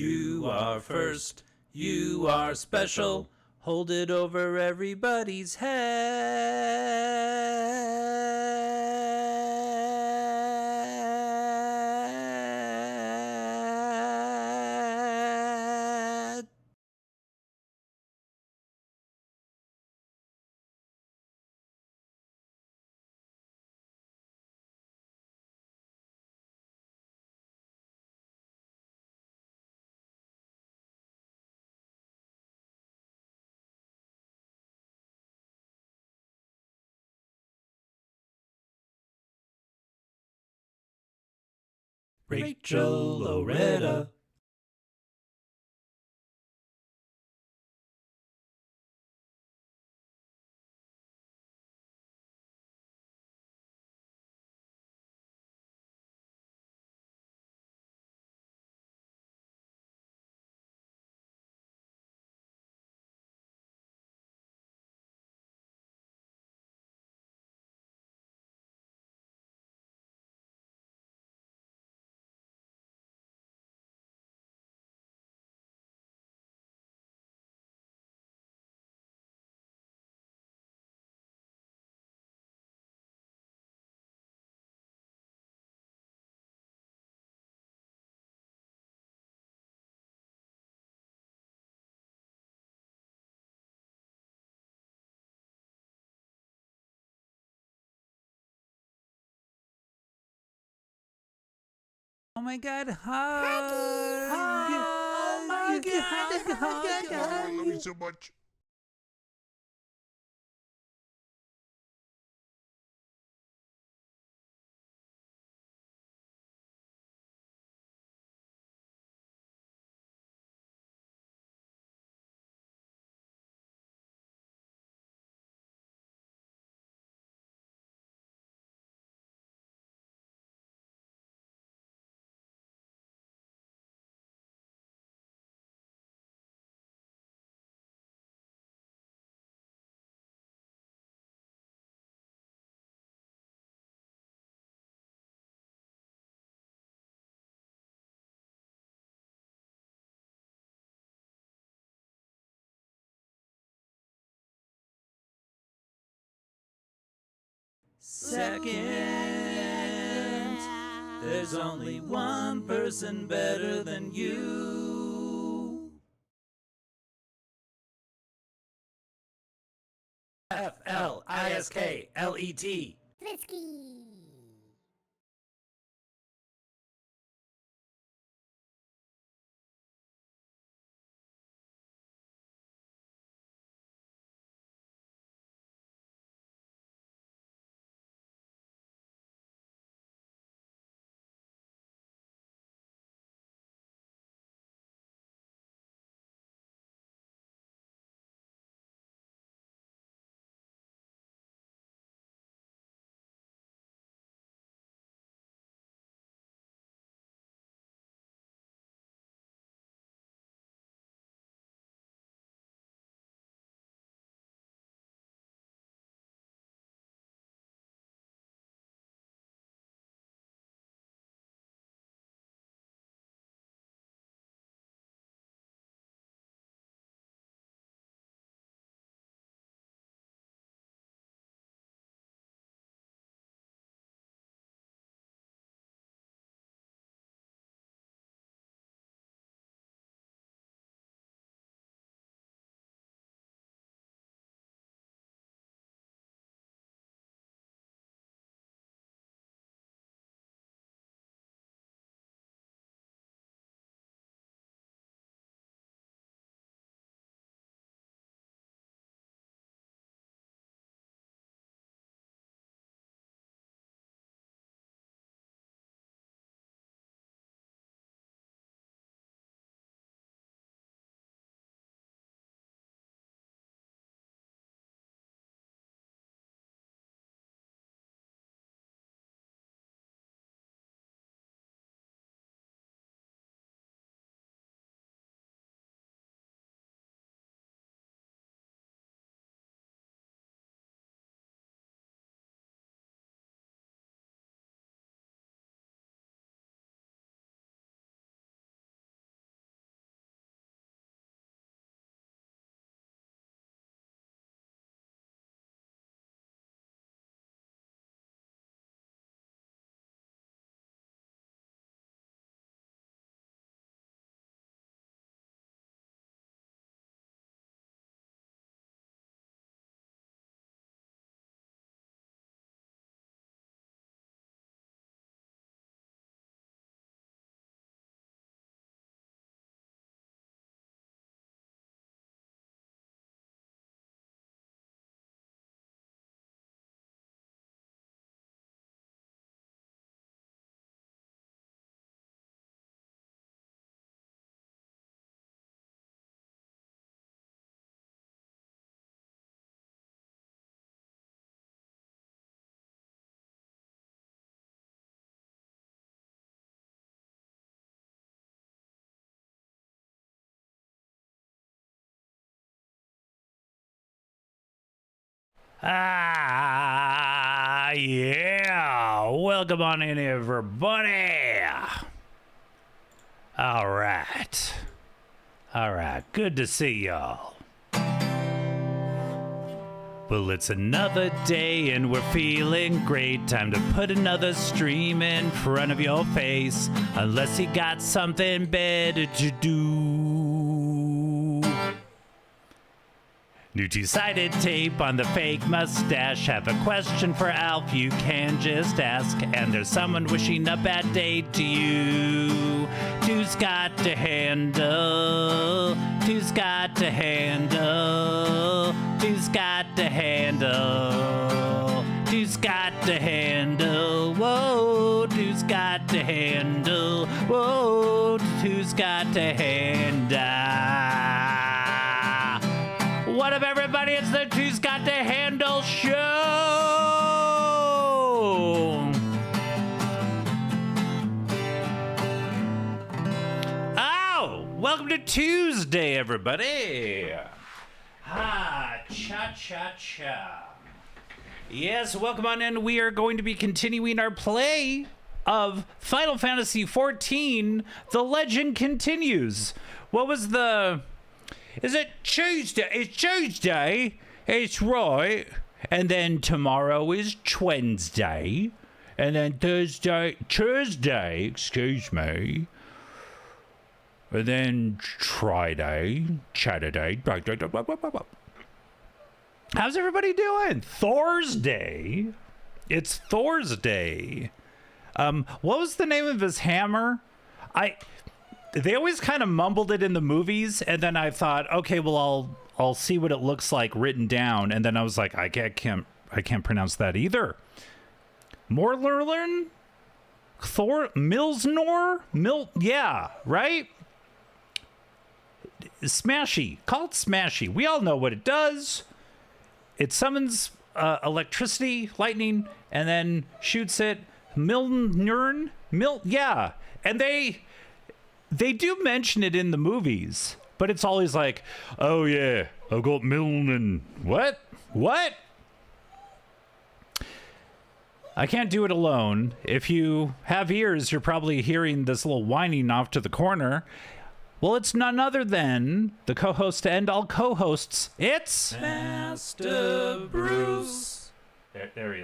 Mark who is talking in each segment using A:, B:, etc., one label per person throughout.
A: You are first, you are special. Hold it over everybody's head. Rachel Loretta. Oh my God, hug!
B: Oh my God, hug.
C: I love you so much.
A: Second, there's only one person better than you. FLISKLET.
B: Frisky.
A: Yeah. Welcome on in, everybody. All right. Good to see y'all. Well, it's another day and we're feeling great. Time to put another stream in front of your face. Unless you got something better to do. New two-sided tape on the fake mustache. Have a question for Alf, you can just ask. And there's someone wishing a bad day to you. Two's got to handle. Two's got to handle. Two's got to handle. Two's got to handle. Whoa, two's got to handle. Whoa, two's got to handle. What up, everybody? It's the Two's Got to Handle show. Oh, welcome to Tuesday, everybody. Cha-cha-cha. Yes, welcome on in. We are going to be continuing our play of Final Fantasy XIV. The legend continues. What was the... Is it Tuesday? It's Tuesday. It's right. And then tomorrow is Wednesday. And then Tuesday, excuse me. And then Friday, Saturday. How's everybody doing? Thursday. It's Thursday. What was the name of his hammer? They always kind of mumbled it in the movies, and then I thought, okay, well, I'll see what it looks like written down, and then I was like, I can't pronounce that either. Morlerlern? Milsnor? Yeah, right? Smashy. Call it Smashy. We all know what it does. It summons electricity, lightning, and then shoots it. Milnern? Yeah. And they do mention it in the movies, but it's always like, oh yeah, I've got Milne and what? I can't do it alone. If you have ears, you're probably hearing this little whining off to the corner. Well, it's none other than the co-host to end all co-hosts. It's
B: Master Bruce.
A: There he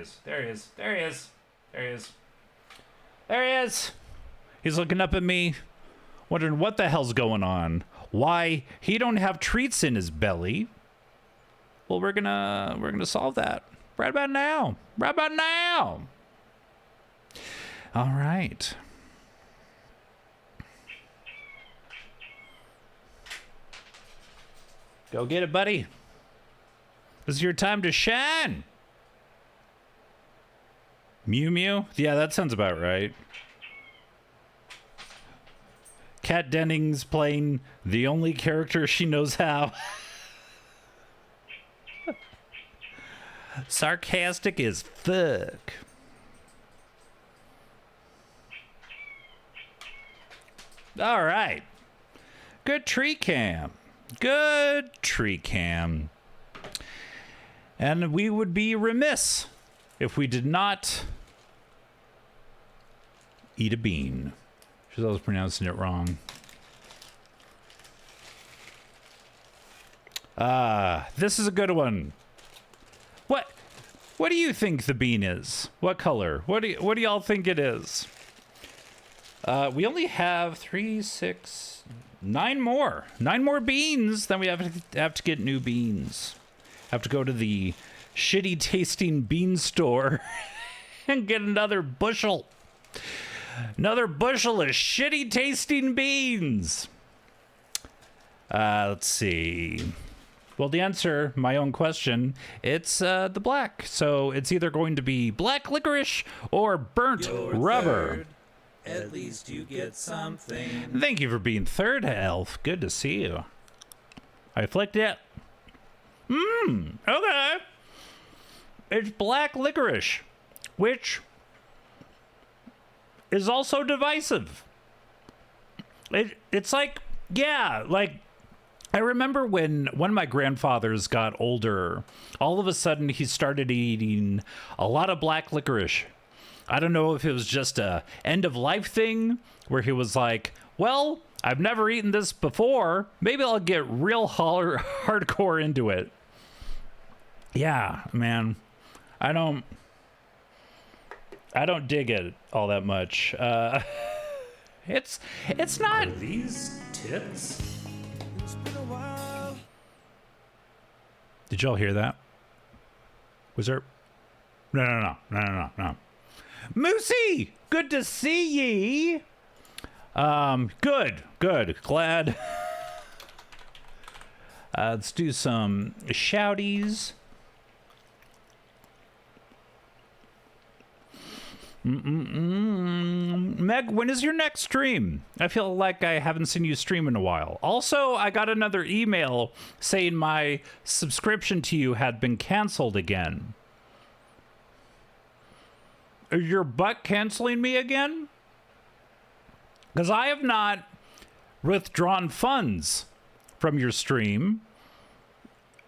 A: is. He's looking up at me, wondering what the hell's going on. Why he don't have treats in his belly. Well, we're gonna solve that right about now. All right. Go get it, buddy. This is your time to shine. Mew Mew? Yeah, that sounds about right. Kat Dennings playing the only character she knows how. Sarcastic as fuck. All right. Good tree cam. And we would be remiss if we did not eat a bean. She's always pronouncing it wrong. This is a good one. What do you think the bean is? What color? What do y'all think it is? We only have 9 more. 9 more beans. Then we have to get new beans. Have to go to the shitty tasting bean store and get another bushel. Another bushel of shitty tasting beans. Let's see. Well, to answer my own question, it's the black. So it's either going to be black licorice or burnt rubber.
B: At least you get something.
A: Thank you for being third, Elf. Good to see you. I flicked it. Okay. It's black licorice, which is also divisive. It's like, yeah, like I remember when one of my grandfathers got older, all of a sudden he started eating a lot of black licorice. I don't know if it was just a end of life thing where he was like, well, I've never eaten this before. Maybe I'll get real hardcore into it. Yeah, man. I don't dig it all that much. It's not.
B: Are these tits? It's been a while.
A: Did y'all hear that? Was there? No. Moosey, good to see ye. Good. Glad. Let's do some shouties. Meg, when is your next stream? I feel like I haven't seen you stream in a while. Also, I got another email saying my subscription to you had been canceled again. Is your butt canceling me again? Because I have not withdrawn funds from your stream,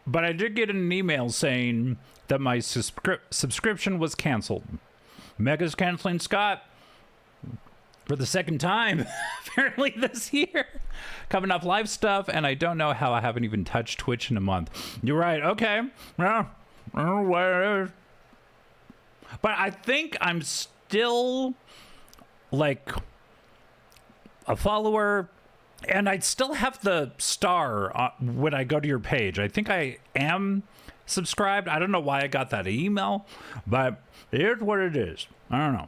A: but I did get an email saying that my subscription was canceled. Mega's canceling Scott for the second time, apparently this year. Coming off live stuff, and I don't know how I haven't even touched Twitch in a month. You're right, okay. Yeah. But I think I'm still, like, a follower, and I'd still have the star when I go to your page. I think I am subscribed. I don't know why I got that email, but here's what it is. I don't know.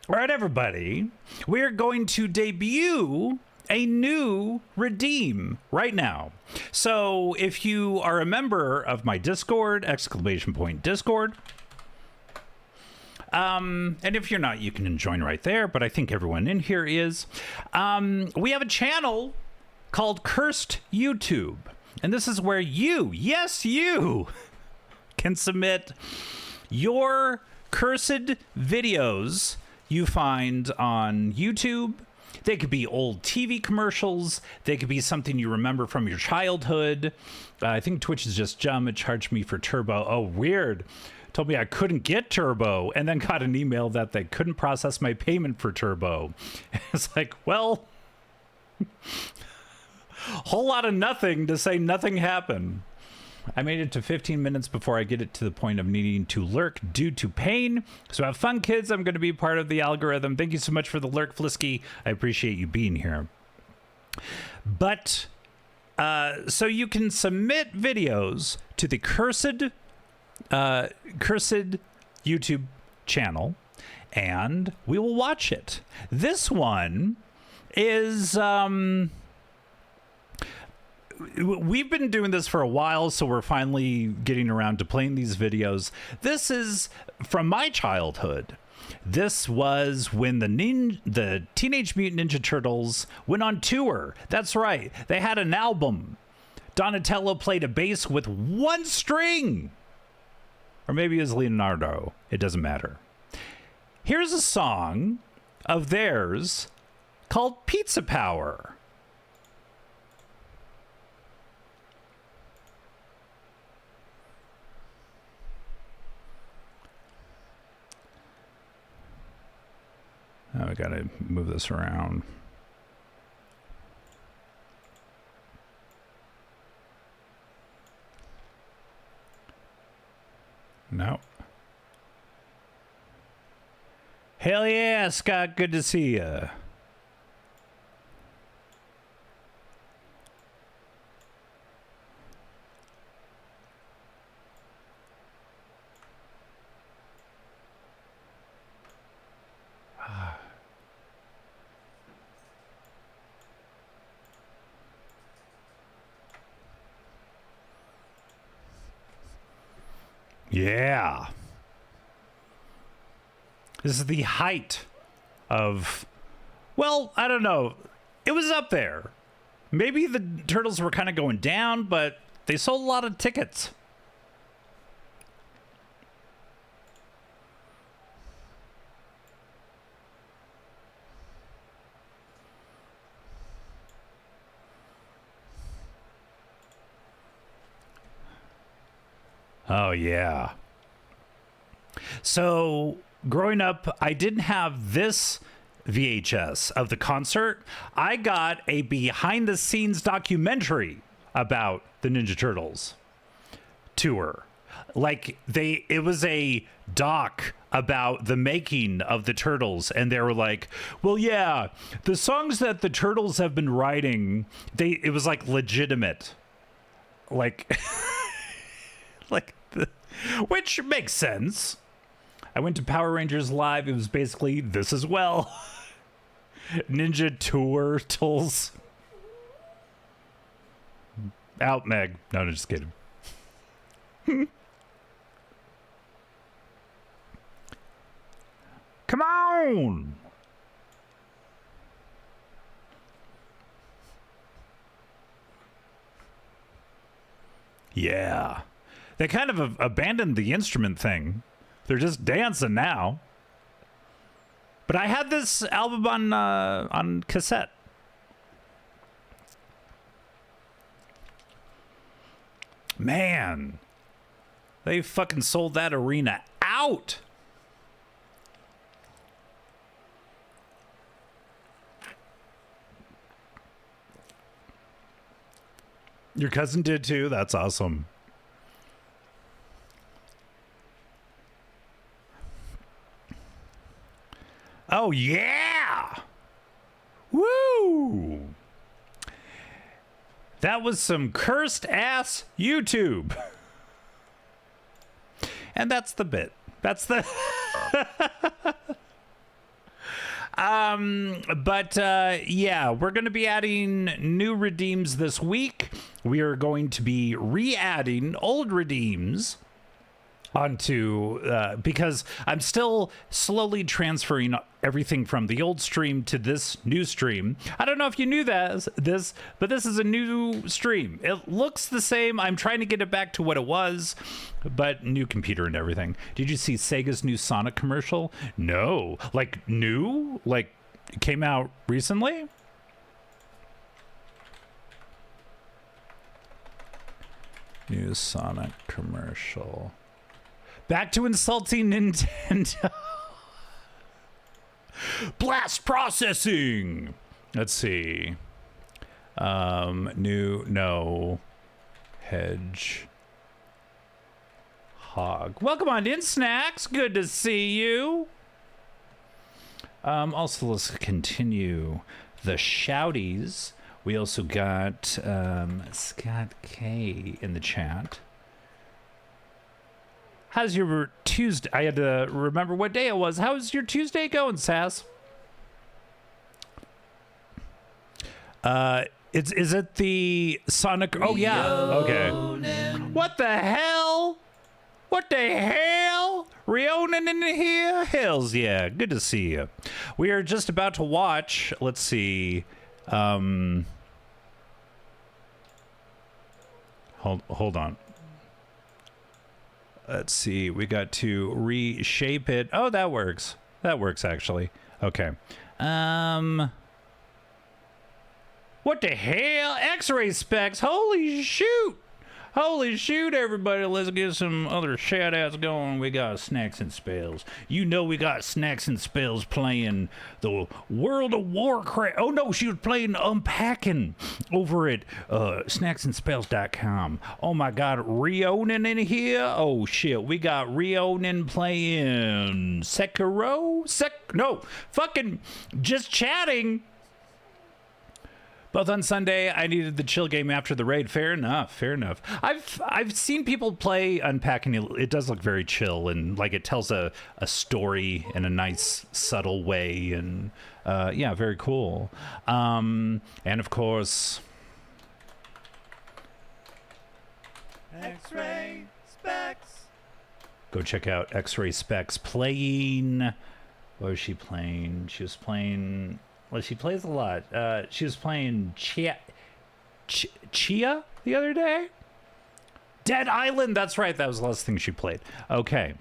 A: All right, everybody. We're going to debut a new redeem right now. So if you are a member of my Discord, !Discord, and if you're not, you can join right there, but I think everyone in here is. We have a channel called Cursed YouTube, and this is where you, yes, you, can submit your cursed videos you find on YouTube. They could be old TV commercials. They could be something you remember from your childhood. I think Twitch is just dumb. It charged me for Turbo. Oh, weird. Told me I couldn't get Turbo, and then got an email that they couldn't process my payment for Turbo. It's like, well, whole lot of nothing to say nothing happened. I made it to 15 minutes before I get it to the point of needing to lurk due to pain. So have fun, kids. I'm going to be part of the algorithm. Thank you so much for the lurk, Flisky. I appreciate you being here. But, so you can submit videos to the Cursed YouTube channel, and we will watch it. This one is, we've been doing this for a while, so we're finally getting around to playing these videos. This is from my childhood. This was when the Teenage Mutant Ninja Turtles went on tour. That's right. They had an album. Donatello played a bass with one string. Or maybe it was Leonardo. It doesn't matter. Here's a song of theirs called Pizza Power. Oh, I gotta move this around. No. Hell yeah, Scott, good to see ya. Yeah. This is the height of, well, I don't know. It was up there. Maybe the Turtles were kind of going down, but they sold a lot of tickets. Oh, yeah. So, growing up, I didn't have this VHS of the concert. I got a behind-the-scenes documentary about the Ninja Turtles tour. Like, it was a doc about the making of the Turtles, and they were like, well, yeah, the songs that the Turtles have been writing, it was like legitimate. Like, which makes sense. I went to Power Rangers Live. It was basically this as well. Ninja Turtles. Out, Meg. No, just kidding. Come on. Yeah. They kind of abandoned the instrument thing. They're just dancing now. But I had this album on cassette. Man. They fucking sold that arena out. Your cousin did too? That's awesome. Oh, yeah! Woo! That was some cursed ass YouTube. And that's the bit. That's the... yeah, we're going to be adding new redeems this week. We are going to be re-adding old redeems onto because I'm still slowly transferring everything from the old stream to this new stream. I don't know if you knew but this is a new stream. It looks the same. I'm trying to get it back to what it was, but new computer and everything. Did you see Sega's new Sonic commercial? No. Like new? Like it came out recently? New Sonic commercial. Back to insulting Nintendo. Blast processing. Let's see. No. Hedge. Hog. Welcome on in, Snacks. Good to see you. Also, let's continue the shouties. We also got Scott K in the chat. How's your Tuesday? I had to remember what day it was. How's your Tuesday going, Sass? Is it the Sonic? Oh yeah. Okay. What the hell? What the hell? Rionin in here? Hells yeah. Good to see you. We are just about to watch. Let's see. Hold on. Let's see. We got to reshape it. Oh, that works. That works actually. Okay. What the hell? X-ray specs. Holy shoot. Holy shoot, everybody. Let's get some other shout-outs going. We got Snacks and Spells. You know we got Snacks and Spells playing the World of Warcraft. Oh, no, she was playing Unpacking over at snacksandspells.com. Oh, my God. Rionin in here? Oh, shit. We got Rionin playing Sekiro? No, fucking just chatting. Both on Sunday, I needed the chill game after the raid. Fair enough. Fair enough. I've seen people play Unpacking. It does look very chill, and like it tells a story in a nice, subtle way, and yeah, very cool. And of course, X-Ray Specs. Go check out X-Ray Specs playing. What was she playing? She was playing. Well, she plays a lot. She was playing Chia the other day? Dead Island, that's right. That was the last thing she played. Okay.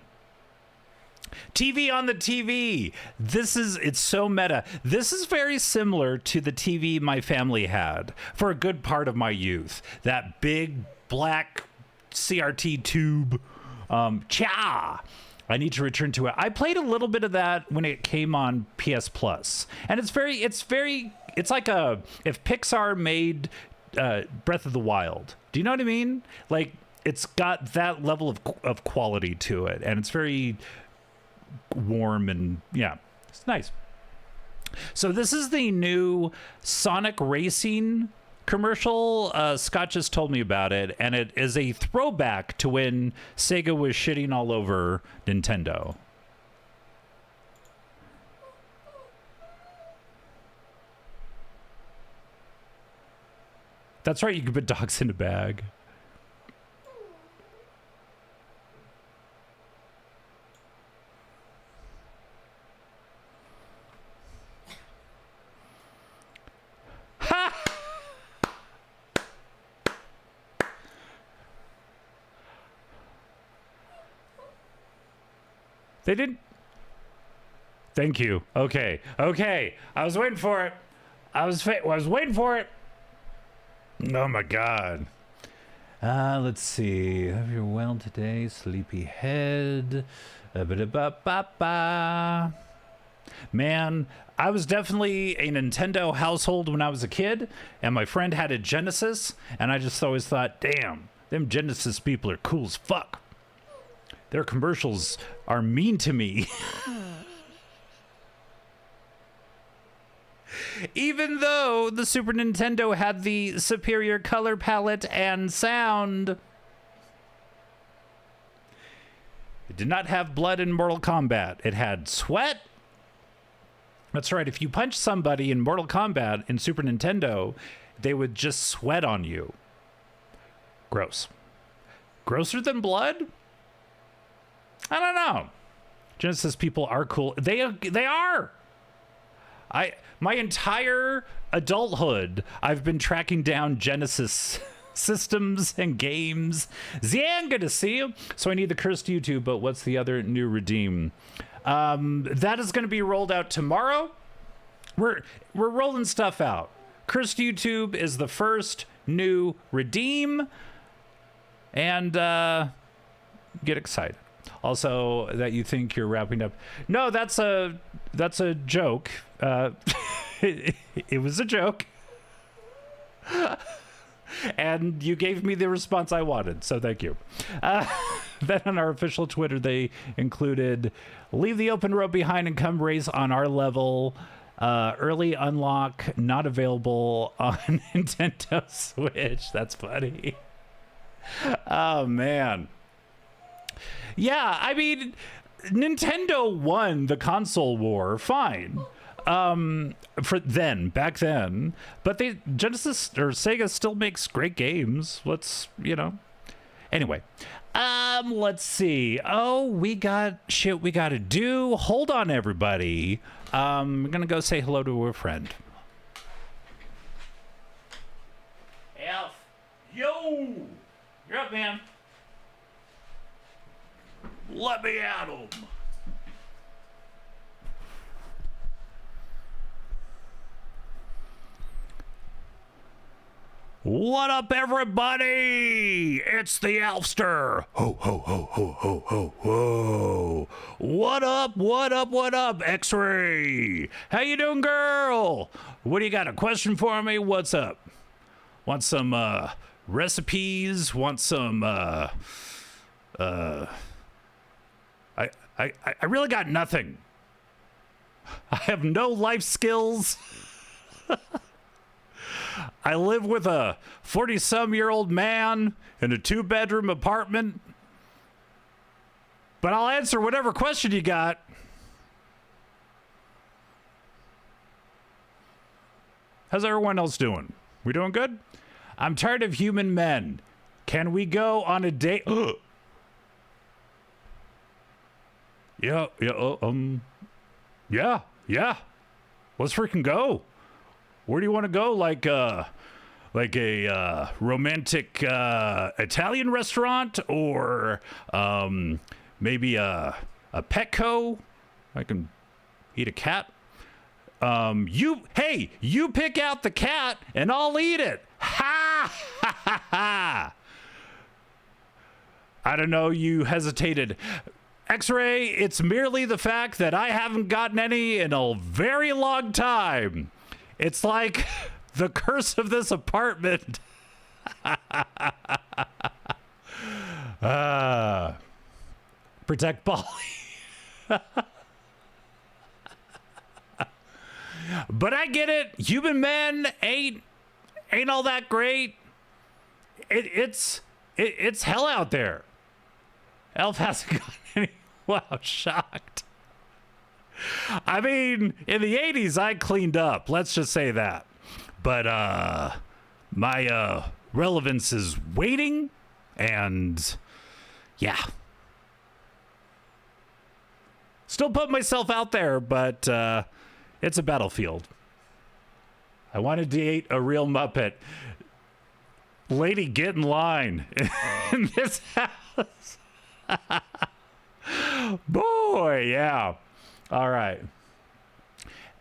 A: TV on the TV. It's so meta. This is very similar to the TV my family had for a good part of my youth. That big black CRT tube Cha. I need to return to it. I played a little bit of that when it came on PS Plus, and it's like if Pixar made Breath of the Wild. Do you know what I mean? Like, it's got that level of quality to it, and it's very warm, and yeah, it's nice. So this is the new Sonic Racing commercial. Scott just told me about it, and it is a throwback to when Sega was shitting all over Nintendo. That's right, you can put dogs in a bag. Ha! They didn't. Thank you. Okay. I was waiting for it. I was waiting for it. Oh my God. Let's see. Have you well today, sleepyhead? Ba-da-ba-ba-ba. Man, I was definitely a Nintendo household when I was a kid, and my friend had a Genesis, and I just always thought, damn, them Genesis people are cool as fuck. Their commercials are mean to me. Even though the Super Nintendo had the superior color palette and sound, it did not have blood in Mortal Kombat. It had sweat. That's right, if you punch somebody in Mortal Kombat in Super Nintendo, they would just sweat on you. Gross. Grosser than blood? I don't know. Genesis people are cool. They are. My entire adulthood, I've been tracking down Genesis systems and games. I'm good to see you. So I need the cursed YouTube, but what's the other new redeem? That is going to be rolled out tomorrow. We're rolling stuff out. Cursed YouTube is the first new redeem, and get excited. Also, that you think you're wrapping up. No, that's a joke. It was a joke. And you gave me the response I wanted, so thank you. Then on our official Twitter, they included, leave the open road behind and come race on our level. Early unlock, not available on Nintendo Switch. That's funny. Oh, man. Yeah, I mean, Nintendo won the console war, fine. Back then, but Genesis or Sega still makes great games. Anyway, let's see. Oh, we got shit we gotta do. Hold on, everybody. I'm gonna go say hello to a friend. Alf, yo, you're up, man. Let me at him. What up, everybody? It's the Elfster. Ho, ho, ho, ho, ho, ho, ho. What up, X-Ray? How you doing, girl? What do you got, a question for me? What's up? Want some, recipes? Want some, I really got nothing. I have no life skills. I live with a 40-some-year-old man in a 2-bedroom apartment. But I'll answer whatever question you got. How's everyone else doing? We doing good? I'm tired of human men. Can we go on a date? Yeah. Let's freaking go. Where do you want to go? Like a romantic Italian restaurant, or maybe a Petco? I can eat a cat. You pick out the cat and I'll eat it. Ha ha ha ha. I don't know, you hesitated. X-Ray, it's merely the fact that I haven't gotten any in a very long time. It's like the curse of this apartment. Protect Polly. But I get it. Human men ain't all that great. It's hell out there. Elf hasn't got any. Wow, shocked. I mean, in the 80s, I cleaned up. Let's just say that. But my relevance is waiting, and yeah. Still put myself out there, but it's a battlefield. I want to date a real Muppet. Lady, get in line in this house. Boy, yeah. All right.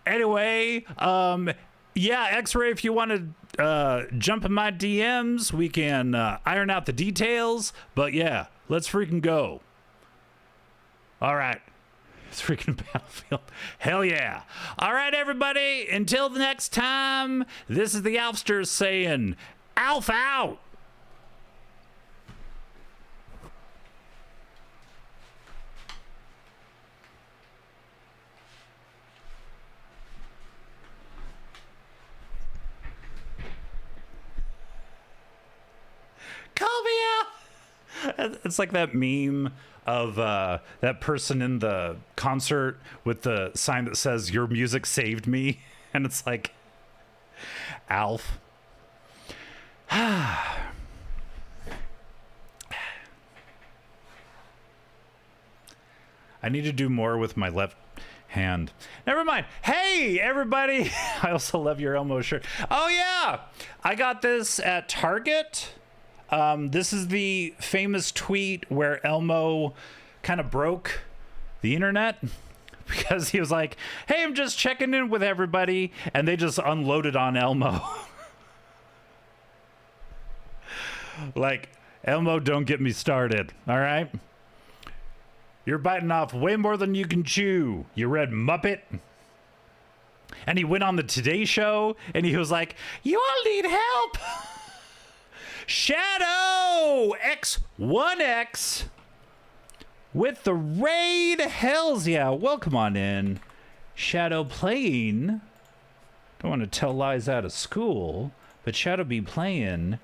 A: Anyway, yeah, X-Ray, if you want to jump in my DMs, we can iron out the details. But yeah, let's freaking go. All right. It's freaking battlefield. Hell yeah. All right, everybody. Until the next time, this is the Alfster saying, Alf out. Call me out. It's like that meme of that person in the concert with the sign that says your music saved me, and it's like Alf. I need to do more with my left hand. Never mind. Hey, everybody. I also love your Elmo shirt. Oh, yeah. I got this at Target. This is the famous tweet where Elmo kind of broke the internet because he was like, hey, I'm just checking in with everybody. And they just unloaded on Elmo. Like, Elmo, don't get me started. All right. You're biting off way more than you can chew, you red Muppet. And he went on the Today Show and he was like, you all need help. Shadow X1X with the raid. Hells yeah. Welcome on in. Shadow playing. Don't want to tell lies out of school, but Shadow be playing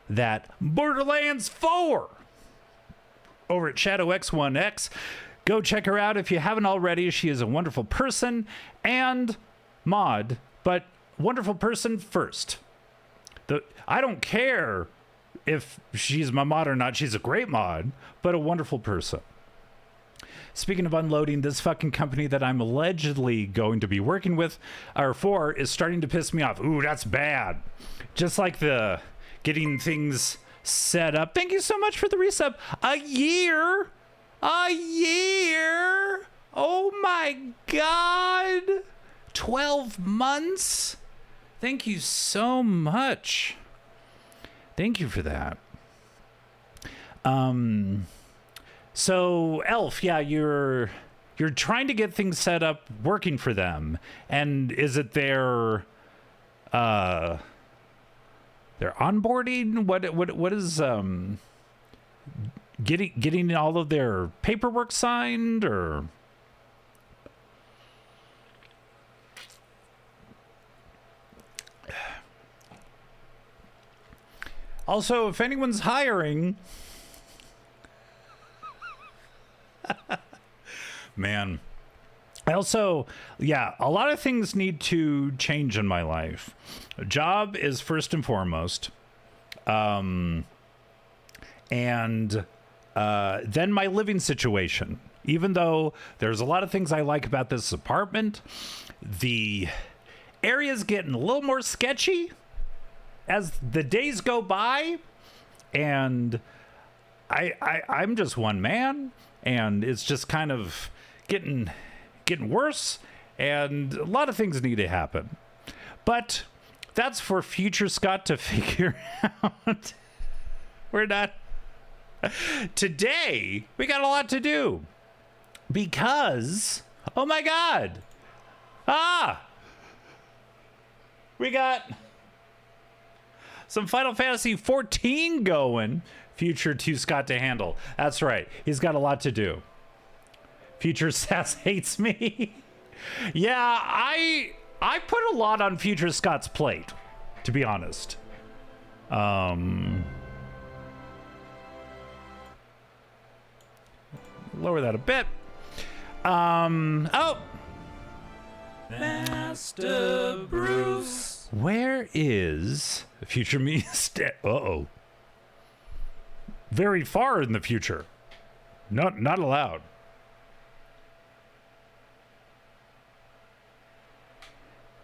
A: that Borderlands 4 over at Shadow X1X. Go check her out if you haven't already. She is a wonderful person and mod, but wonderful person first. I don't care if she's my mod or not. She's a great mod, but a wonderful person. Speaking of unloading, this fucking company that I'm allegedly going to be working with or for is starting to piss me off. Ooh, that's bad. Just like the getting things set up. Thank you so much for the resub. A year. Oh my God. 12 months. Thank you so much. Thank you for that. So Elf, yeah, you're trying to get things set up working for them. And is it their onboarding? What is getting all of their paperwork signed or? Also, if anyone's hiring, man, I also, yeah, a lot of things need to change in my life. A job is first and foremost. And then my living situation. Even though there's a lot of things I like about this apartment, the area's getting a little more sketchy as the days go by, and I'm just one man, and it's just kind of getting worse, and a lot of things need to happen. But that's for future Scott to figure out. We're not Today, we got a lot to do. Because, oh my God. We got some Final Fantasy 14 going. Future too Scott to handle. That's right. He's got a lot to do. Future Sass hates me. Yeah, I put a lot on Future Scott's plate, to be honest. Lower that a bit. Oh.
B: Master Bruce.
A: Where is future me? Uh-oh. Very far in the future. Not allowed.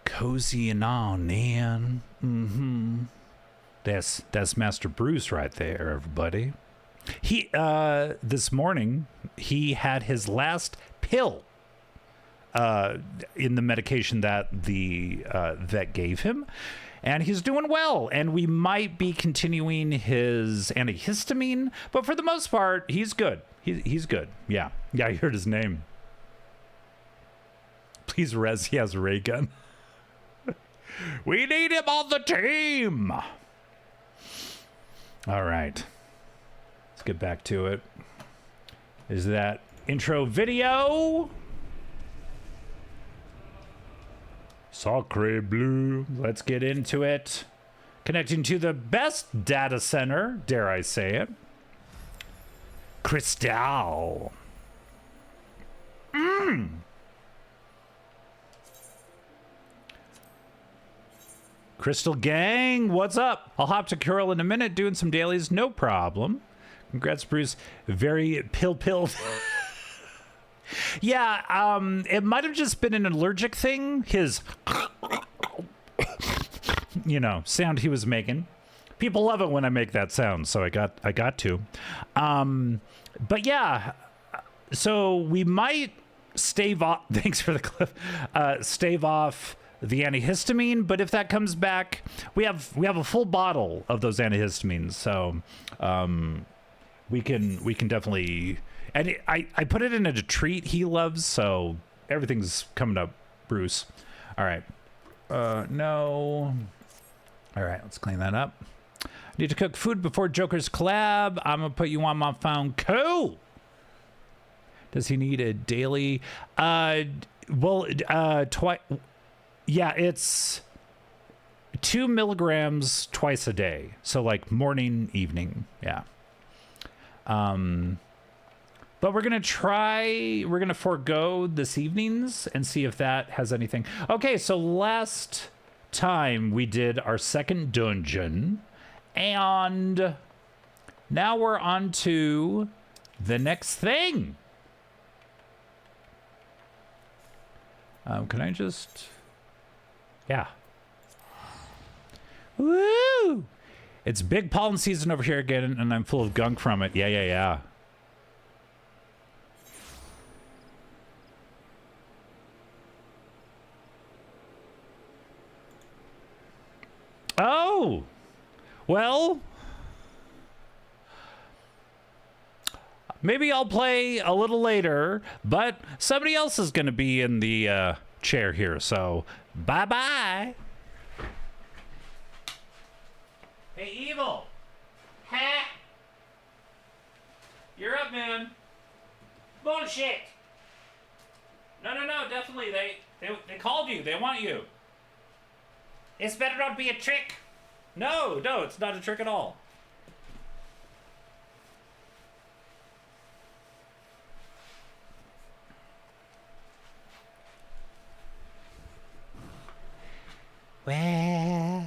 A: Cozy and on, man. Mm-hmm. That's Master Bruce right there, everybody. He this morning he had his last pill in the medication that the vet gave him, and he's doing well, and we might be continuing his antihistamine, but for the most part he's good. He's good. Yeah, I heard his name. Please res, he has a ray gun. We need him on the team. All right, let's get back to it. Is that intro video? Sacre bleu. Let's get into it. Connecting to the best data center, dare I say it. Crystal. Crystal Gang, what's up? I'll hop to Curl in a minute, doing some dailies, no problem. Congrats, Bruce. Very pill-pilled. Yeah, it might have just been an allergic thing. His, sound he was making. People love it when I make that sound, so I got to. But yeah, so we might stave off. Thanks for the clip. Stave off the antihistamine, but if that comes back, we have a full bottle of those antihistamines, so we can definitely. And I put it in a treat he loves, so everything's coming up, Bruce. All right. No. All right, let's clean that up. Need to cook food before Joker's collab. I'm going to put you on my phone. Cool. Does he need a daily? Twice. Yeah, it's 2 milligrams twice a day. So like morning, evening. Yeah. But we're going to forego this evening's and see if that has anything. Okay, so last time we did our second dungeon, and now we're on to the next thing. Can I just... Yeah. Woo! It's big pollen season over here again, and I'm full of gunk from it. Yeah. Oh! Well... Maybe I'll play a little later, but somebody else is going to be in the chair here, so bye-bye. Hey, Evil. Ha! You're up, man. Bullshit. No, definitely. They called you. They want you. This better not be a trick. No, it's not a trick at all. Where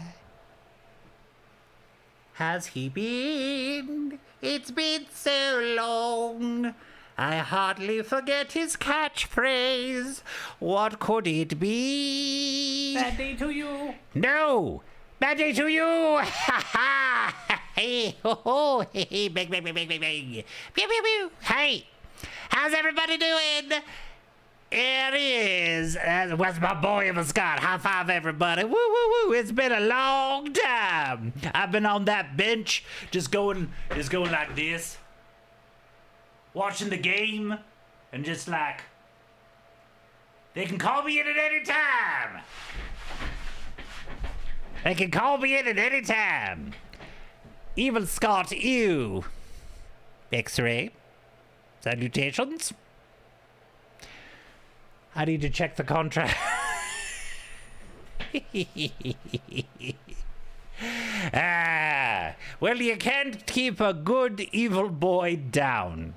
A: has he been? It's been so long. I hardly forget his catchphrase. What could it be?
B: Bad day to you.
A: No! Bad day to you! Ha ha! Hey, ho ho! Hey, bang, bang, bang, bang, bang, bang! Pew, pew, pew! Hey! How's everybody doing? It is. What's my boy of a Scott? High five, everybody. Woo, woo, woo. It's been a long time. I've been on that bench just going like this. watching the game, and just like, they can call me in at any time. They can call me in at any time. Evil Scott, ew. X-ray. Salutations. I need to check the contract. Well, you can't keep a good evil boy down.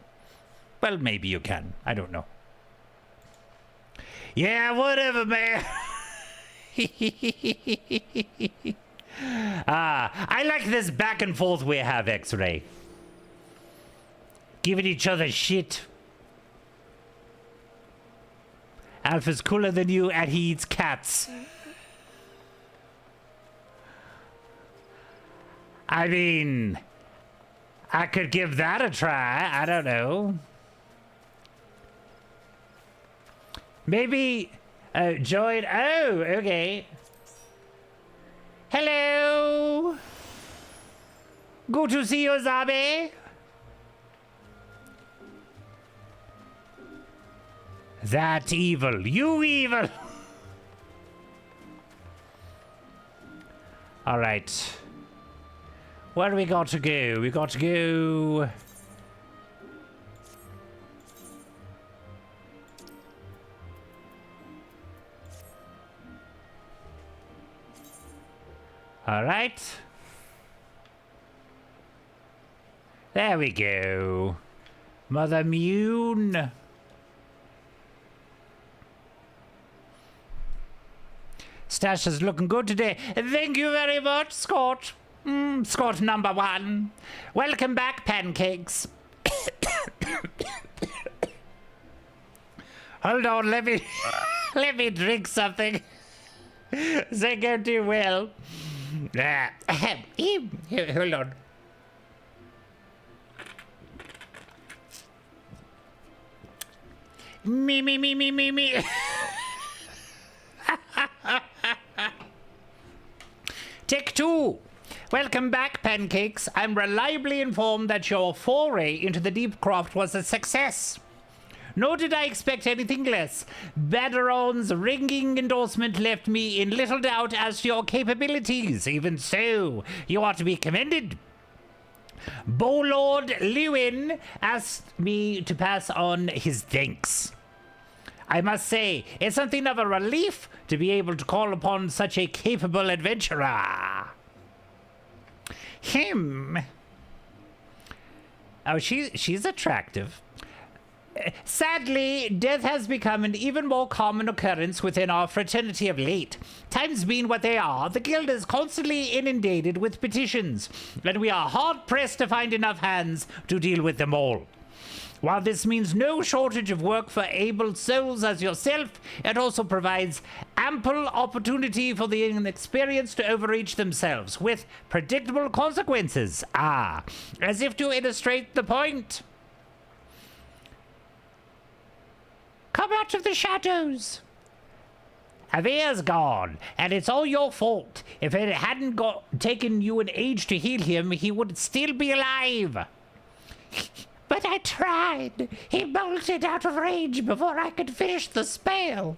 A: Well, maybe you can. I don't know. Yeah, whatever, man. I like this back and forth we have, X-Ray. Giving each other shit. Alpha's cooler than you and he eats cats. I mean, I could give that a try. I don't know. Maybe join. Oh, okay. Hello. Good to see you, Zabe. That evil. You evil. All right. Where do we got to go? We got to go. All right. There we go. Mother Mune. Stash is looking good today. Thank you very much, Scott. Scott number one. Welcome back, pancakes. Hold on, let me drink something. They go too well. Hold on. Me. Take two. Welcome back, pancakes. I'm reliably informed that your foray into the deep craft was a success. Nor did I expect anything less. Baderon's ringing endorsement left me in little doubt as to your capabilities. Even so, you are to be commended. Bowlord Lewin asked me to pass on his thanks. I must say, it's something of a relief to be able to call upon such a capable adventurer. Him. Oh, she's attractive. Sadly, death has become an even more common occurrence within our fraternity of late. Times being what they are, the guild is constantly inundated with petitions, and we are hard-pressed to find enough hands to deal with them all. While this means no shortage of work for able souls as yourself, it also provides ample opportunity for the inexperienced to overreach themselves, with predictable consequences. As if to illustrate the point. Come out of the shadows. Avir's gone, and it's all your fault. If it hadn't taken you an age to heal him, he would still be alive. But I tried. He bolted out of range before I could finish the spell.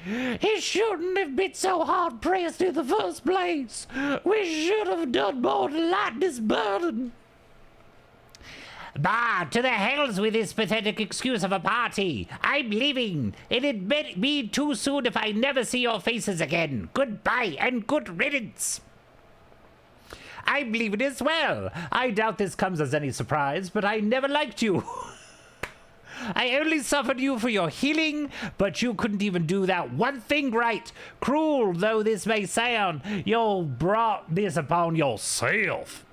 A: He shouldn't have been so hard-pressed in the first place. We should have done more to lighten his burden. Bah, to the hells with this pathetic excuse of a party. I'm leaving. It'd be too soon if I never see your faces again. Goodbye and good riddance. I'm leaving as well. I doubt this comes as any surprise, but I never liked you. I only suffered you for your healing, but you couldn't even do that one thing right. Cruel though this may sound, you brought this upon yourself.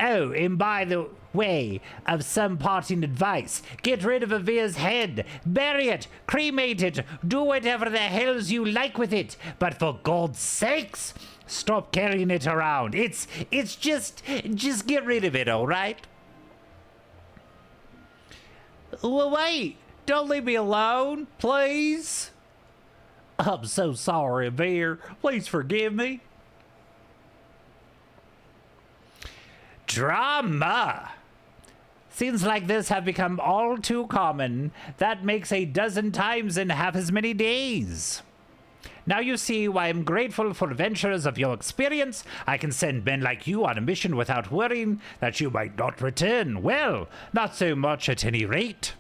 A: Oh, and by the way of some parting advice, get rid of Avir's head, bury it, cremate it, do whatever the hells you like with it, but for God's sakes, stop carrying it around. It's just get rid of it, all right? Well, wait, don't leave me alone, please. I'm so sorry, Avir. Please forgive me. Drama. Scenes like this have become all too common. That makes a dozen times in half as many days. Now you see why I'm grateful for adventurers of your experience. I can send men like you on a mission without worrying that you might not return. Well, not so much at any rate.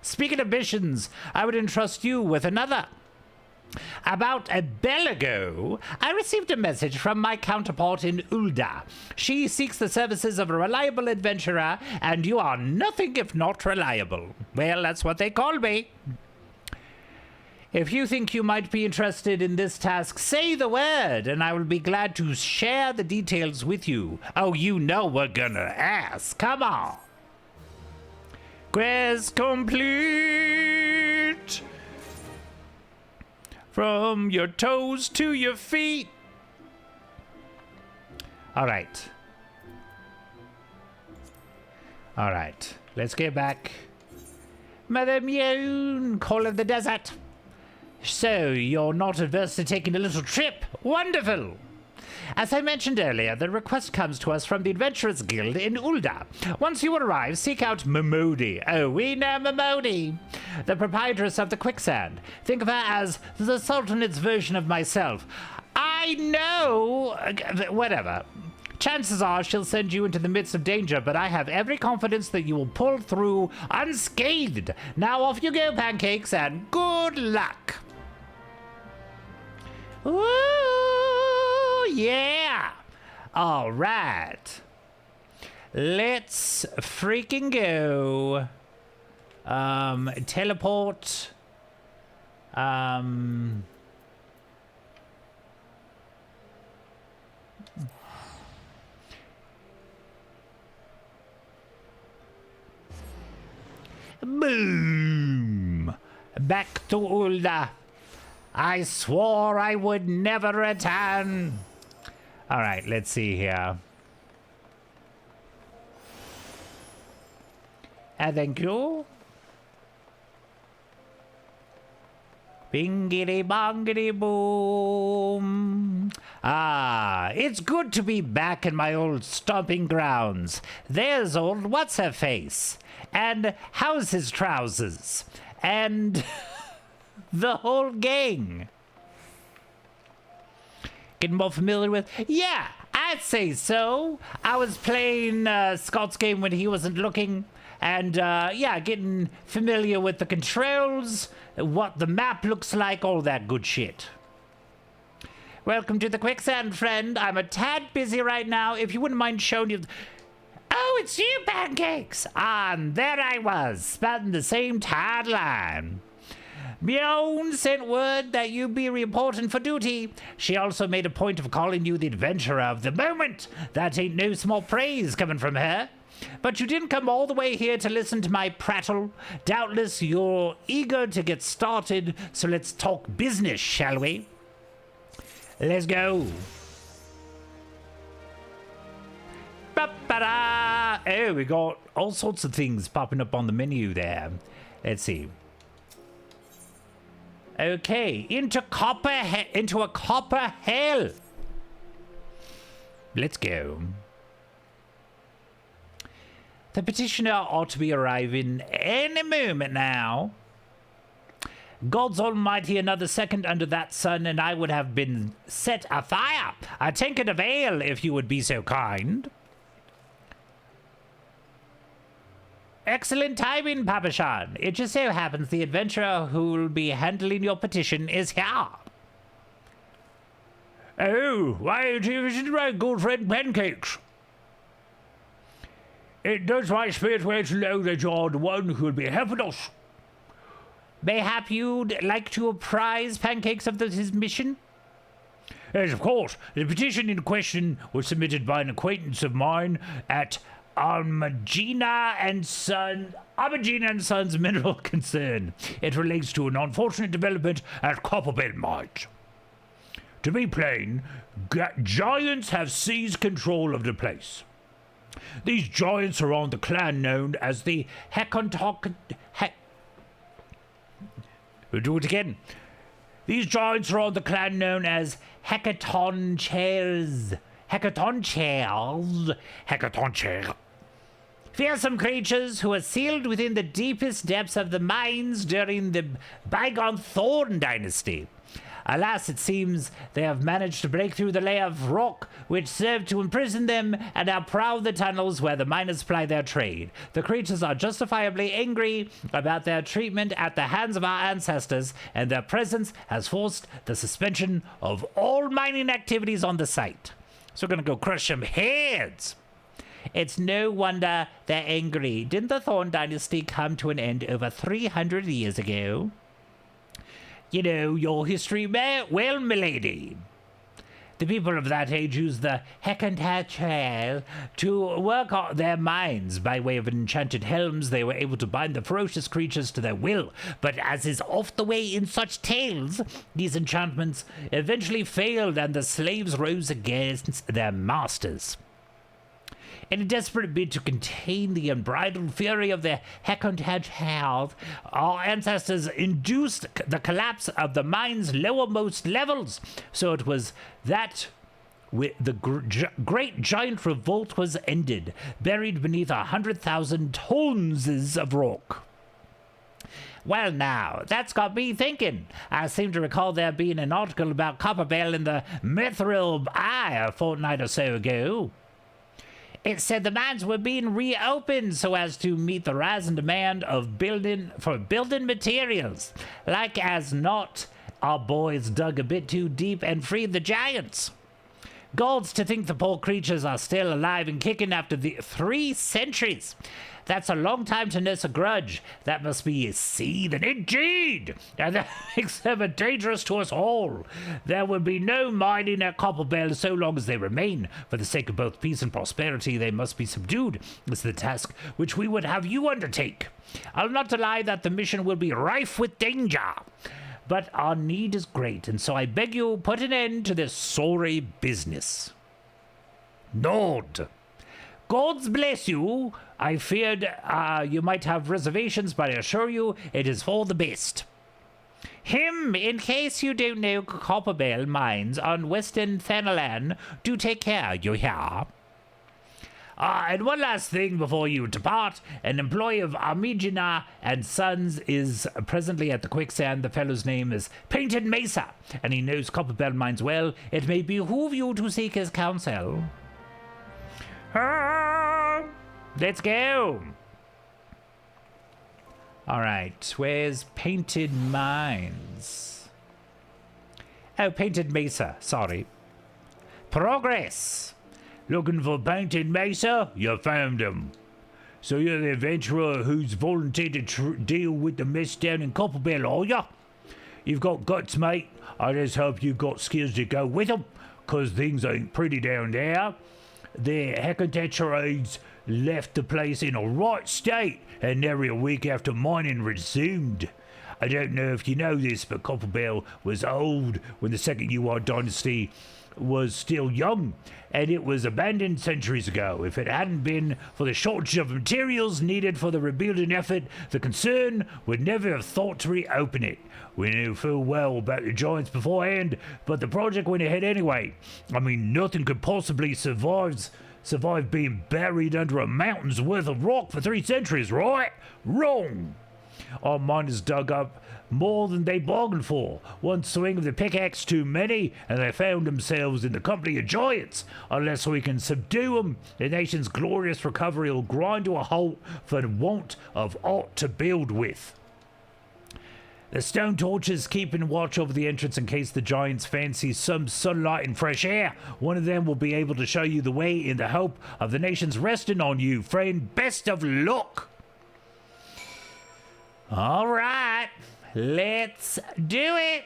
A: Speaking of missions, I would entrust you with another. About a bell ago, I received a message from my counterpart in Ulda. She seeks the services of a reliable adventurer, and you are nothing if not reliable. Well, that's what they call me. If you think you might be interested in this task, say the word, and I will be glad to share the details with you. Oh, you know we're gonna ask. Come on. Quest complete. From your toes to your feet. All right. All right. Let's get back. Mother Mew, Call of the Desert. So, you're not averse to taking a little trip? Wonderful! As I mentioned earlier, the request comes to us from the Adventurers Guild in Ulda. Once you arrive, seek out Momodi. Oh, we know Momodi! The proprietress of the Quicksand. Think of her as the Sultanate's version of myself. I know... whatever. Chances are she'll send you into the midst of danger, but I have every confidence that you will pull through unscathed. Now off you go, Pancakes, and good luck! Ooh, yeah! All right. Let's freaking go. Teleport. Boom! Back to Ulda. I swore I would never return. All right, let's see here. Thank you. Bingity bongity boom. Ah, it's good to be back in my old stomping grounds. There's old what's-her-face. And how's his trousers? And... the whole gang. Getting more familiar with... Yeah, I'd say so. I was playing Scott's game when he wasn't looking. And, yeah, getting familiar with the controls, what the map looks like, all that good shit. Welcome to the Quicksand, friend. I'm a tad busy right now. If you wouldn't mind showing you... Oh, it's you, Pancakes! And there I was, spouting the same tired line. Mion sent word that you be reporting for duty. She also made a point of calling you the adventurer of the moment. That ain't no small praise coming from her. But you didn't come all the way here to listen to my prattle. Doubtless you're eager to get started, so let's talk business, shall we? Let's go. Ba-ba-da! Oh, we got all sorts of things popping up on the menu there. Let's see. Okay, into a copper hell. Let's go. The petitioner ought to be arriving any moment now. God's almighty, another second under that sun, and I would have been set afire. A tankard of ale, if you would be so kind. Excellent timing, Papashan. It just so happens the adventurer who will be handling your petition is here. Oh, why, it is my good friend Pancakes. It does my spirit well to know that you're the one who will be helping us. Mayhap you'd like to apprise Pancakes of his mission? Yes, of course. The petition in question was submitted by an acquaintance of mine at Armagina and Sons Mineral Concern. It relates to an unfortunate development at Copperbelt Mines. To be plain, giants have seized control of the place. These giants are on the clan known as the We'll do it again. These giants are on the clan known as Hackathon Chairs. Fearsome creatures who were sealed within the deepest depths of the mines during the bygone Thorn dynasty. Alas, it seems they have managed to break through the layer of rock which served to imprison them and now prowl the tunnels where the miners ply their trade. The creatures are justifiably angry about their treatment at the hands of our ancestors, and their presence has forced the suspension of all mining activities on the site. So we're gonna go crush some heads. It's no wonder they're angry. Didn't the Thorn dynasty come to an end over 300 years ago? You know your history well, milady. The people of that age used the Heckentatchale to work on their mines. By way of enchanted helms, they were able to bind the ferocious creatures to their will. But as is oft the way in such tales, these enchantments eventually failed and the slaves rose against their masters. In a desperate bid to contain the unbridled fury of the Heckentatchale, our ancestors induced the collapse of the mine's lowermost levels. So it was that the great giant revolt was ended, buried beneath 100,000 tons of rock. Well now, that's got me thinking. I seem to recall there being an article about Copperbell in the Mithril Eye a fortnight or so ago. It said the mines were being reopened so as to meet the rise in demand of building materials. Like as not, our boys dug a bit too deep and freed the giants. Gods to think the poor creatures are still alive and kicking after the 3 centuries. That's a long time to nurse a grudge. That must be seething indeed, and that makes them dangerous to us all. There will be no mining at Copperbell so long as they remain. For the sake of both peace and prosperity, they must be subdued. It's the task which we would have you undertake. I'll not deny that the mission will be rife with danger, but our need is great, and so I beg you put an end to this sorry business. Nod. Gods bless you. I feared you might have reservations, but I assure you it is for the best. In case you don't know Copperbell mines on Western Thanalan, do take care, you hear? And one last thing before you depart. An employee of Armigina and Sons is presently at the quicksand. The fellow's name is Painted Mesa, and he knows Copperbell mines well. It may behoove you to seek his counsel. Let's go. All right, where's Painted Mines? Oh, Painted Mesa, sorry. Progress. Looking for Painted Mesa? You found him. So you're the adventurer who's volunteered to deal with the mess down in Copperbell, are ya? You've got guts, mate. I just hope you've got skills to go with them, 'cause things ain't pretty down there. The Heckentatchales left the place in a right state, and nearly a week after mining resumed. I don't know if you know this, but Copperbell was old when the second UR dynasty was still young, and it was abandoned centuries ago. If it hadn't been for the shortage of materials needed for the rebuilding effort, the concern would never have thought to reopen it. We knew full well about the giants beforehand, but the project went ahead anyway. I mean, nothing could possibly survive being buried under a mountain's worth of rock for 3 centuries, right? Wrong! Our miners dug up more than they bargained for. One swing of the pickaxe too many, and they found themselves in the company of giants. Unless we can subdue them, the nation's glorious recovery will grind to a halt for want of aught to build with. The stone torches keeping watch over the entrance in case the giants fancy some sunlight and fresh air. One of them will be able to show you the way in the hope of the nation's resting on you, friend. Best of luck! All right, let's do it.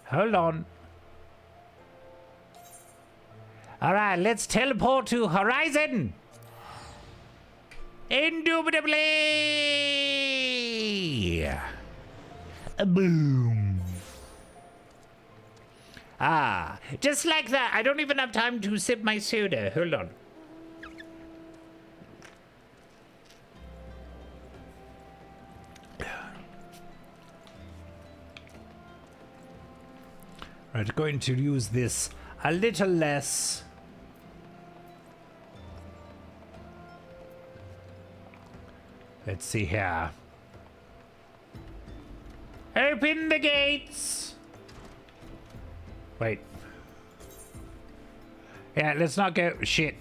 A: Hold on. All right, let's teleport to Horizon. Indubitably. Boom. Ah, just like that. I don't even have time to sip my soda. Hold on. Right, going to use this a little less. Let's see here. Open the gates! Wait. Yeah, let's not go. Shit.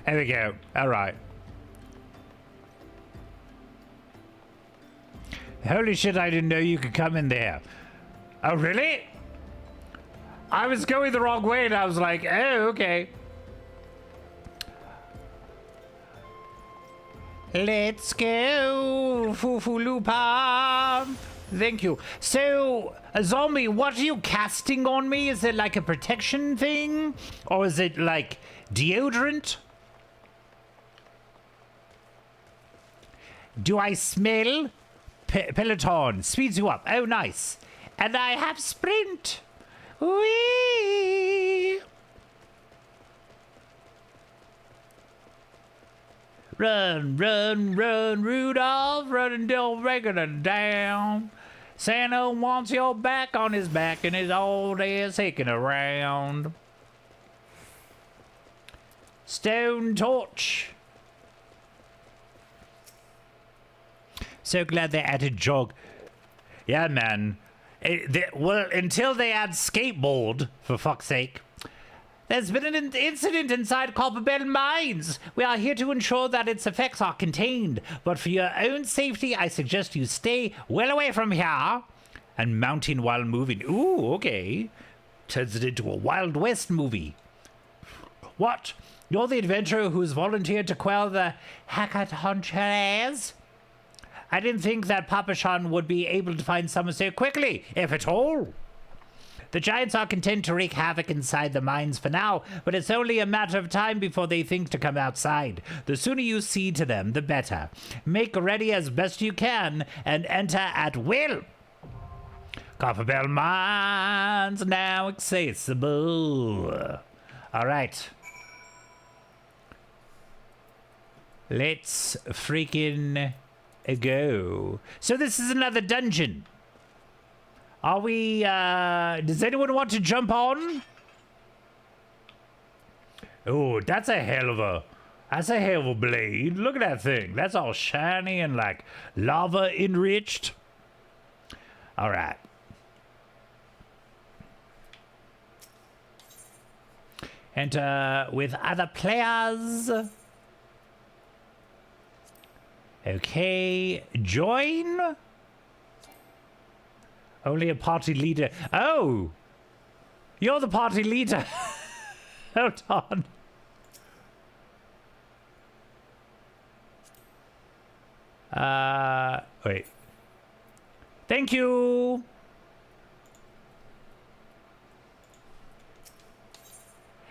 A: There we go. Alright. Holy shit, I didn't know you could come in there. Oh, really? I was going the wrong way and I was like, oh, okay. Let's go, Fufulupa. Thank you. So, Zombie, what are you casting on me? Is it like a protection thing? Or is it like deodorant? Do I smell? Peloton speeds you up. Oh, nice. And I have sprint. Whee! Run, run, run, Rudolph, running till breaking it down. Santa wants your back on his back and his old ass hicking around. Stone torch. So glad they added jog. Yeah, man. Well, until they add skateboard, for fuck's sake. There's been an incident inside Copperbell Mines. We are here to ensure that its effects are contained. But for your own safety, I suggest you stay well away from here. And mounting while moving. Ooh, okay. Turns it into a Wild West movie. What? You're the adventurer who's volunteered to quell the hackathonchers? I didn't think that Papa Shan would be able to find someone so quickly, if at all. The giants are content to wreak havoc inside the mines for now, but it's only a matter of time before they think to come outside. The sooner you see to them, the better. Make ready as best you can and enter at will. Copperbell Mines now accessible. All right. Let's freaking go. So this is another dungeon. Are we, does anyone want to jump on? Oh, that's a hell of a blade. Look at that thing. That's all shiny and like lava enriched. All right. Enter with other players. Okay, join. Only a party leader. Oh, you're the party leader. Hold on. Wait. Thank you.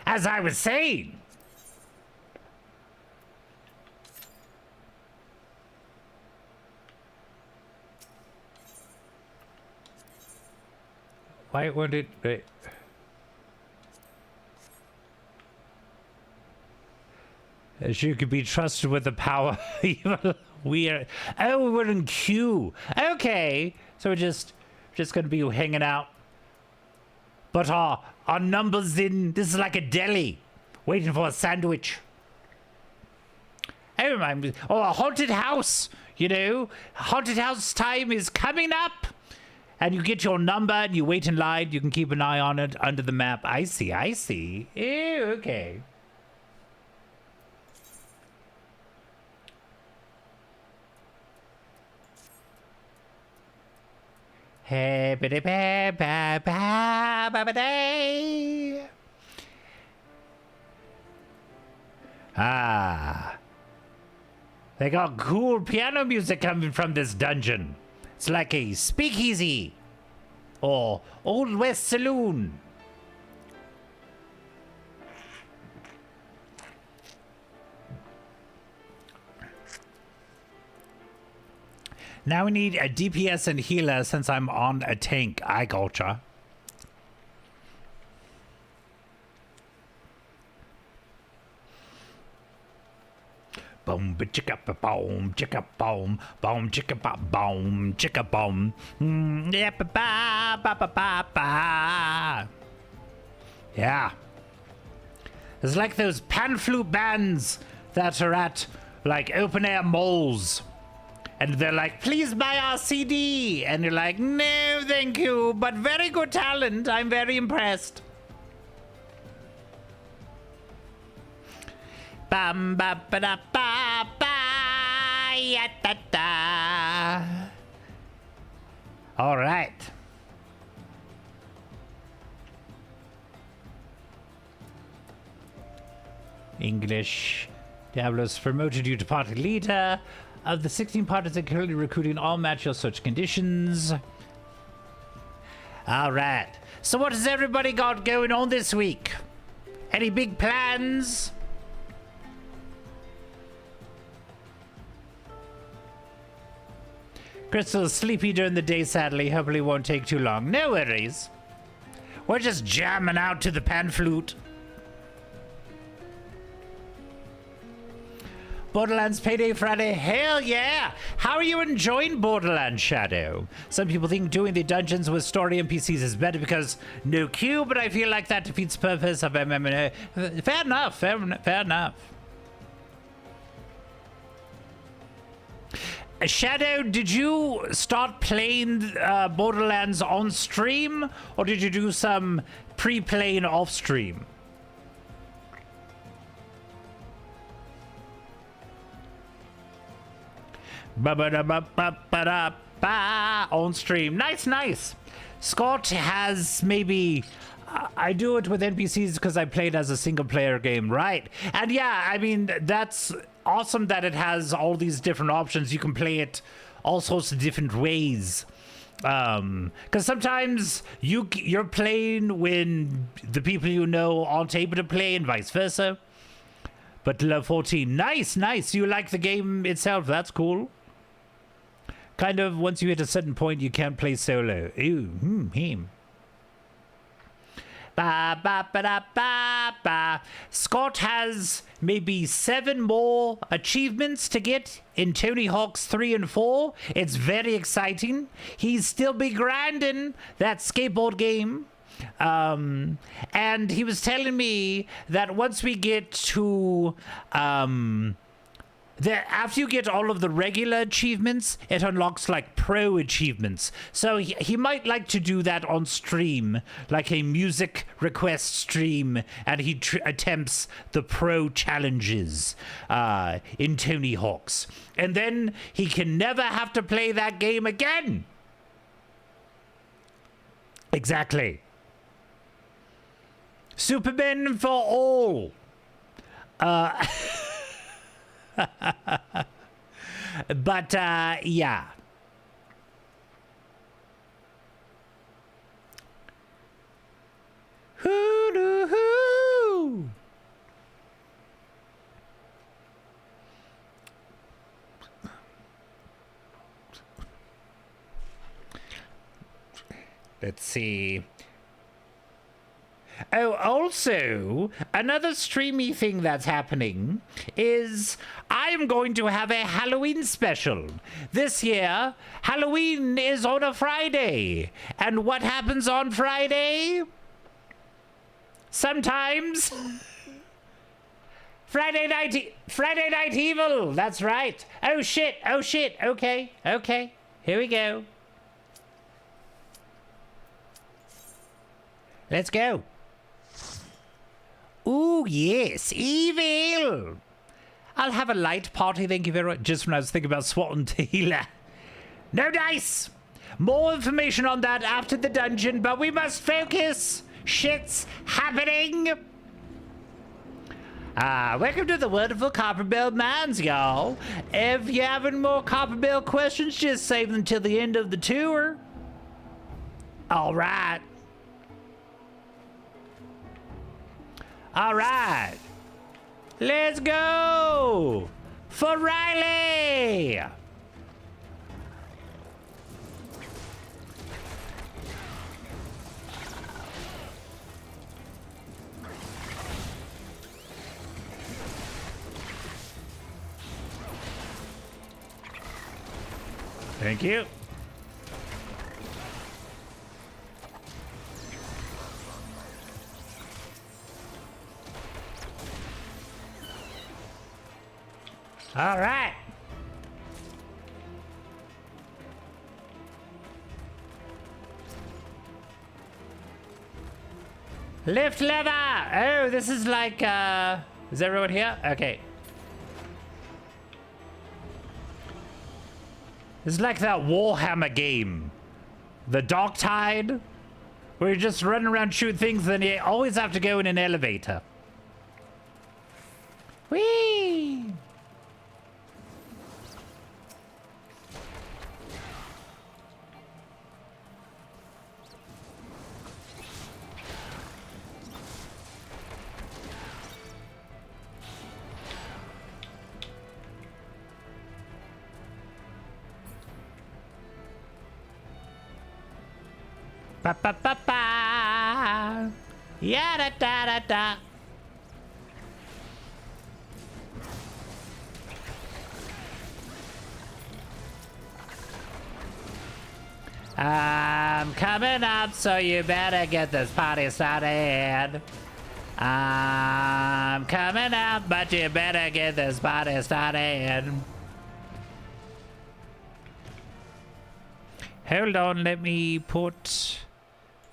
A: As I was saying. Why would it... Wait. She could be trusted with the power. We are... Oh, we're in queue. Okay. So we're just gonna be hanging out. But our numbers in... This is like a deli. Waiting for a sandwich. Oh, a haunted house. You know? Haunted house time is coming up. And you get your number and you wait in line. You can keep an eye on it under the map. I see, I see. Ew, okay. Ah. They got cool piano music coming from this dungeon. It's like a speakeasy or Old West Saloon. Now we need a DPS and healer since I'm on a tank. I gotcha. boom, chicka boom, chicka boom, boom, chicka boom, chicka boom. Yeah, ba ba ba ba ba. Yeah. It's like those pan flute bands that are at like open air malls. And they're like, please buy our CD. And you're like, no, thank you, but very good talent. I'm very impressed. Bam ba ba da ba ba ya da da. All right. English. Diablos promoted you to party leader. Of the 16 parties are currently recruiting, all match your search conditions. All right. So what has everybody got going on this week? Any big plans? Crystal's sleepy during the day, sadly. Hopefully won't take too long. No worries. We're just jamming out to the pan flute. Borderlands Payday Friday, hell yeah! How are you enjoying Borderlands Shadow? Some people think doing the dungeons with story NPCs is better because no queue, but I feel like that defeats the purpose of MMO. Fair enough, fair enough. Shadow, did you start playing Borderlands on stream, or did you do some pre-playing off stream? On stream. Nice. Scott has maybe... I do it with NPCs because I played as a single player game, right? And yeah, I mean, that's awesome that it has all these different options. You can play it all sorts of different ways. Because sometimes you're playing when the people you know aren't able to play and vice versa. But Love 14, nice. You like the game itself, that's cool. Kind of, once you hit a certain point, you can't play solo. Ooh, him. Scott has maybe 7 more achievements to get in Tony Hawk's 3 and 4. It's very exciting. He's still be grinding that skateboard game. And he was telling me that once we get to... after you get all of the regular achievements, it unlocks like pro achievements. So he might like to do that on stream, like a music request stream, and he attempts the pro challenges in Tony Hawk's. And then he can never have to play that game again. Exactly. Superman for all. But, yeah. Hoo-doo-hoo! Let's see. Oh, also, another streamy thing that's happening is I am going to have a Halloween special. This year, Halloween is on a Friday. And what happens on Friday? Sometimes... Friday Night Evil, that's right. Oh shit, okay, here we go. Let's go. Ooh, yes, evil. I'll have a light party, thank you very much. Just when I was thinking about swatting Teela. No dice. More information on that after the dungeon, but we must focus. Shit's happening. Welcome to the wonderful Copperbell Mines, y'all. If you have any more Copperbell questions, just save them till the end of the tour. All right. All right, let's go for Riley. Thank you. All right. Lift lever! Oh, this is like, is everyone here? Okay. This is like that Warhammer game. The Dark Tide. Where you just run around shoot things, then you always have to go in an elevator. Whee! Ba ba ba ba. Ya da da da da. I'm coming up, so you better get this party started. I'm coming up, but you better get this party started. Hold on, let me put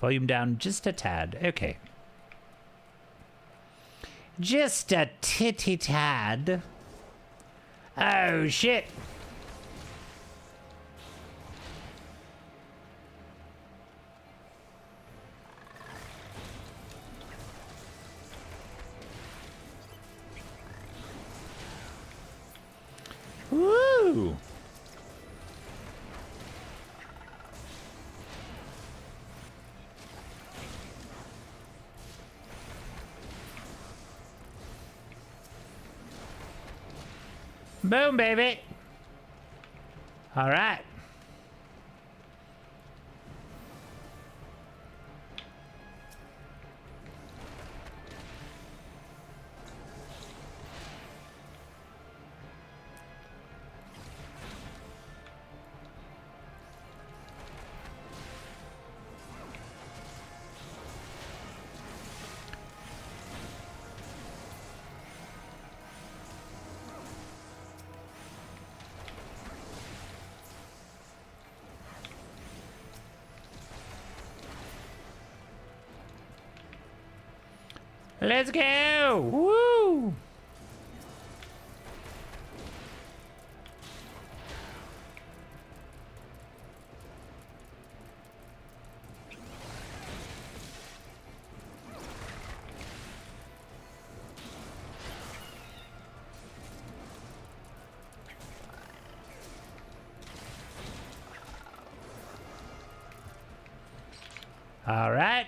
A: volume down just a tad. Okay. Just a titty tad. Oh, shit. Woo! Boom, baby. All right. Let's go! Woo! All right.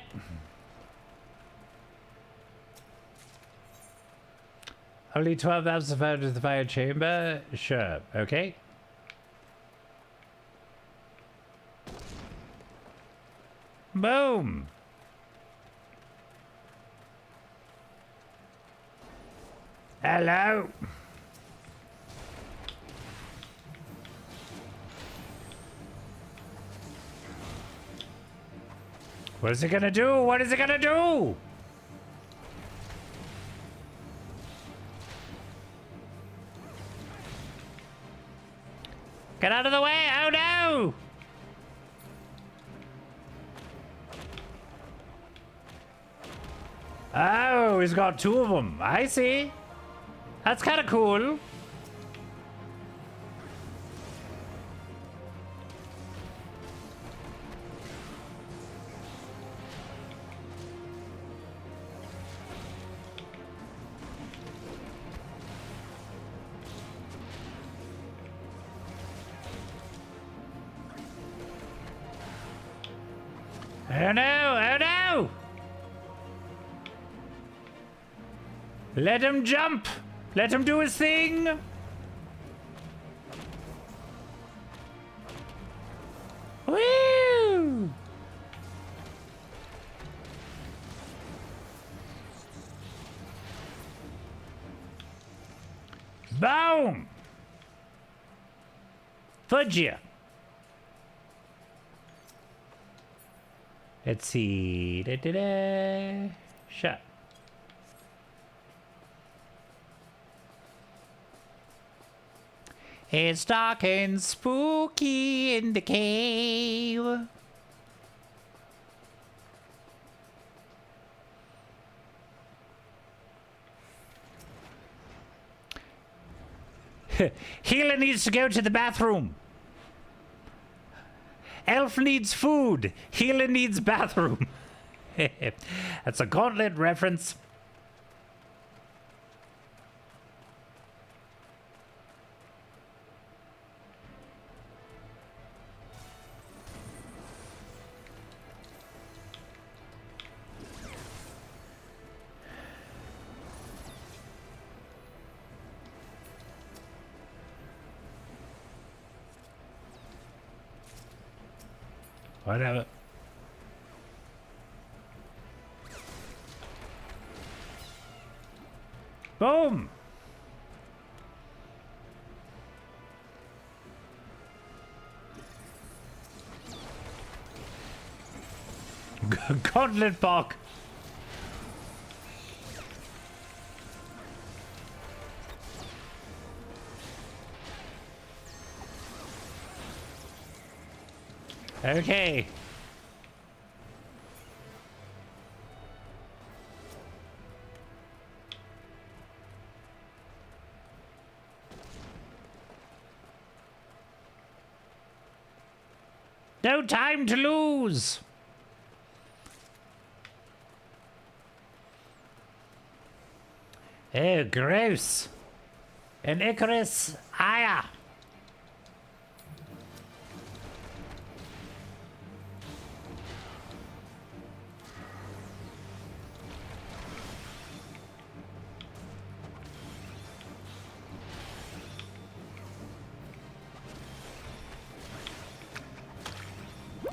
A: Only 12 hours of fire to the fire chamber? Sure, okay. Boom! Hello? What is it gonna do? What is it gonna do? Get out of the way! Oh no! Oh, he's got two of them. I see. That's kind of cool. Oh no! Oh no! Let him jump! Let him do his thing! Woo! Boom! Fudge ya! Let's see. Da-da-da. Shut. It's dark and spooky in the cave. Healer needs to go to the bathroom. Elf needs food. Healer needs bathroom. That's a Gauntlet reference. Whatever. Boom! Gauntlet Bog. Okay. No time to lose. Oh, gross. An Icarus Aya.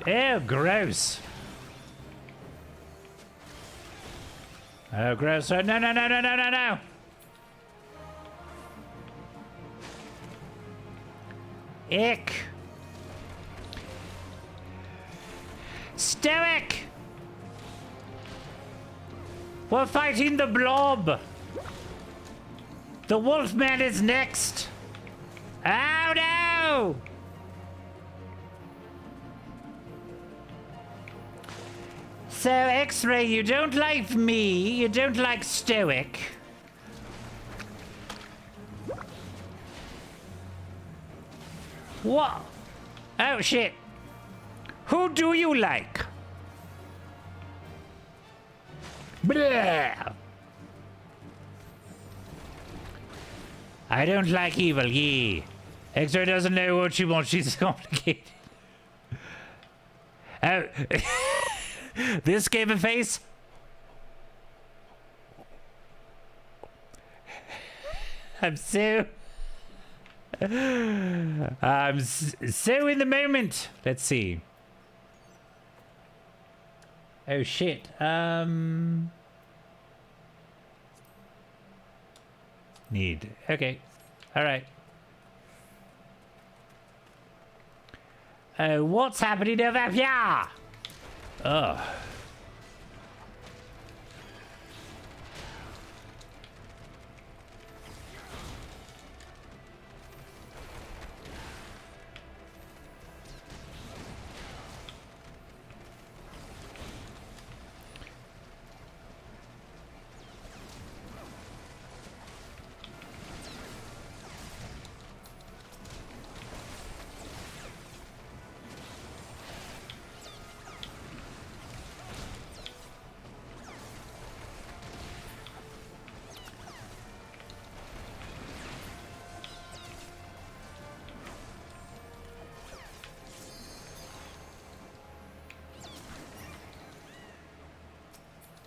A: Oh, gross. Oh, gross. Oh, no, no, no, no, no, no, no. Ick. Stoic. We're fighting the blob. The Wolfman is next. Oh, no. So, X-Ray, you don't like me, you don't like Stoic. What? Oh, shit. Who do you like? Blah. I don't like evil, yeah. X-Ray doesn't know what she wants, she's complicated. Oh. This gave a face. I'm so in the moment. Let's see. Oh shit. Need. Okay. All right. What's happening over here? Ugh.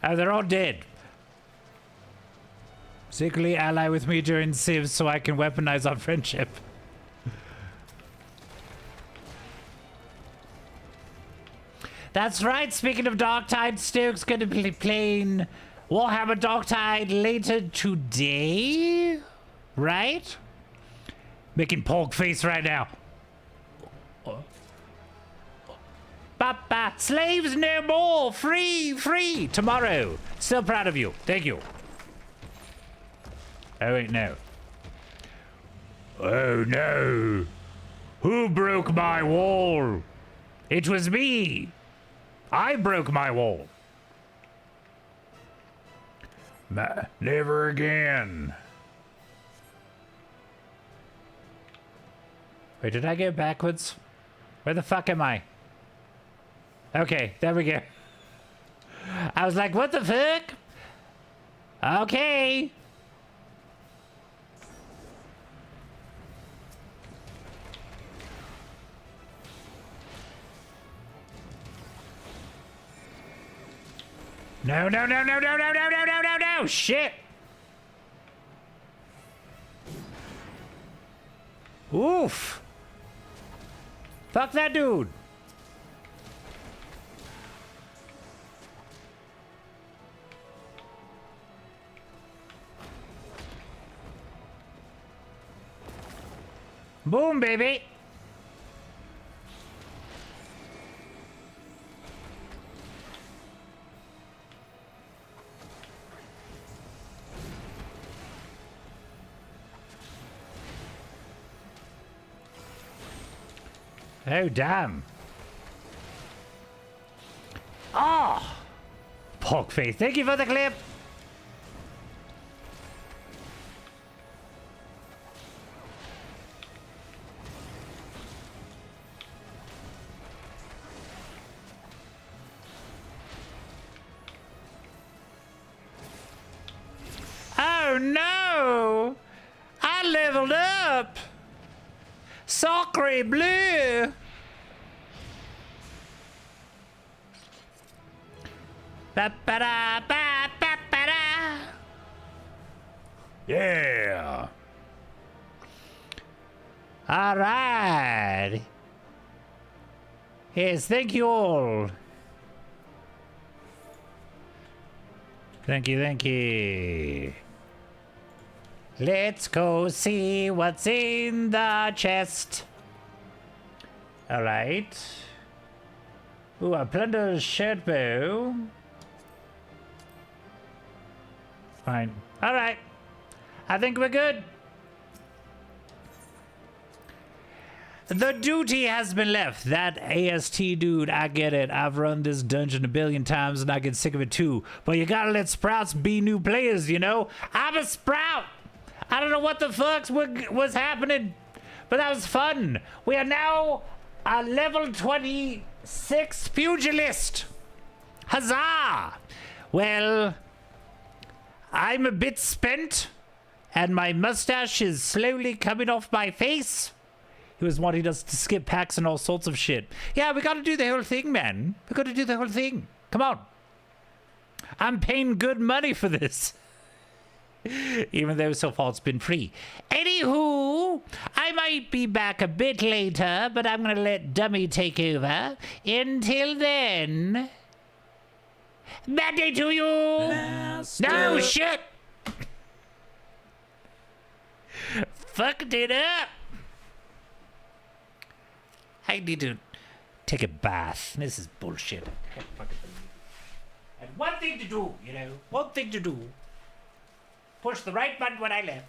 A: Oh, they're all dead. Secretly ally with me during civs so I can weaponize our friendship. That's right, speaking of Darktide, Stoke's gonna be playing Warhammer Darktide later today, right? Making pork face right now. Papa, slaves no more. Free, free. Tomorrow. Still proud of you. Thank you. Oh, wait, no. Oh, no. Who broke my wall? It was me. I broke my wall. Never again. Wait, did I go backwards? Where the fuck am I? Okay, there we go. I was like, what the fuck? Okay. No, no, no, no, no, no, no, no, no, no, no, shit. Oof. Fuck that dude. Boom, baby. Oh, damn. Oh! Porkface, thank you for the clip. Oh, no! I leveled up! Sacre bleu! Ba-ba-da, ba-ba-ba-da. Yeah! All right! Yes, thank you all. Thank you, thank you. Let's go see what's in the chest. All right. Ooh, a plunder's shirt bow. Fine. All right. I think we're good. The duty has been left. That AST dude, I get it. I've run this dungeon a billion times and I get sick of it too. But you gotta let sprouts be new players, you know? I'm a sprout. I don't know what the fuck was happening, but that was fun. We are now a level 26 pugilist. Huzzah! Well, I'm a bit spent, and my mustache is slowly coming off my face. He was wanting us to skip packs and all sorts of shit. Yeah, we gotta do the whole thing, man. We gotta do the whole thing. Come on. I'm paying good money for this. Even though so far it's been free. Anywho, I might be back a bit later, but I'm gonna let Dummy take over. Until then, bad day to you. Master. No shit. Fucked it up. I need to take a bath. This is bullshit. I can't fucking believe it. And one thing to do, you know, one thing to do. Push the right button when I left.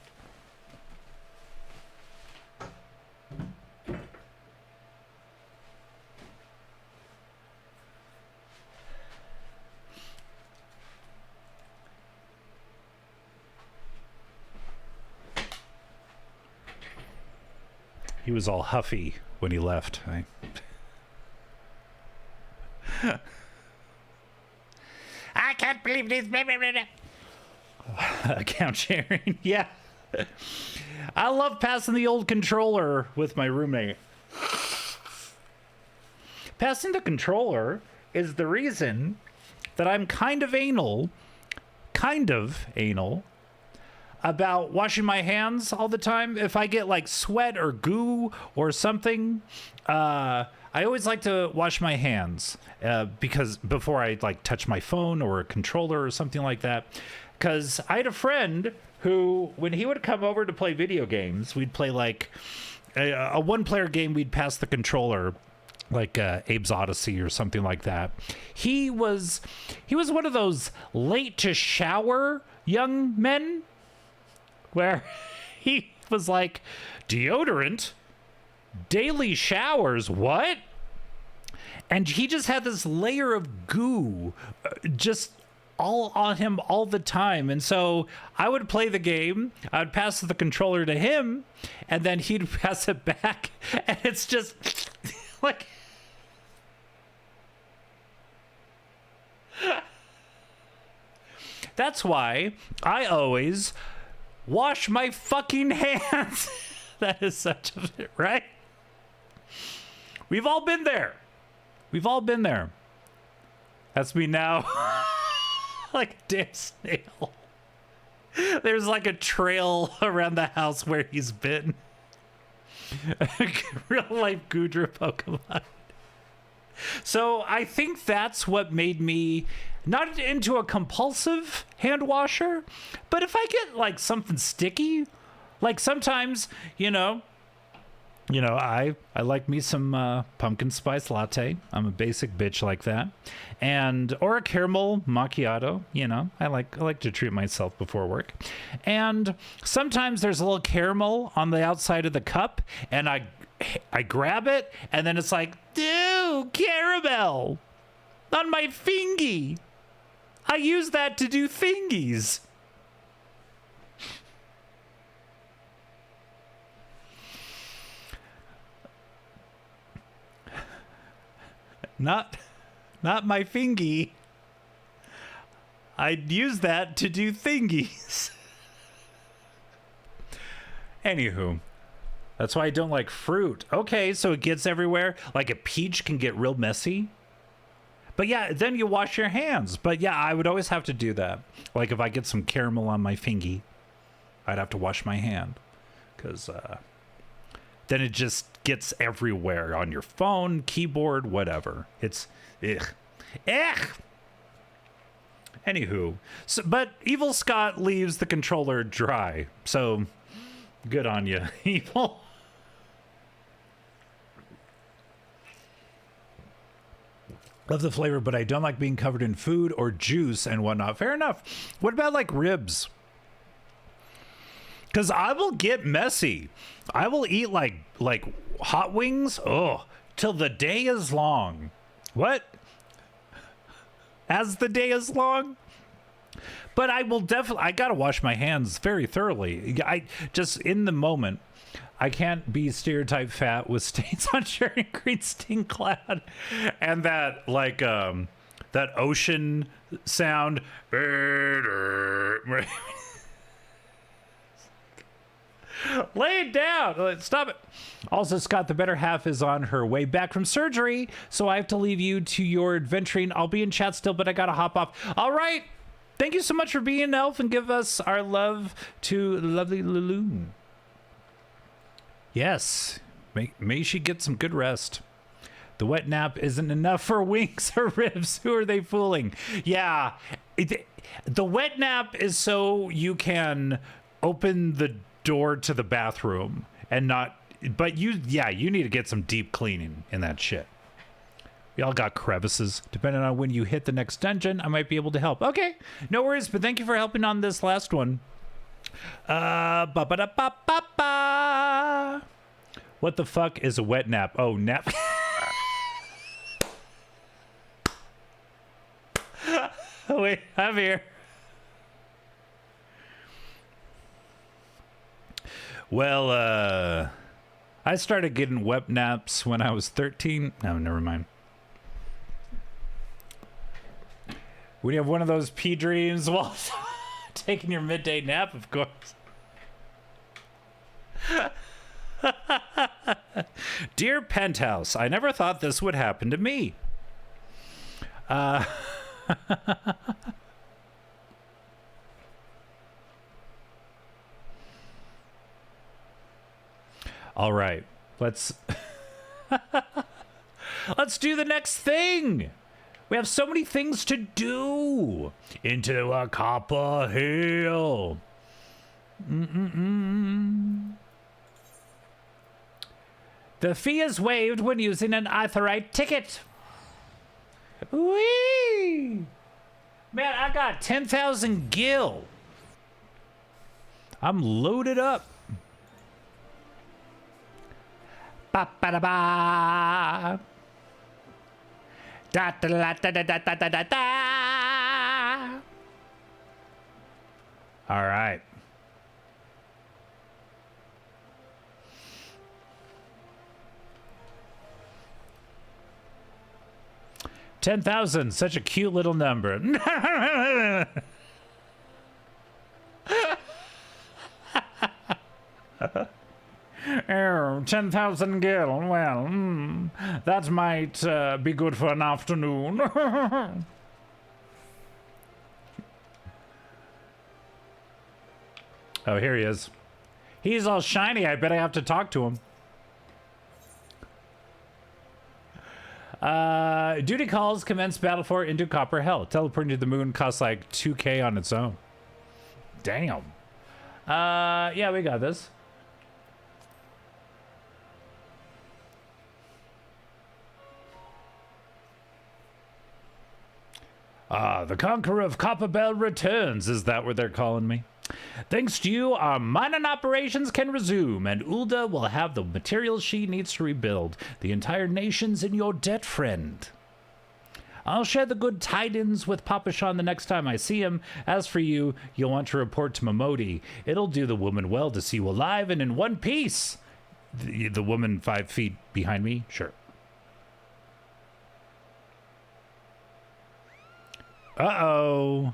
A: He was all huffy when he left. I can't believe this. Account sharing, yeah. I love passing the old controller with my roommate. Passing the controller is the reason that I'm kind of anal about washing my hands all the time. If I get like sweat or goo or something, I always like to wash my hands because before I like touch my phone or a controller or something like that. Because I had a friend who, when he would come over to play video games, we'd play like a one-player game. We'd pass the controller, like Abe's Odyssey or something like that. He was one of those late to shower young men where he was like, deodorant, daily showers, what? And he just had this layer of goo just all on him all the time. And so I would play the game, I would pass the controller to him, and then he'd pass it back, and it's just like... That's why I always wash my fucking hands. That is such a bit, right? We've all been there. We've all been there. That's me now. Like a damn snail. There's like a trail around the house where he's been. Real life Gudra Pokemon. So I think that's what made me not into a compulsive hand washer, but if I get like something sticky, like sometimes, I like me some pumpkin spice latte. I'm a basic bitch like that. And or a caramel macchiato, I like to treat myself before work. And sometimes there's a little caramel on the outside of the cup, and I grab it, and then it's like, ew, caramel on my fingy. I use that to do thingies. Not my fingy. I'd use that to do thingies. Anywho, that's why I don't like fruit. Okay, so it gets everywhere. Like a peach can get real messy. But yeah, then you wash your hands. But yeah, I would always have to do that. Like if I get some caramel on my fingy, I'd have to wash my hand. Because then it just gets everywhere on your phone, keyboard, whatever. It's ugh. Anywho, but Evil Scott leaves the controller dry. So good on you, Evil. Love the flavor, but I don't like being covered in food or juice and whatnot. Fair enough. What about like ribs? Because I will get messy. I will eat like hot wings. Oh, till the day is long. What? As the day is long? But I will definitely, I gotta wash my hands very thoroughly. I just, in the moment, I can't be stereotype fat with stains on shirt and green stain cloud. And that, like, that ocean sound. Lay it down. Stop it. Also, Scott, the better half is on her way back from surgery, so I have to leave you to your adventuring. I'll be in chat still, but I gotta hop off. All right. Thank you so much for being an elf, and give us our love to lovely Lulu. Yes. May she get some good rest. The wet nap isn't enough for wings or ribs. Who are they fooling? Yeah. The wet nap is so you can open the door to the bathroom and not, but you need to get some deep cleaning in that shit. We all got crevices. Depending on when you hit the next dungeon, I might be able to help. Okay, no worries, but thank you for helping on this last one. What the fuck is a wet nap? Oh, nap. Oh, wait, I'm here. Well, I started getting wet naps when I was 13. No, never mind. When you have one of those pee dreams while taking your midday nap, of course. Dear Penthouse, I never thought this would happen to me. All right, let's do the next thing. We have so many things to do. Into a copper hill. The fee is waived when using an authorized ticket. Whee! Man, I got 10,000 gil. I'm loaded up. Ba ba da ba. Da da da da da da da da da. All right. $10,000, such a cute little number. Oh, 10,000 gil. Well, that might be good for an afternoon. Oh, here he is. He's all shiny. I bet I have to talk to him. Duty calls commence battle for into Copper Hell. Teleporting to the moon costs like 2K on its own. Damn. Yeah, we got this. The Conqueror of Copperbell returns. Is that what they're calling me? Thanks to you, our mining operations can resume, and Ulda will have the materials she needs to rebuild. The entire nation's in your debt, friend. I'll share the good tidings with Papa Sean the next time I see him. As for you, you'll want to report to Momodi. It'll do the woman well to see you alive and in one piece. The woman 5 feet behind me? Sure. Uh-oh.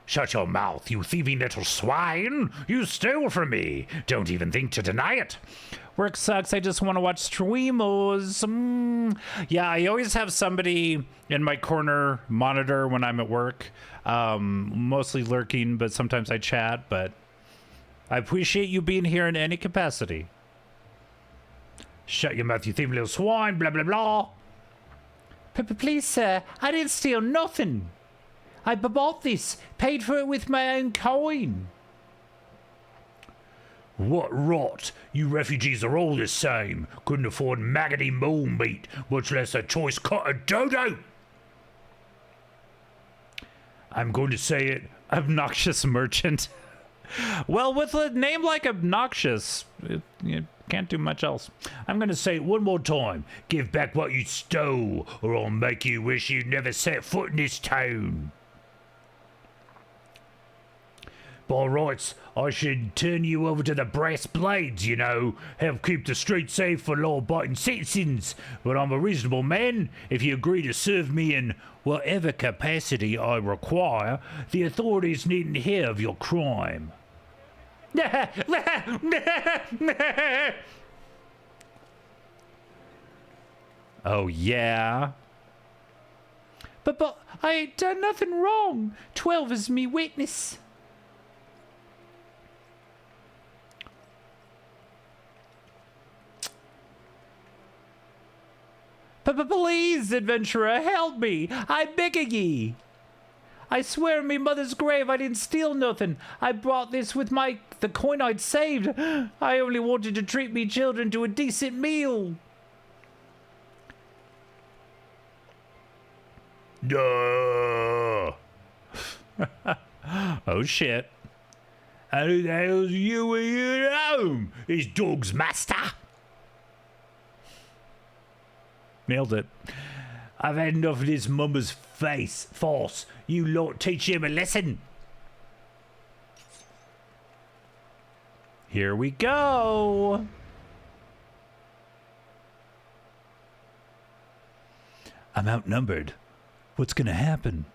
A: Shut your mouth, you thieving little swine! You stole from me! Don't even think to deny it! Work sucks, I just want to watch streamos. Yeah, I always have somebody in my corner monitor when I'm at work. Mostly lurking, but sometimes I chat, but I appreciate you being here in any capacity. Shut your mouth, you thieving little swine, blah, blah, blah. Please, sir, I didn't steal nothing. I bought this, paid for it with my own coin. What rot! You refugees are all the same. Couldn't afford maggoty mole meat, much less a choice cut of dodo. I'm going to say it, obnoxious merchant. Well, with a name like Obnoxious, you can't do much else. I'm going to say it one more time. Give back what you stole, or I'll make you wish you'd never set foot in this town. By rights, I should turn you over to the brass blades, you know, help keep the streets safe for law-abiding citizens. But I'm a reasonable man. If you agree to serve me in whatever capacity I require, the authorities needn't hear of your crime. Oh, yeah? But I ain't done nothing wrong. 12 is me witness. Please, adventurer, help me. I beg of ye. I swear on me mother's grave I didn't steal nothing. I brought this with the coin I'd saved. I only wanted to treat me children to a decent meal. Duh. Oh shit. And who the hell's you at home? Is dog's master? Nailed it. I've had enough of this mummer's farce. You lot teach him a lesson. Here we go. I'm outnumbered. What's gonna happen?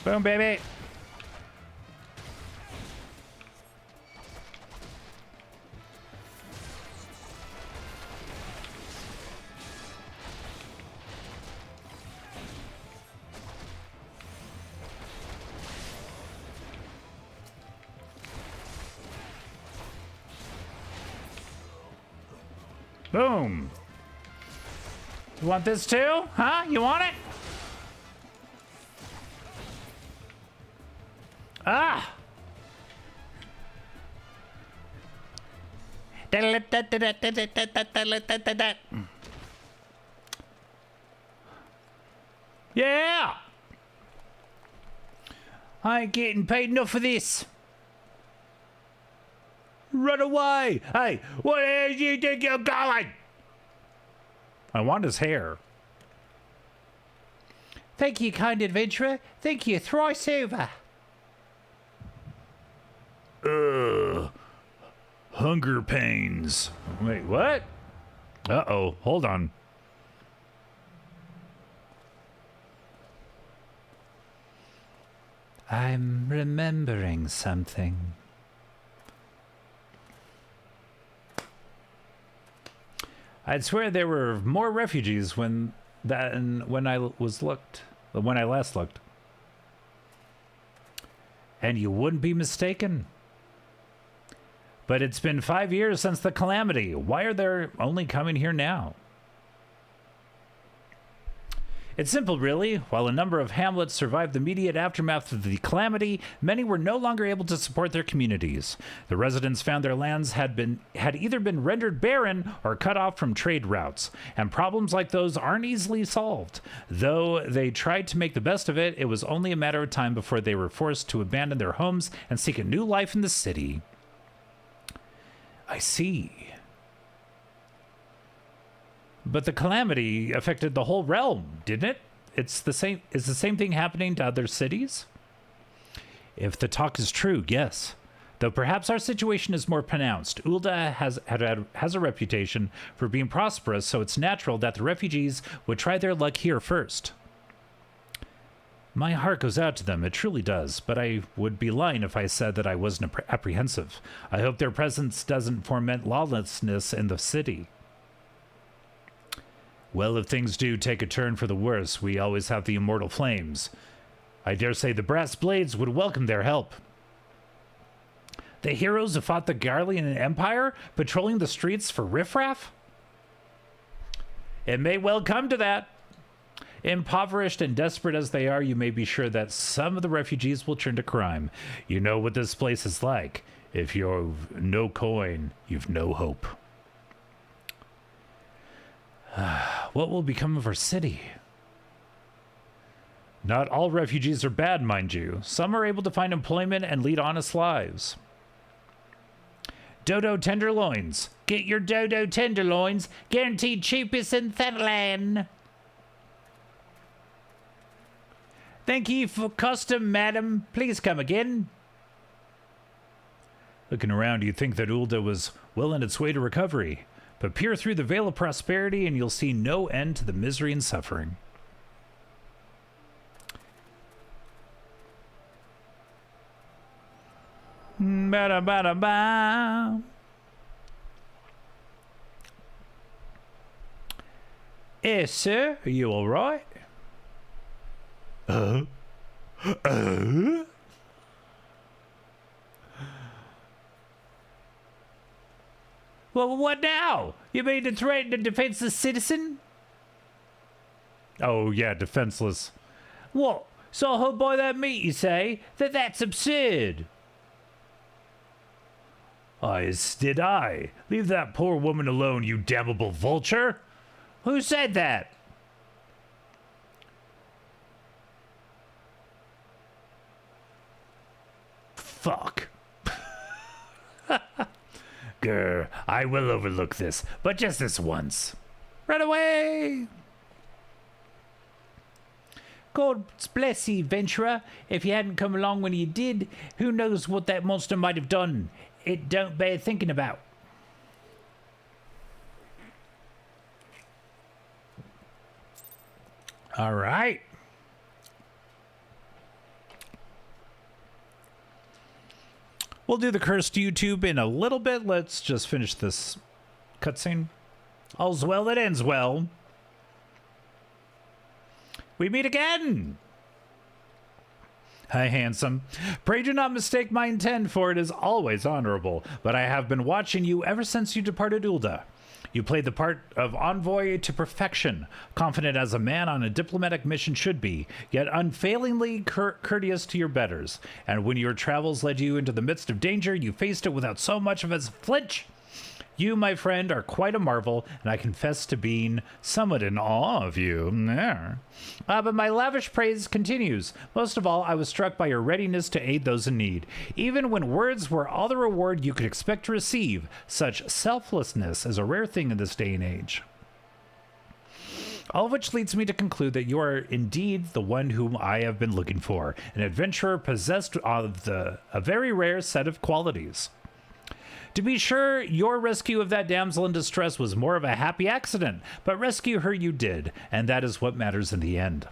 A: Boom, baby. Boom. You want this too? Huh? You want it? Ah! Yeah! I ain't getting paid enough for this. Run away! Hey, where do you think you're going? I want his hair. Thank you, kind adventurer. Thank you thrice over. Hunger pains. Wait, what? Uh-oh, hold on. I'm remembering something. I'd swear there were more refugees when I last looked. And you wouldn't be mistaken. But it's been 5 years since the calamity. Why are they only coming here now? It's simple, really. While a number of hamlets survived the immediate aftermath of the calamity, many were no longer able to support their communities. The residents found their lands had either been rendered barren or cut off from trade routes, and problems like those aren't easily solved. Though they tried to make the best of it, it was only a matter of time before they were forced to abandon their homes and seek a new life in the city. I see. But the calamity affected the whole realm, didn't it? Is the same thing happening to other cities? If the talk is true, yes. Though perhaps our situation is more pronounced. Ulda has a reputation for being prosperous, so it's natural that the refugees would try their luck here first. My heart goes out to them, it truly does, but I would be lying if I said that I wasn't apprehensive. I hope their presence doesn't foment lawlessness in the city. Well, if things do take a turn for the worse, we always have the immortal flames. I dare say the brass blades would welcome their help. The heroes who fought the Garlean Empire, patrolling the streets for riffraff? It may well come to that. Impoverished and desperate as they are, you may be sure that some of the refugees will turn to crime. You know what this place is like. If you've no coin, you've no hope. What will become of our city? Not all refugees are bad, mind you. Some are able to find employment and lead honest lives. Dodo tenderloins. Get your dodo tenderloins. Guaranteed cheapest in Thailand. Thank you for custom, madam. Please come again. Looking around, you'd think that Ulda was well on its way to recovery. But peer through the veil of prosperity and you'll see no end to the misery and suffering. Ba-da-ba-da-ba. Yes, sir. Are you all right? Well, what now? You mean to threaten a defenseless citizen? Oh, yeah, defenseless. What? So I'll buy that meat, you say? That's absurd. Did I? Leave that poor woman alone, you damnable vulture. Who said that? Fuck. Grr, I will overlook this, but just this once. Run away! God bless you, adventurer. If you hadn't come along when you did, who knows what that monster might have done. It don't bear thinking about. All right. We'll do the cursed YouTube in a little bit. Let's just finish this cutscene. All's well that ends well. We meet again. Hi, handsome. Pray do not mistake my intent, for it is always honorable. But I have been watching you ever since you departed Ulda. You played the part of envoy to perfection, confident as a man on a diplomatic mission should be, yet unfailingly courteous to your betters. And when your travels led you into the midst of danger, you faced it without so much as a flinch. You, my friend, are quite a marvel, and I confess to being somewhat in awe of you. But my lavish praise continues. Most of all, I was struck by your readiness to aid those in need. Even when words were all the reward you could expect to receive, such selflessness is a rare thing in this day and age. All of which leads me to conclude that you are indeed the one whom I have been looking for, an adventurer possessed of a very rare set of qualities. To be sure, your rescue of that damsel in distress was more of a happy accident, but rescue her you did, and that is what matters in the end.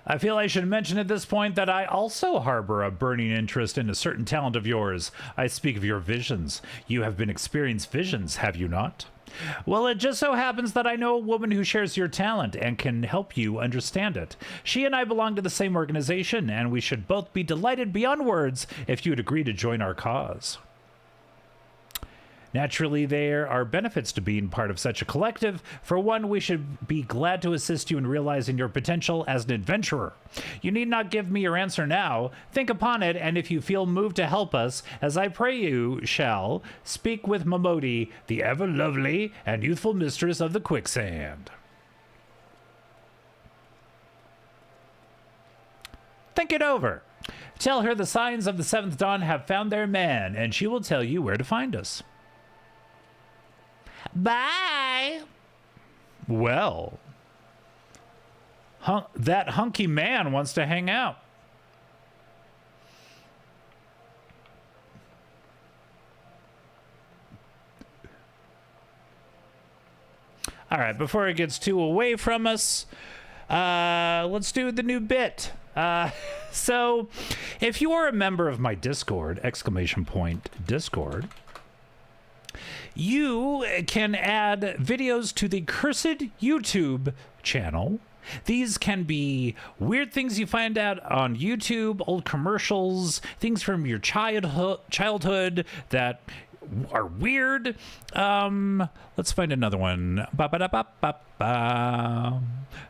A: I feel I should mention at this point that I also harbor a burning interest in a certain talent of yours. I speak of your visions. You have been experienced visions, have you not? Well, it just so happens that I know a woman who shares your talent and can help you understand it. She and I belong to the same organization, and we should both be delighted beyond words if you'd agree to join our cause. Naturally, there are benefits to being part of such a collective. For one, we should be glad to assist you in realizing your potential as an adventurer. You need not give me your answer now. Think upon it, and if you feel moved to help us, as I pray you shall, speak with Momodi, the ever-lovely and youthful mistress of the quicksand. Think it over. Tell her the signs of the seventh dawn have found their man, and she will tell you where to find us. Bye. Well, that hunky man wants to hang out. All right, before it gets too away from us, let's do the new bit. So, if you are a member of my Discord, !Discord, you can add videos to the Cursed YouTube channel. These can be weird things you find out on YouTube, old commercials, things from your childhood that are weird. Let's find another one. Ba-ba-da-ba-ba-ba.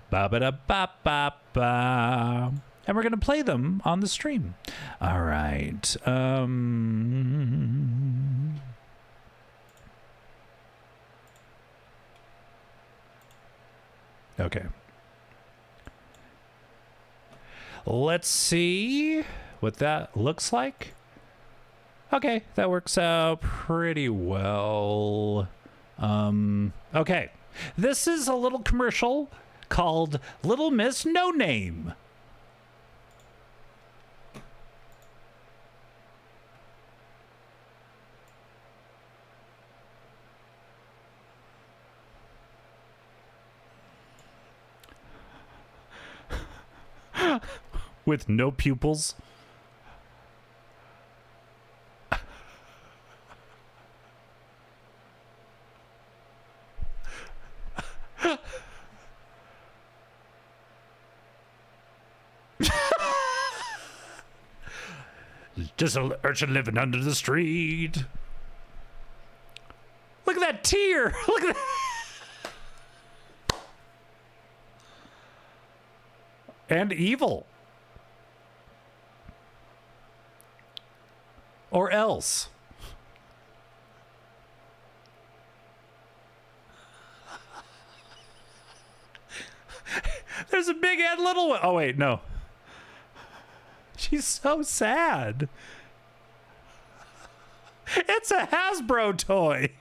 A: Ba-ba-da-ba-ba-ba. And we're going to play them on the stream. All right. Okay. Let's see what that looks like. Okay, that works out pretty well. Okay. This is a little commercial called Little Miss No Name. With no pupils. Just an urchin living under the street. Look at that tear. Look at that. And evil. Or else. There's a big and little one. Oh, wait, no. She's so sad. It's a Hasbro toy.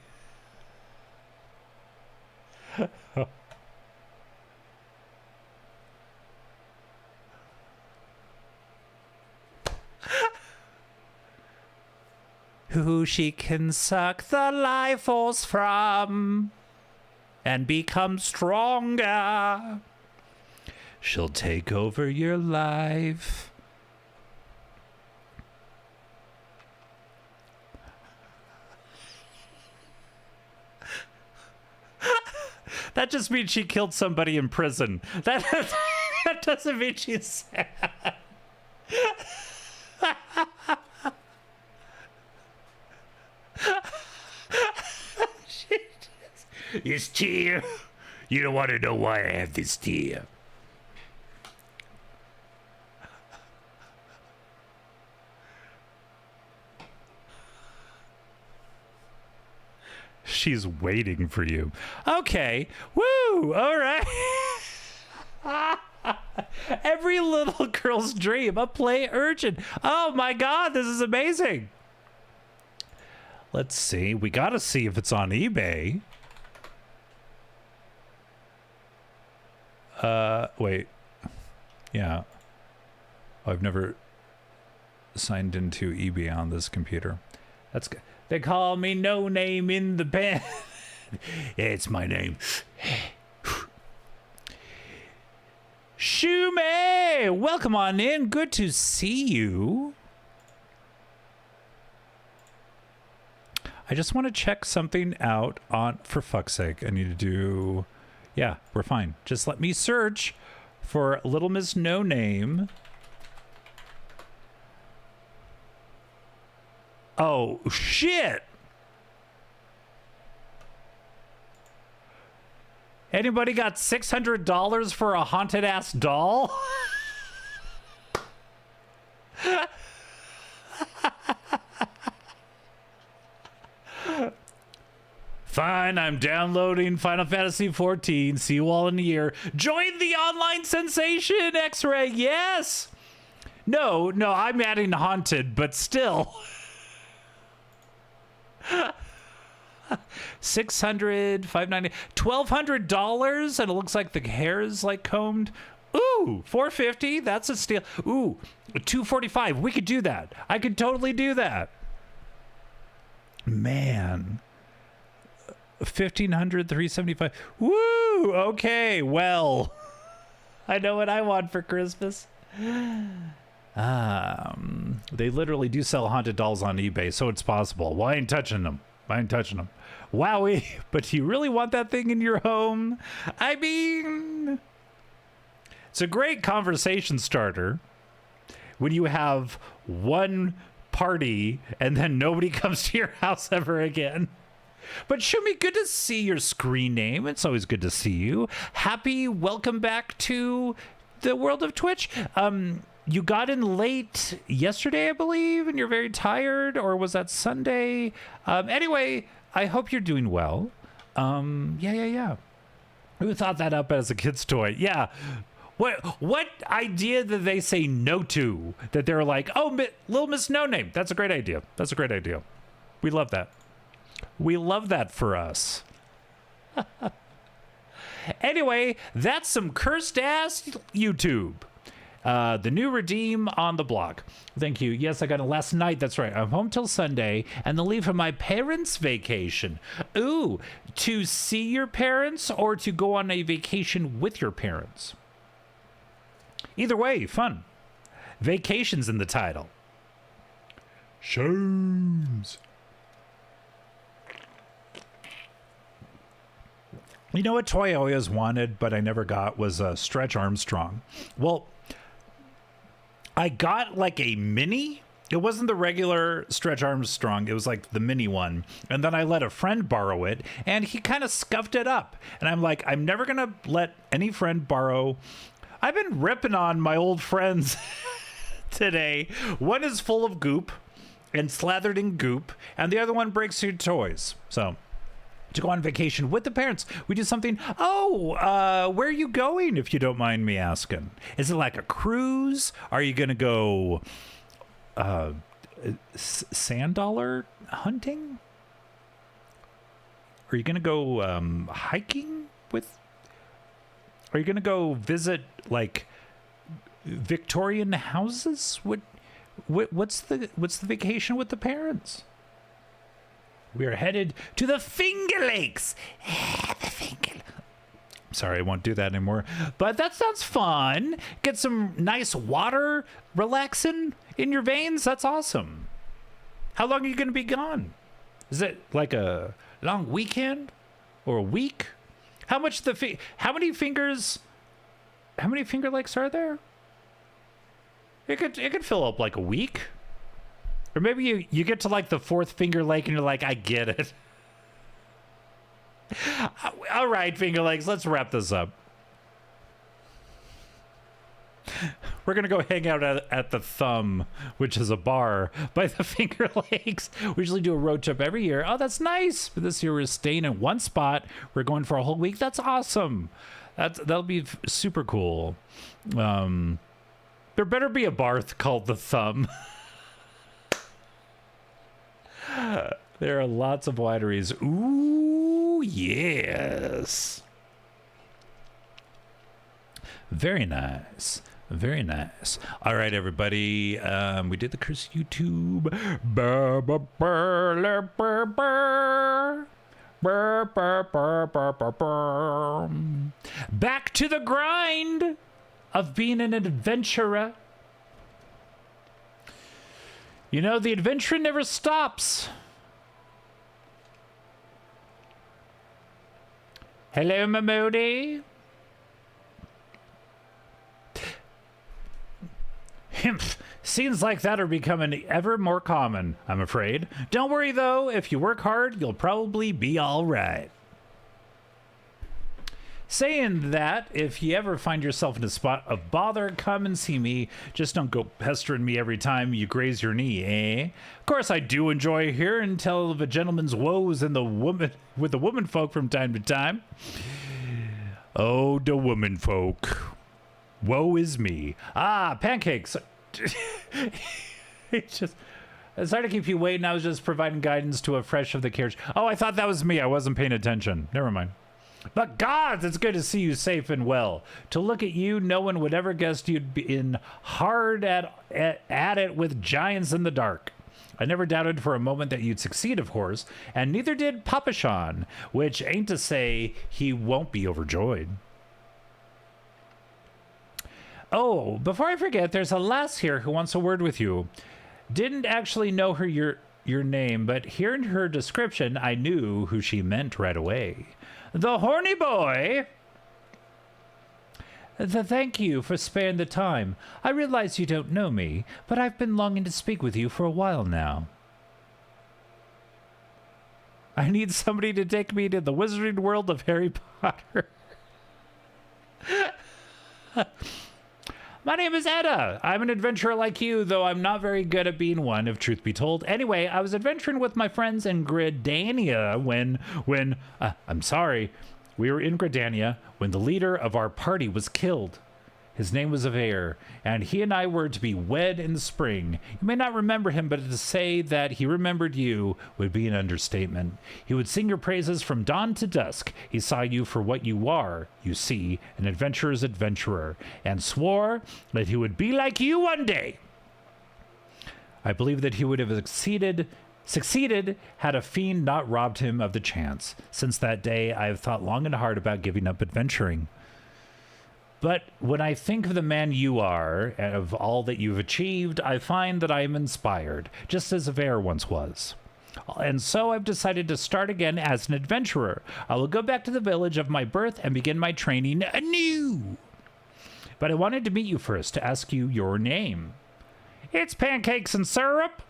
A: Who she can suck the life force from and become stronger. She'll take over your life. That just means she killed somebody in prison. That doesn't mean she's sad. This tear. You don't want to know why I have this tear. She's waiting for you. Okay. Woo! All right. Every little girl's dream. A play urchin. Oh my God, this is amazing. Let's see. We got to see if it's on eBay. Wait. Yeah. I've never signed into eBay on this computer. That's good. They call me No Name in the band. It's my name. Shume! Welcome on in. Good to see you. I just want to check something out on... For fuck's sake, I need to do... Yeah, we're fine. Just let me search for Little Miss No Name. Oh, shit! Anybody got $600 for a haunted-ass doll? Fine, I'm downloading Final Fantasy XIV. See you all in a year. Join the online sensation, X-Ray. Yes! No, I'm adding haunted, but still... $600, $590, $1,200, and it looks like the hair is like combed. Ooh, $450. That's a steal. Ooh, $245. We could do that. I could totally do that. Man, $1,500, $375. Woo. Okay, well, I know what I want for Christmas. They literally do sell haunted dolls on eBay, so it's possible. Well, I ain't touching them. Wowie, but do you really want that thing in your home? I mean, it's a great conversation starter when you have one party and then nobody comes to your house ever again. But Shumi, good to see your screen name. It's always good to see you. Happy welcome back to the world of Twitch. You got in late yesterday, I believe, and you're very tired, or was that Sunday? Anyway, I hope you're doing well. Yeah. Who thought that up as a kid's toy? Yeah. What idea did they say no to? That they're like, oh, Little Miss No Name. That's a great idea. We love that. We love that for us. Anyway, that's some cursed ass YouTube. The new redeem on the block. Thank you. Yes, I got it last night. That's right. I'm home till Sunday and then leave for my parents' vacation. Ooh, to see your parents or to go on a vacation with your parents? Either way, fun. Vacation's in the title. Shames. You know what toy I always wanted, but I never got was a Stretch Armstrong. Well, I got like a mini. It wasn't the regular Stretch Armstrong. It was like the mini one. And then I let a friend borrow it, and he kind of scuffed it up. And I'm like, I'm never going to let any friend borrow. I've been ripping on my old friends today. One is full of goop and slathered in goop, and the other one breaks through toys. So... to go on vacation with the parents, we do something. Where are you going, if you don't mind me asking? Is it like a cruise? Are you gonna go sand dollar hunting? Are you gonna go hiking with? Are you gonna go visit like Victorian houses? What's the vacation with the parents? We are headed to the Finger Lakes. Sorry, I won't do that anymore. But that sounds fun. Get some nice water relaxing in your veins. That's awesome. How long are you going to be gone? Is it like a long weekend or a week? How many fingers? How many Finger Lakes are there? It could fill up like a week. Or maybe you get to like the 4th Finger Lake and you're like, I get it. All right, Finger Lakes, let's wrap this up. We're going to go hang out at the Thumb, which is a bar by the Finger Lakes. We usually do a road trip every year. Oh, that's nice. But this year we're staying in one spot. We're going for a whole week. That's awesome. That'll be super cool. There better be a bar called the Thumb. There are lots of wineries. Ooh, yes. Very nice. Very nice. All right, everybody. We did the curse YouTube. Burr, burr, burr, burr, burr. Burr, burr, burr, burr, burr, burr. Back to the grind of being an adventurer. You know, the adventure never stops. Hello, Mamodi. Scenes like that are becoming ever more common, I'm afraid. Don't worry, though. If you work hard, you'll probably be all right. Saying that, if you ever find yourself in a spot of bother, come and see me. Just don't go pestering me every time you graze your knee, eh? Of course, I do enjoy hearing tell of a gentleman's woes with the woman folk from time to time. Oh, the woman folk. Woe is me. Ah, pancakes. Sorry to keep you waiting. I was just providing guidance to a fresh of the carriage. Oh, I thought that was me. I wasn't paying attention. Never mind. But gods, it's good to see you safe and well. To look at you, no one would ever guess you'd be in hard at it with giants in the dark. I never doubted for a moment that you'd succeed, of course, and neither did Papa Sean, which ain't to say he won't be overjoyed. Oh, before I forget, there's a lass here who wants a word with you. Didn't actually know her your name, but hearing her description, I knew who she meant right away. The horny boy. Thank you for sparing the time. I realize you don't know me, but I've been longing to speak with you for a while now. I need somebody to take me to the wizarding world of Harry Potter. My name is Edda. I'm an adventurer like you, though I'm not very good at being one, if truth be told. Anyway, I was adventuring with my friends in Gridania we were in Gridania when the leader of our party was killed. His name was Avair, and he and I were to be wed in the spring. You may not remember him, but to say that he remembered you would be an understatement. He would sing your praises from dawn to dusk. He saw you for what you are, you see, an adventurer's adventurer, and swore that he would be like you one day. I believe that he would have succeeded had a fiend not robbed him of the chance. Since that day, I have thought long and hard about giving up adventuring. But when I think of the man you are, and of all that you've achieved, I find that I am inspired, just as Avair once was. And so I've decided to start again as an adventurer. I will go back to the village of my birth and begin my training anew. But I wanted to meet you first to ask you your name. It's Pancakes and Syrup.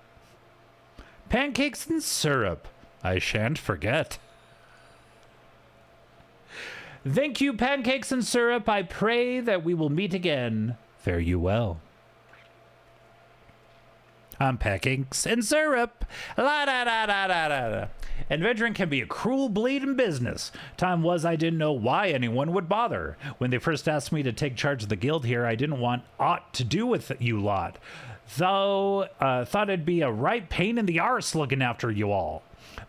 A: Pancakes and Syrup. I shan't forget. Thank you, Pancakes and Syrup. I pray that we will meet again. Fare you well. I'm Pancakes and Syrup. La da da da da da. Adventuring can be a cruel bleeding business. Time was I didn't know why anyone would bother. When they first asked me to take charge of the guild here, I didn't want aught to do with you lot. Though, thought it'd be a right pain in the arse looking after you all.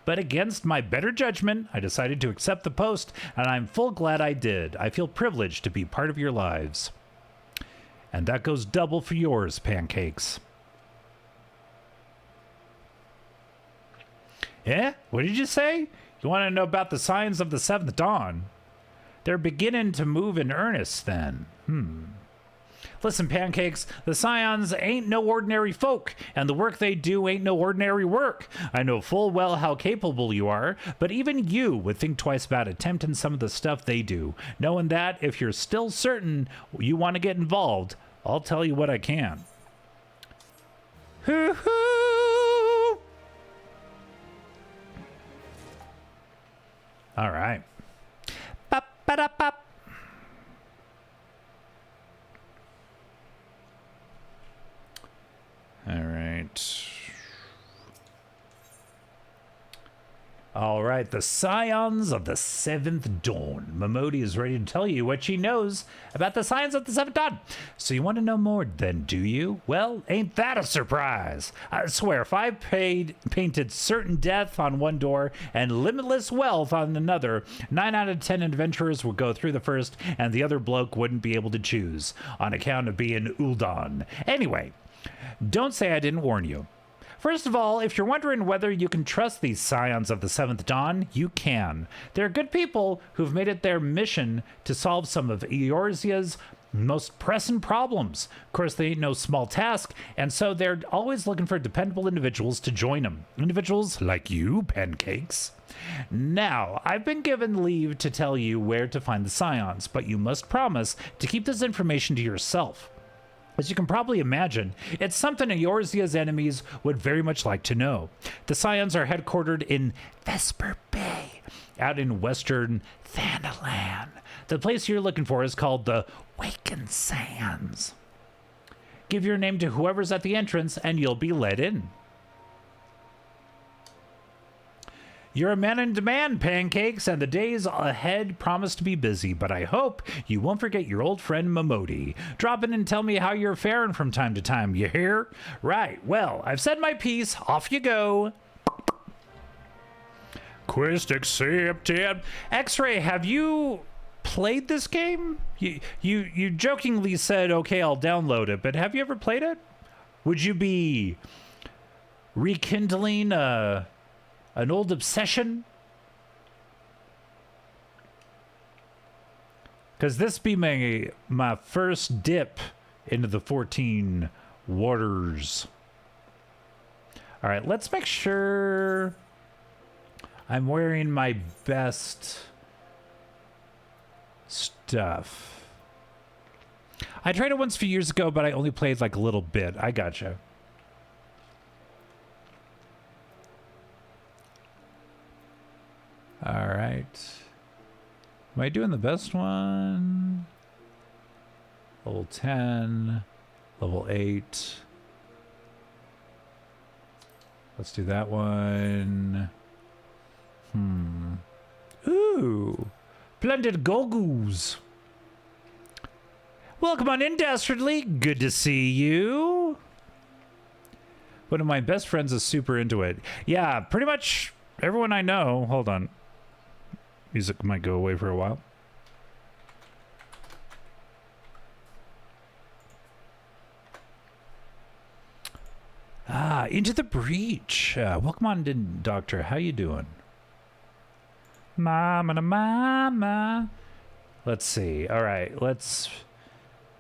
A: But against my better judgment, I decided to accept the post, and I'm full glad I did. I feel privileged to be part of your lives. And that goes double for yours, Pancakes. Yeah? What did you say? You want to know about the signs of the seventh dawn? They're beginning to move in earnest, then. Listen, Pancakes, the Scions ain't no ordinary folk, and the work they do ain't no ordinary work. I know full well how capable you are, but even you would think twice about attempting some of the stuff they do, knowing that if you're still certain you want to get involved, I'll tell you what I can. Hoo-hoo! All right. Bop-ba-da-bop. All right. All right, the Scions of the Seventh Dawn. Momodi is ready to tell you what she knows about the Scions of the Seventh Dawn. So you want to know more then, do you? Well, ain't that a surprise? I swear, if I painted certain death on one door and limitless wealth on another, 9 out of 10 adventurers would go through the first and the other bloke wouldn't be able to choose on account of being Uldan. Anyway, don't say I didn't warn you. First of all, if you're wondering whether you can trust these Scions of the Seventh Dawn, you can. They're good people who've made it their mission to solve some of Eorzea's most pressing problems. Of course, they ain't no small task, and so they're always looking for dependable individuals to join them. Individuals like you, Pancakes. Now, I've been given leave to tell you where to find the Scions, but you must promise to keep this information to yourself. As you can probably imagine, it's something Eorzea's enemies would very much like to know. The Scions are headquartered in Vesper Bay, out in western Thanalan. The place you're looking for is called the Waken Sands. Give your name to whoever's at the entrance and you'll be let in. You're a man in demand, Pancakes, and the days ahead promise to be busy, but I hope you won't forget your old friend Momodi. Drop in and tell me how you're faring from time to time, you hear? Right, well, I've said my piece. Off you go. Quest accepted. X-Ray, have you played this game? You jokingly said, okay, I'll download it, but have you ever played it? Would you be rekindling an old obsession? Because this be my first dip into the 14 waters. All right, let's make sure I'm wearing my best stuff. I tried it once a few years ago, but I only played like a little bit. I gotcha. All right. Am I doing the best one? Level 10, level 8. Let's do that one. Ooh, Splendid Gogoos. Welcome on in, Dastardly. Good to see you. One of my best friends is super into it. Yeah, pretty much everyone I know. Hold on. Music might go away for a while. Into the Breach. Welcome on in, Doctor. How you doing? Mama. Let's see. All right, let's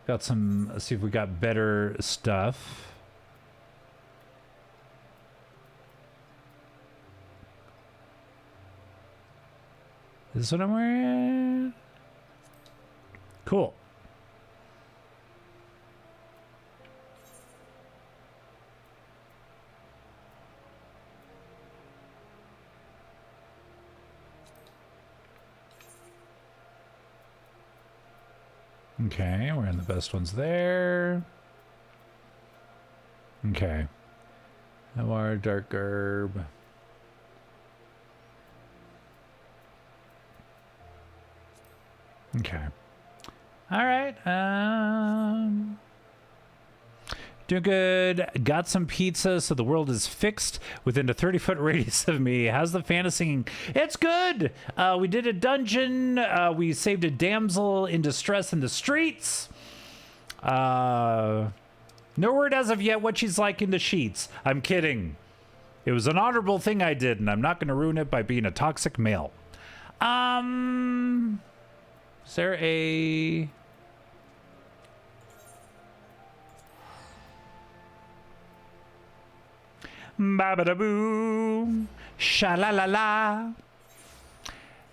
A: see if we got better stuff. Is this what I'm wearing? Cool. Okay, we're in the best ones there. Okay. Noir, dark garb. Okay. All right. Doing good. Got some pizza, so the world is fixed within a 30-foot radius of me. How's the fantasy? It's good. We did a dungeon. We saved a damsel in distress in the streets. No word as of yet what she's like in the sheets. I'm kidding. It was an honorable thing I did, and I'm not going to ruin it by being a toxic male. Is there a... Ba-ba-da-boo. Sha-la-la-la.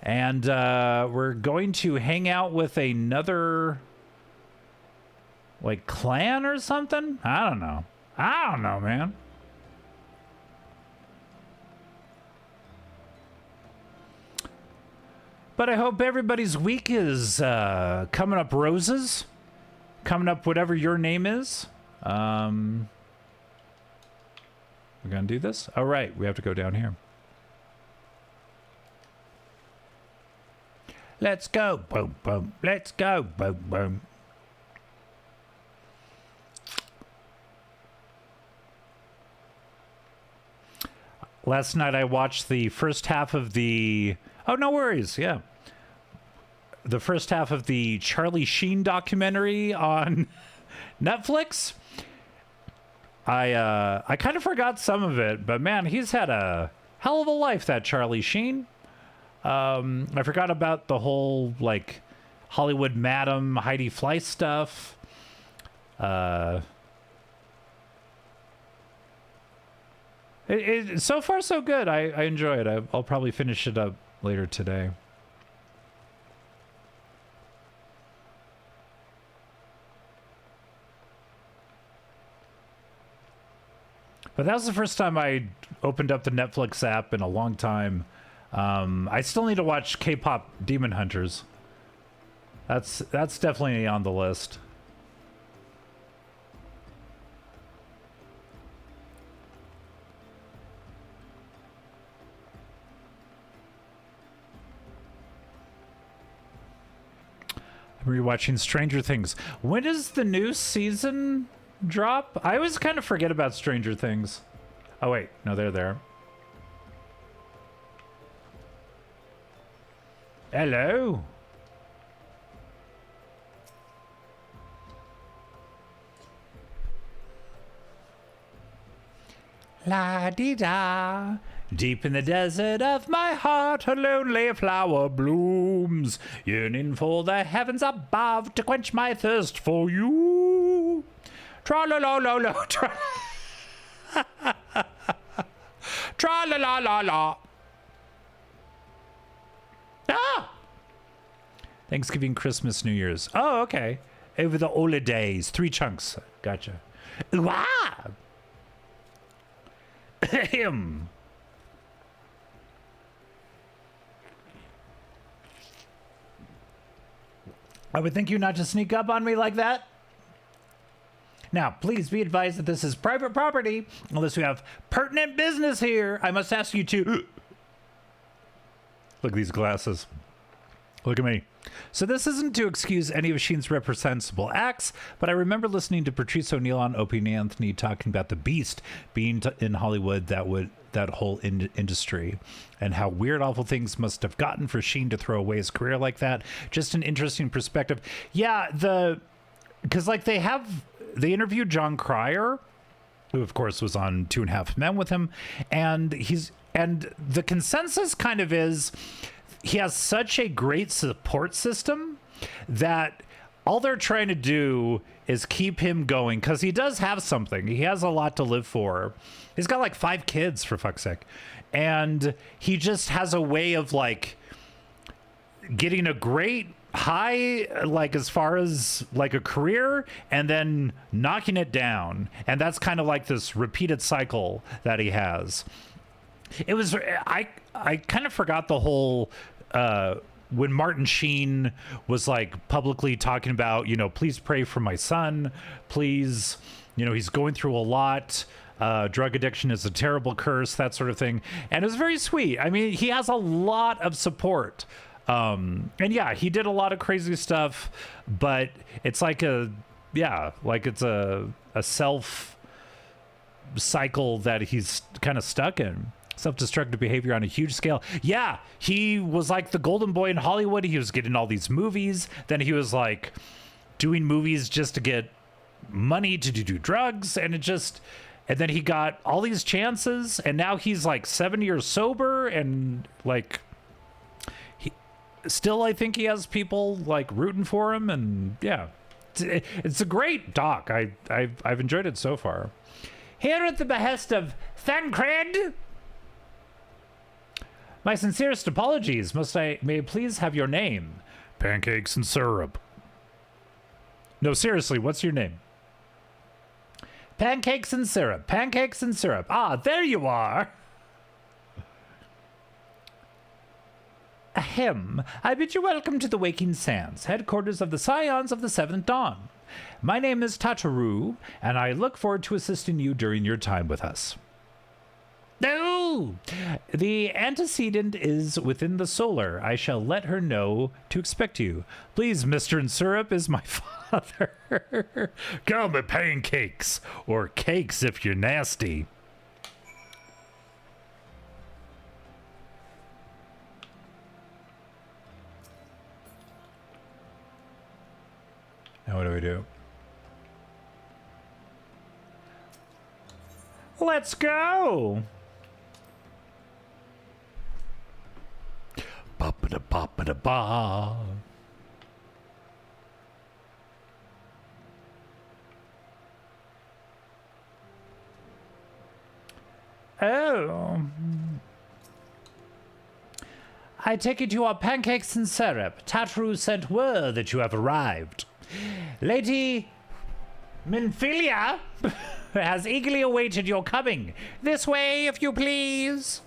A: And we're going to hang out with another, like, clan or something? I don't know. I don't know, man. But I hope everybody's week is coming up roses. Coming up whatever your name is. We're going to do this? Oh, right. We have to go down here. Let's go. Boom, boom. Let's go. Boom, boom. Last night I watched the first half of the... Oh, no worries. Yeah. The first half of the Charlie Sheen documentary on Netflix. I kind of forgot some of it, but man, he's had a hell of a life, that Charlie Sheen. I forgot about the whole, like, Hollywood Madam Heidi Fleiss stuff. So far so good. I enjoy it. I'll probably finish it up later today. But that was the first time I opened up the Netflix app in a long time. I still need to watch K-pop Demon Hunters. That's definitely on the list. I'm rewatching Stranger Things. When does the new season drop? I always kind of forget about Stranger Things. Oh wait, no, they're there. Hello. La-dee-da. Deep in the desert of my heart, a lonely flower blooms, yearning for the heavens above to quench my thirst for you. Tra-la-la-la-la, tra- Tra-la-la-la-la. Ah! Thanksgiving, Christmas, New Year's. Oh, okay. Over the holidays. 3 chunks. Gotcha. Wow. Him. I would think you not to sneak up on me like that. Now, please be advised that this is private property. Unless we have pertinent business here, I must ask you to... Look at these glasses. Look at me. So this isn't to excuse any of Sheen's reprehensible acts, but I remember listening to Patrice O'Neill on Opie and Anthony talking about the beast being in Hollywood, that whole industry, and how weird, awful things must have gotten for Sheen to throw away his career like that. Just an interesting perspective. Yeah, because like they interviewed John Cryer, who of course was on 2.5 Men with him, and the consensus kind of is he has such a great support system that all they're trying to do is keep him going, because he does have something. He has a lot to live for. He's got like 5 kids, for fuck's sake. And he just has a way of like getting a great high, like as far as like a career, and then knocking it down. And that's kind of like this repeated cycle that he has. It was, I kind of forgot the whole, when Martin Sheen was like publicly talking about, please pray for my son, please, he's going through a lot. Drug addiction is a terrible curse, that sort of thing. And it was very sweet. I mean, he has a lot of support. And yeah, he did a lot of crazy stuff, but it's like it's a self cycle that he's kind of stuck in. Self-destructive behavior on a huge scale. Yeah, he was like the golden boy in Hollywood. He was getting all these movies. Then he was like doing movies just to get money to do drugs. And then he got all these chances. And now he's like 7 years sober. And like, I think he has people like rooting for him. And yeah, it's a great doc. I've enjoyed it so far. Here at the behest of Thancred. My sincerest apologies. May I please have your name? Pancakes and syrup. No, seriously, what's your name? Pancakes and syrup. Pancakes and syrup. Ah, there you are. Ahem. I bid you welcome to the Waking Sands, headquarters of the Scions of the Seventh Dawn. My name is Tataru, and I look forward to assisting you during your time with us. No! The antecedent is within the solar. I shall let her know to expect you. Please, Mr. and Syrup is my father. Call me Pancakes, or Cakes if you're nasty. Now what do we do? Let's go! Ba-ba-da-ba-ba-da-ba. Oh. I take it you are Pancakes and Syrup. Tatru sent word that you have arrived. Lady Minfilia has eagerly awaited your coming. This way, if you please.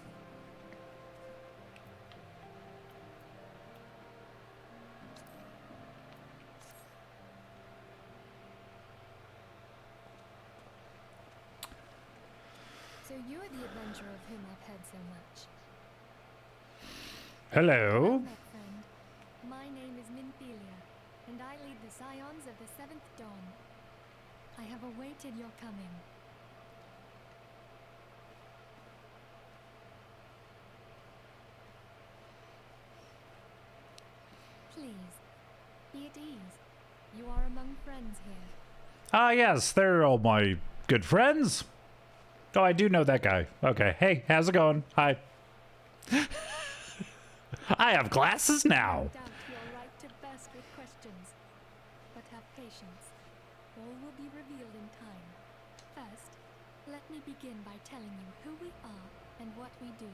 C: So you're the adventurer of whom I've heard so much.
A: Hello.
C: Well met, friend. My name is Minfilia, and I lead the Scions of the Seventh Dawn. I have awaited your coming. Please, be at ease. You are among friends here.
A: Ah, yes, they're all my good friends. Oh, I do know that guy. Okay. Hey, how's it going? Hi. I have glasses now.
C: I doubt your right to burst with questions, but have patience. All will be revealed in time. First, let me begin by telling you who we are and what we do.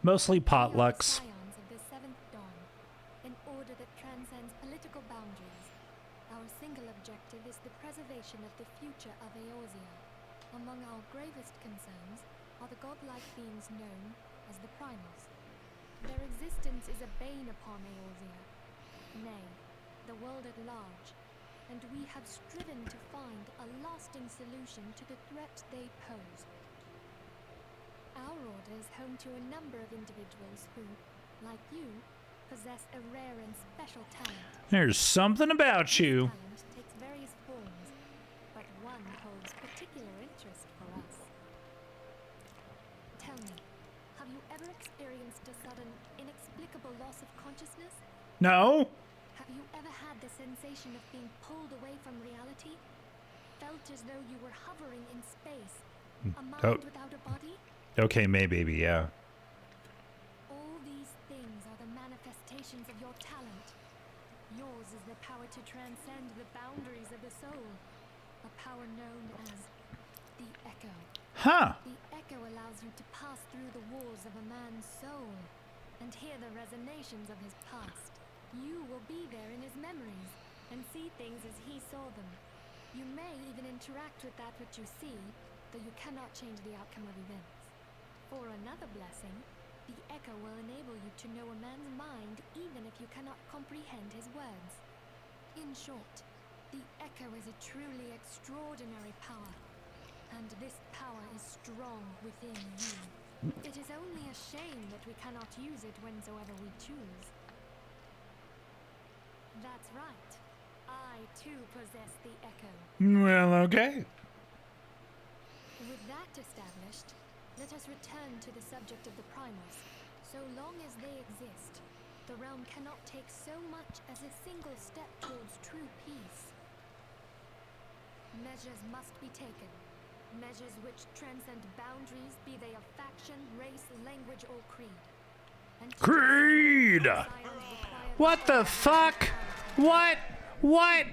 A: Mostly
C: We are the
A: potlucks.
C: Scions of the Seventh Dawn, an order that transcends political boundaries. Our single objective is the preservation of the future of Eorzea. Among our gravest concerns are the godlike beings known as the Primals. Their existence is a bane upon Eorzea, nay, the world at large, and we have striven to find a lasting solution to the threat they pose. Our order is home to a number of individuals who, like you, possess a rare and special talent.
A: There's something about you.
C: Talent takes various forms, but one holds particular interest for us. Tell me, have you ever experienced a sudden, inexplicable loss of consciousness?
A: No?
C: Have you ever had the sensation of being pulled away from reality? Felt as though you were hovering in space? A mind without a body?
A: Okay, maybe, yeah.
C: All these things are the manifestations of your talent. Yours is the power to transcend the boundaries of the soul. A power known as the Echo.
A: Huh.
C: The Echo allows you to pass through the walls of a man's soul and hear the resonations of his past. You will be there in his memories and see things as he saw them. You may even interact with that which you see, though you cannot change the outcome of events. For another blessing, the Echo will enable you to know a man's mind even if you cannot comprehend his words. In short, the Echo is a truly extraordinary power, and this power is strong within you. It is only a shame that we cannot use it whensoever we choose. That's right. I too possess the Echo.
A: Well, okay.
C: With that established, let us return to the subject of the Primals. So long as they exist, the realm cannot take so much as a single step towards true peace. Measures must be taken. Measures which transcend boundaries, be they of faction, race, language, or creed. And to
A: Creed!
C: do so, Scions require
A: What the fuck? What? What?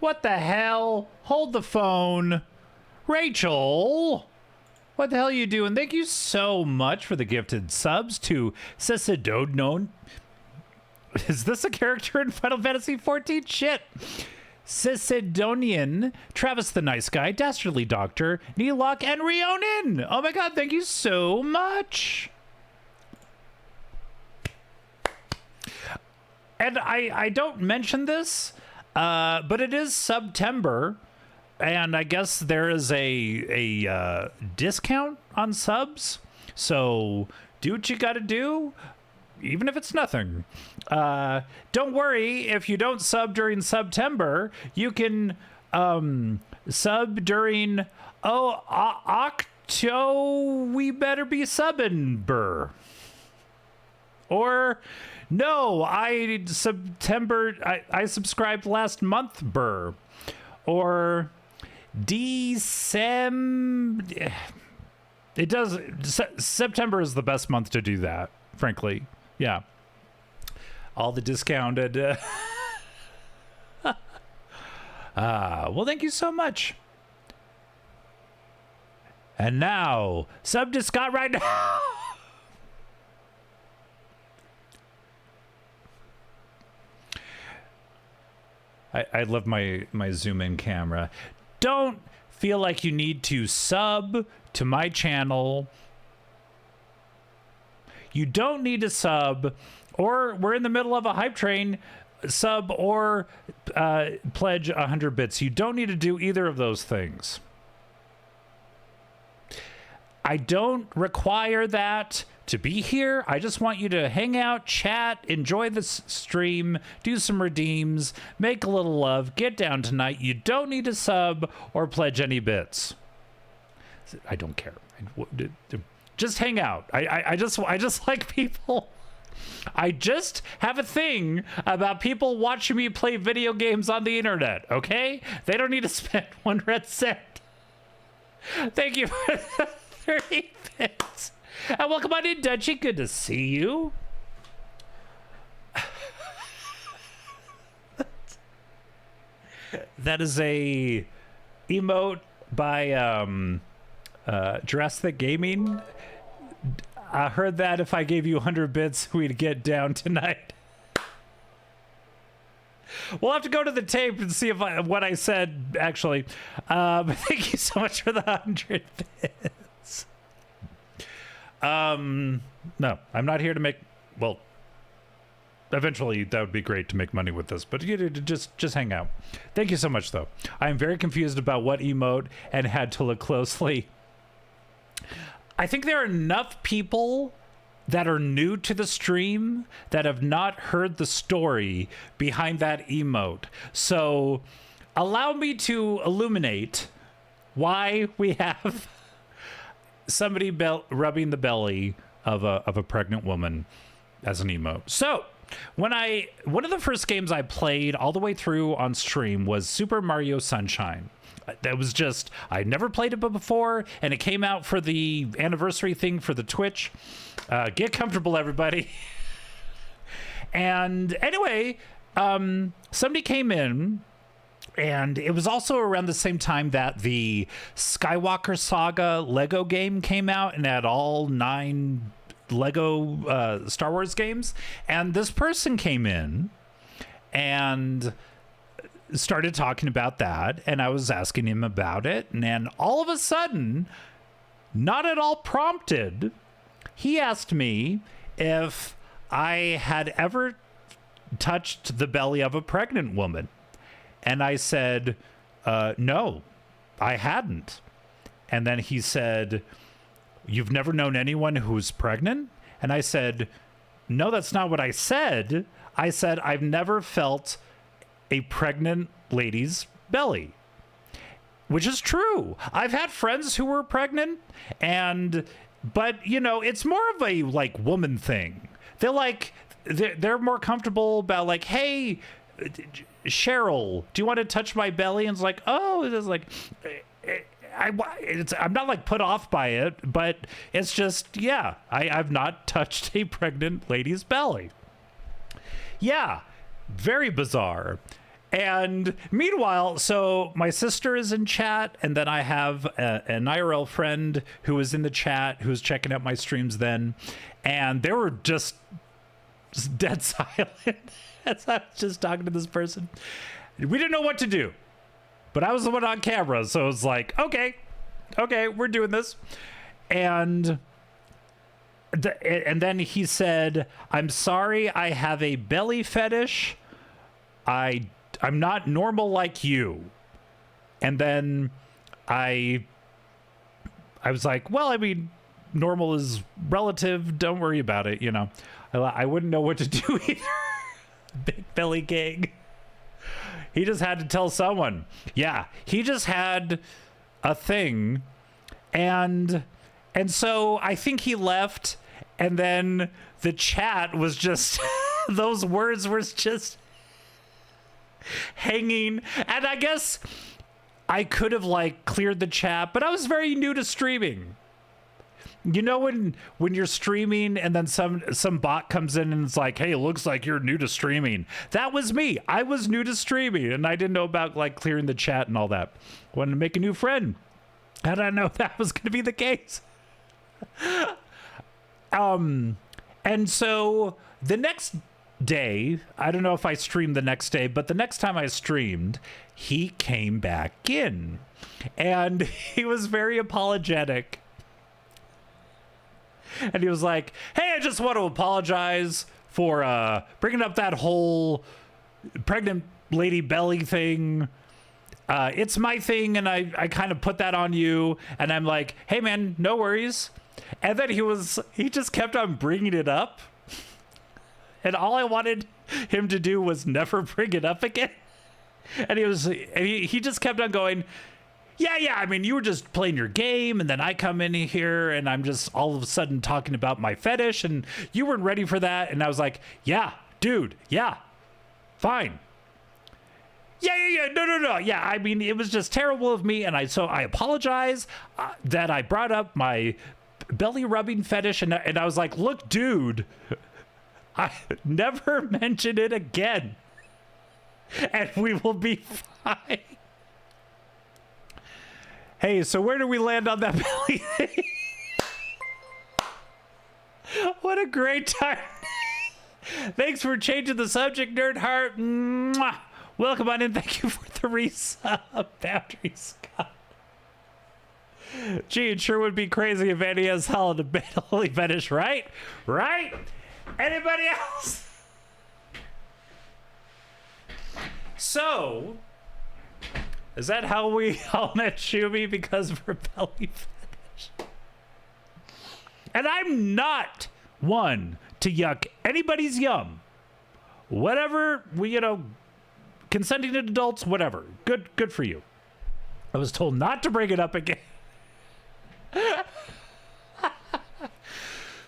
A: What the hell? Hold the phone. Rachel, what the hell are you doing? Thank you so much for the gifted subs to Cicidodnon. Is this a character in Final Fantasy XIV? Shit. Cicidonian, Travis the Nice Guy, Dastardly Doctor, Neelok, and Rionin. Oh my god, thank you so much. And I don't mention this, but it is September, and I guess there is a discount on subs. So do what you got to do, even if it's nothing. Don't worry if you don't sub during September. You can sub during Octo. We better be subbing burr. Or no, I subscribed last month burr. Or December. It does. September is the best month to do that, frankly. Yeah. All the discounted. Well, thank you so much. And now, sub to Scott right now. I love my zoom in camera. Don't feel like you need to sub to my channel. You don't need to sub, or we're in the middle of a hype train, sub or pledge 100 bits. You don't need to do either of those things. I don't require that to be here. I just want you to hang out, chat, enjoy the stream, do some redeems, make a little love, get down tonight. You don't need to sub or pledge any bits. I don't care. Just hang out. I just like people. I just have a thing about people watching me play video games on the internet, okay? They don't need to spend 1 red cent. Thank you for the 30 bits. And welcome on in, Dutchie. Good to see you. That is a emote by Jurassic Gaming. I heard that if I gave you 100 bits, we'd get down tonight. We'll have to go to the tape and see if what I said actually. But thank you so much for the 100 bits. No, I'm not here to make. Well, eventually that would be great to make money with this, but you just hang out. Thank you so much, though. I am very confused about what emote and had to look closely. I think there are enough people that are new to the stream that have not heard the story behind that emote. So allow me to illuminate why we have somebody rubbing the belly of a pregnant woman as an emote. So one of the first games I played all the way through on stream was Super Mario Sunshine. That was just, I never played it before, and it came out for the anniversary thing for the Twitch. Get comfortable, everybody. And anyway, somebody came in, and it was also around the same time that the Skywalker Saga Lego game came out, and had all 9 Lego Star Wars games. And this person came in and started talking about that, and I was asking him about it, and then all of a sudden, not at all prompted, he asked me if I had ever touched the belly of a pregnant woman. And I said, no, I hadn't. And then he said, you've never known anyone who's pregnant? And I said, no, that's not what I said. I said, I've never felt a pregnant lady's belly, which is true. I've had friends who were pregnant, but you know, it's more of a like woman thing. They're more comfortable about like, hey, Cheryl, do you want to touch my belly? And it's like, oh, it's like, I'm not like put off by it, but it's just, yeah, I've not touched a pregnant lady's belly. Yeah, very bizarre. And meanwhile, so my sister is in chat, and then I have an IRL friend who was in the chat, who was checking out my streams then, and they were just dead silent as I was just talking to this person. We didn't know what to do, but I was the one on camera, so it was like, okay, we're doing this. And then he said, "I'm sorry, I have a belly fetish. I'm not normal like you." And then I was like, well, I mean, normal is relative. Don't worry about it. You know, I wouldn't know what to do either. Big belly king. He just had to tell someone. Yeah, he just had a thing. And so I think he left, and then the chat was just, those words were just hanging. And I guess I could have like cleared the chat, but I was very new to streaming. You know, when you're streaming and then some bot comes in and it's like, hey, it looks like you're new to streaming. That was me. I was new to streaming, and I didn't know about like clearing the chat and all that. Wanted to make a new friend. How did I know that was going to be the case? And so the next day, I don't know if I streamed the next day, but the next time I streamed, he came back in, and he was very apologetic. And he was like, hey, I just want to apologize for bringing up that whole pregnant lady belly thing. It's my thing, and I kind of put that on you. And I'm like, hey, man, no worries. And then he just kept on bringing it up. And all I wanted him to do was never bring it up again. And he just kept on going, yeah, I mean, you were just playing your game, and then I come in here, and I'm just all of a sudden talking about my fetish, and you weren't ready for that. And I was like, yeah, dude, yeah, fine. Yeah, no. Yeah, I mean, it was just terrible of me, and so I apologize that I brought up my belly rubbing fetish, and I was like, look, dude, I never mention it again, and we will be fine. Hey, so where do we land on that belly thing? What a great time. Thanks for changing the subject, Nerd Heart. Mwah. Welcome on in. Thank you for the resub, Boundary Scott. Gee, it sure would be crazy if Annie has solid a belly fetish, right? Right? Anybody else? So, is that how we all met Shumi? Because of her belly fetish? And I'm not one to yuck anybody's yum. Whatever, consenting adults, whatever. Good for you. I was told not to bring it up again.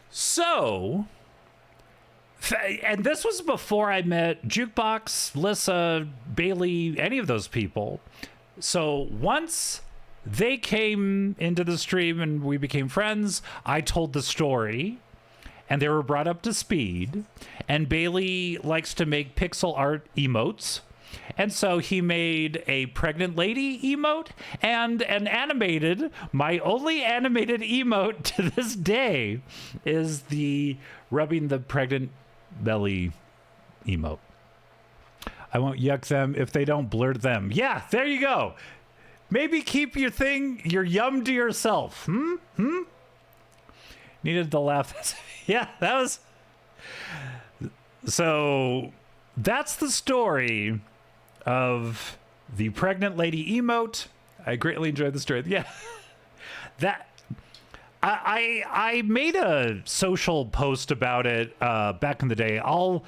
A: So, and this was before I met Jukebox, Lissa, Bailey, any of those people. So once they came into the stream and we became friends, I told the story, and they were brought up to speed. And Bailey likes to make pixel art emotes. And so he made a pregnant lady emote and an animated, my only animated emote to this day is the rubbing the pregnant belly emote. I won't yuck them if they don't blurt them. Yeah, there you go. Maybe keep your yum to yourself. Needed the laugh. Yeah, that was... So that's the story of the pregnant lady emote. I greatly enjoyed the story. Yeah. That I made a social post about it back in the day. I'll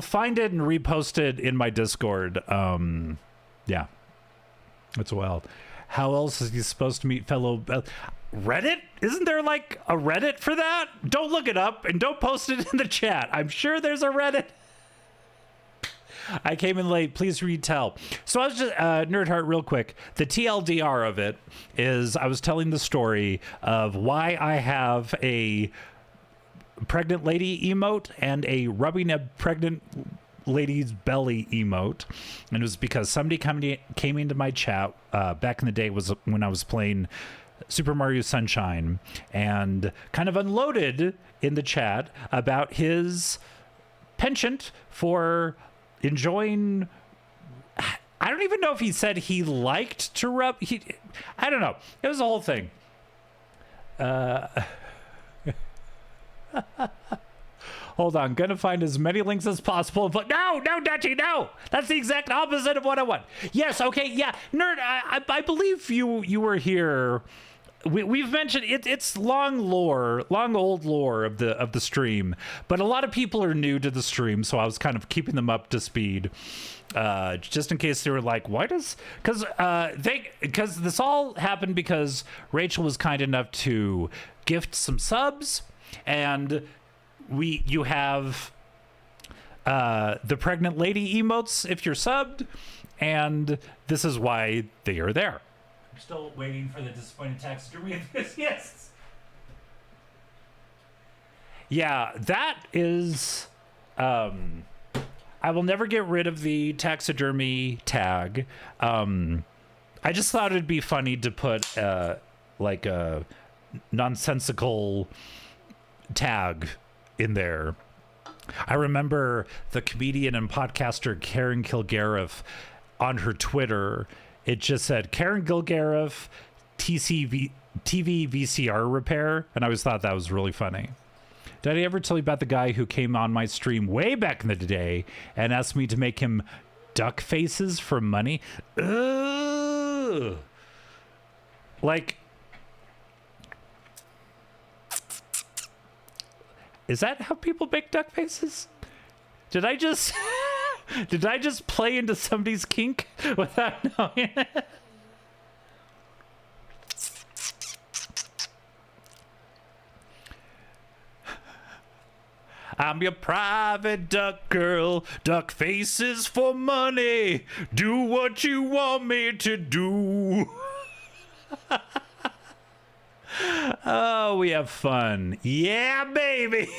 A: find it and repost it in my Discord. Yeah. That's wild. How else is he supposed to meet fellow Reddit? Isn't there like a Reddit for that? Don't look it up and don't post it in the chat. I'm sure there's a Reddit. I came in late. Please retell. So I was just, Nerd Heart, real quick. The TLDR of it is I was telling the story of why I have a pregnant lady emote and a rubbing a pregnant lady's belly emote, and it was because somebody came into my chat back in the day, was when I was playing Super Mario Sunshine, and kind of unloaded in the chat about his penchant for enjoying. I don't even know if he said he liked to rub. I don't know. It was a whole thing. Hold on, gonna find as many links as possible. But no, Dutchie, no. That's the exact opposite of what I want. Yes, okay, yeah, nerd. I believe you were here. We've mentioned it. It's long old lore of the stream, but a lot of people are new to the stream, so I was kind of keeping them up to speed, just in case they were like, "Why does?" Because this all happened because Rachel was kind enough to gift some subs, and you have the pregnant lady emotes if you're subbed, and this is why they are there. Still waiting for the disappointed taxidermy of this. Yes. Yeah, that is. I will never get rid of the taxidermy tag. I just thought it'd be funny to put like a nonsensical tag in there. I remember the comedian and podcaster Karen Kilgariff on her Twitter. It just said Karen Kilgariff TV VCR repair, and I always thought that was really funny. Did I ever tell you about the guy who came on my stream way back in the day and asked me to make him duck faces for money? Ugh. Like, is that how people make duck faces? Did I just play into somebody's kink without knowing it? I'm your private duck girl, duck faces for money. Do what you want me to do. Oh, we have fun. Yeah, baby.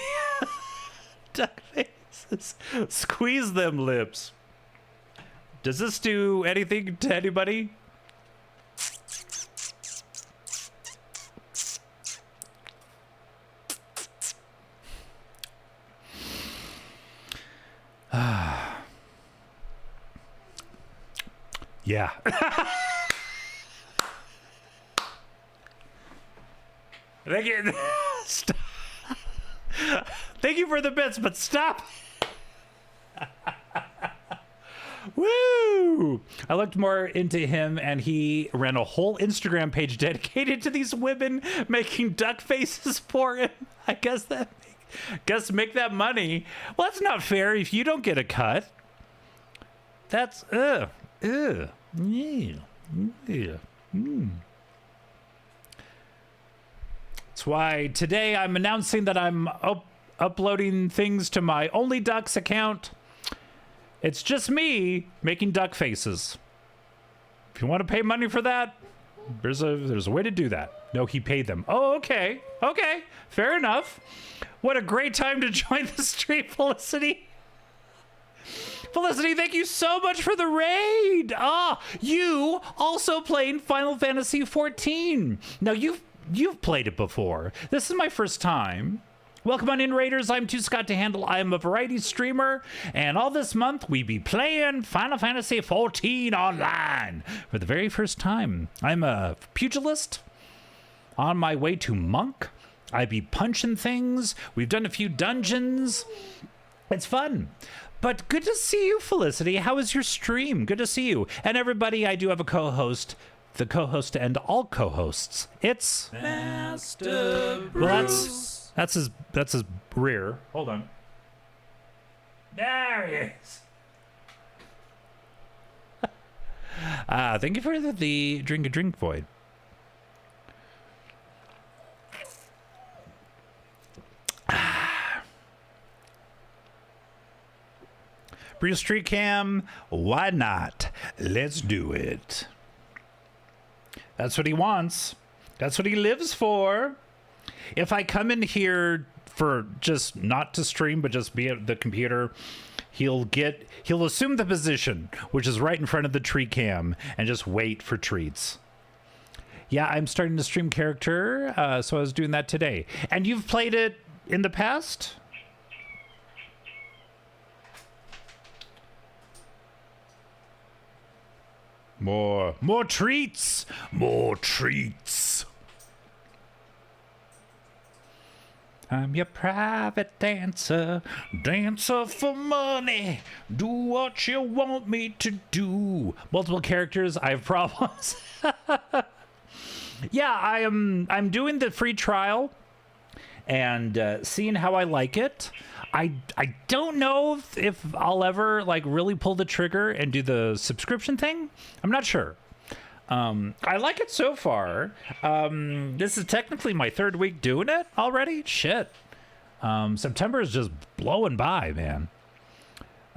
A: Duck faces. Squeeze them lips. Does this do anything to anybody? Yeah. Thank you. Stop. Thank you for the bits, but stop. Woo! I looked more into him, and he ran a whole Instagram page dedicated to these women making duck faces for him. I guess make that money. Well, that's not fair if you don't get a cut. That's yeah. That's why today I'm announcing that I'm uploading things to my Only Ducks account. It's just me making duck faces. If you want to pay money for that, there's a way to do that. No, he paid them. Oh, okay. Okay, fair enough. What a great time to join the stream, Felicity. Felicity, thank you so much for the raid. You also playing Final Fantasy 14. Now, you've played it before. This is my first time. Welcome on in, Raiders. I'm Too Scott to Handle. I'm a variety streamer, and all this month we be playing Final Fantasy 14 online for the very first time. I'm a pugilist on my way to monk. I be punching things. We've done a few dungeons. It's fun. But good to see you, Felicity. How was your stream? Good to see you. And everybody, I do have a co-host. The co-host and all co-hosts. It's Master Bruce. Well, that's his rear. Hold on. There he is. Thank you for the drink void. Bruce Street Cam, why not? Let's do it. That's what he wants. That's what he lives for. If I come in here for just not to stream, but just be at the computer, he'll assume the position, which is right in front of the tree cam, and just wait for treats. Yeah, I'm starting to stream character, so I was doing that today. And you've played it in the past? More treats! More treats! I'm your private dancer, dancer for money. Do what you want me to do. Multiple characters, I have problems. Yeah, I'm doing the free trial and seeing how I like it. I don't know if I'll ever like really pull the trigger and do the subscription thing. I'm not sure. I like it so far. This is technically my 3rd week doing it already. Shit. September is just blowing by, man.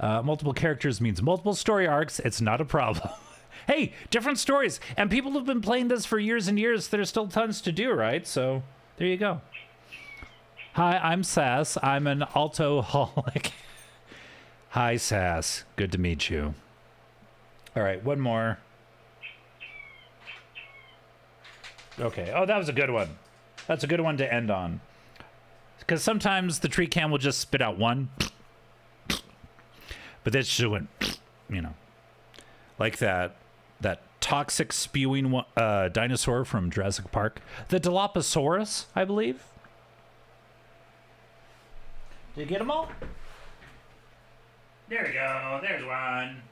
A: Multiple characters means multiple story arcs. It's not a problem. Hey, different stories. And people have been playing this for years and years. There's still tons to do, right? So there you go. Hi, I'm Sass. I'm an altoholic. Hi, Sass. Good to meet you. All right, one more. Okay. Oh, that was a good one. That's a good one to end on. Because sometimes the tree cam will just spit out one. But this just went, you know, like that toxic spewing dinosaur from Jurassic Park. The Dilophosaurus, I believe. Did you get them all? There we go. There's one.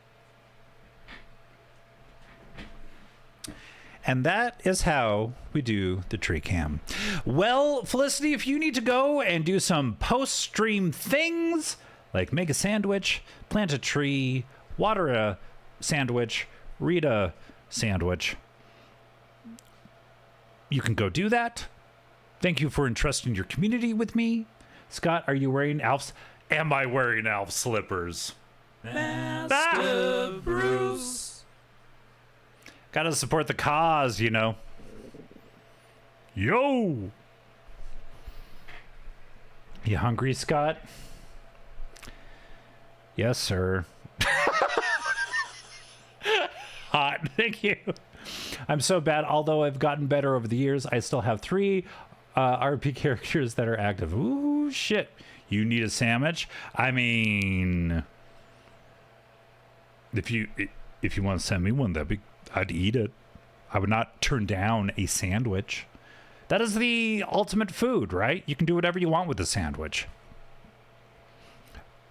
A: And that is how we do the tree cam. Well, Felicity, if you need to go and do some post-stream things, like make a sandwich, plant a tree, water a sandwich, read a sandwich, you can go do that. Thank you for entrusting your community with me. Scott, are you wearing Alf's? Am I wearing Alf slippers? Master Bruce. Gotta support the cause, you know. Yo! You hungry, Scott? Yes, sir. Hot, thank you. I'm so bad. Although I've gotten better over the years, I still have 3 RP characters that are active. Ooh, shit. You need a sandwich? I mean, if you want to send me one, I'd eat it. I would not turn down a sandwich. That is the ultimate food, right? You can do whatever you want with a sandwich.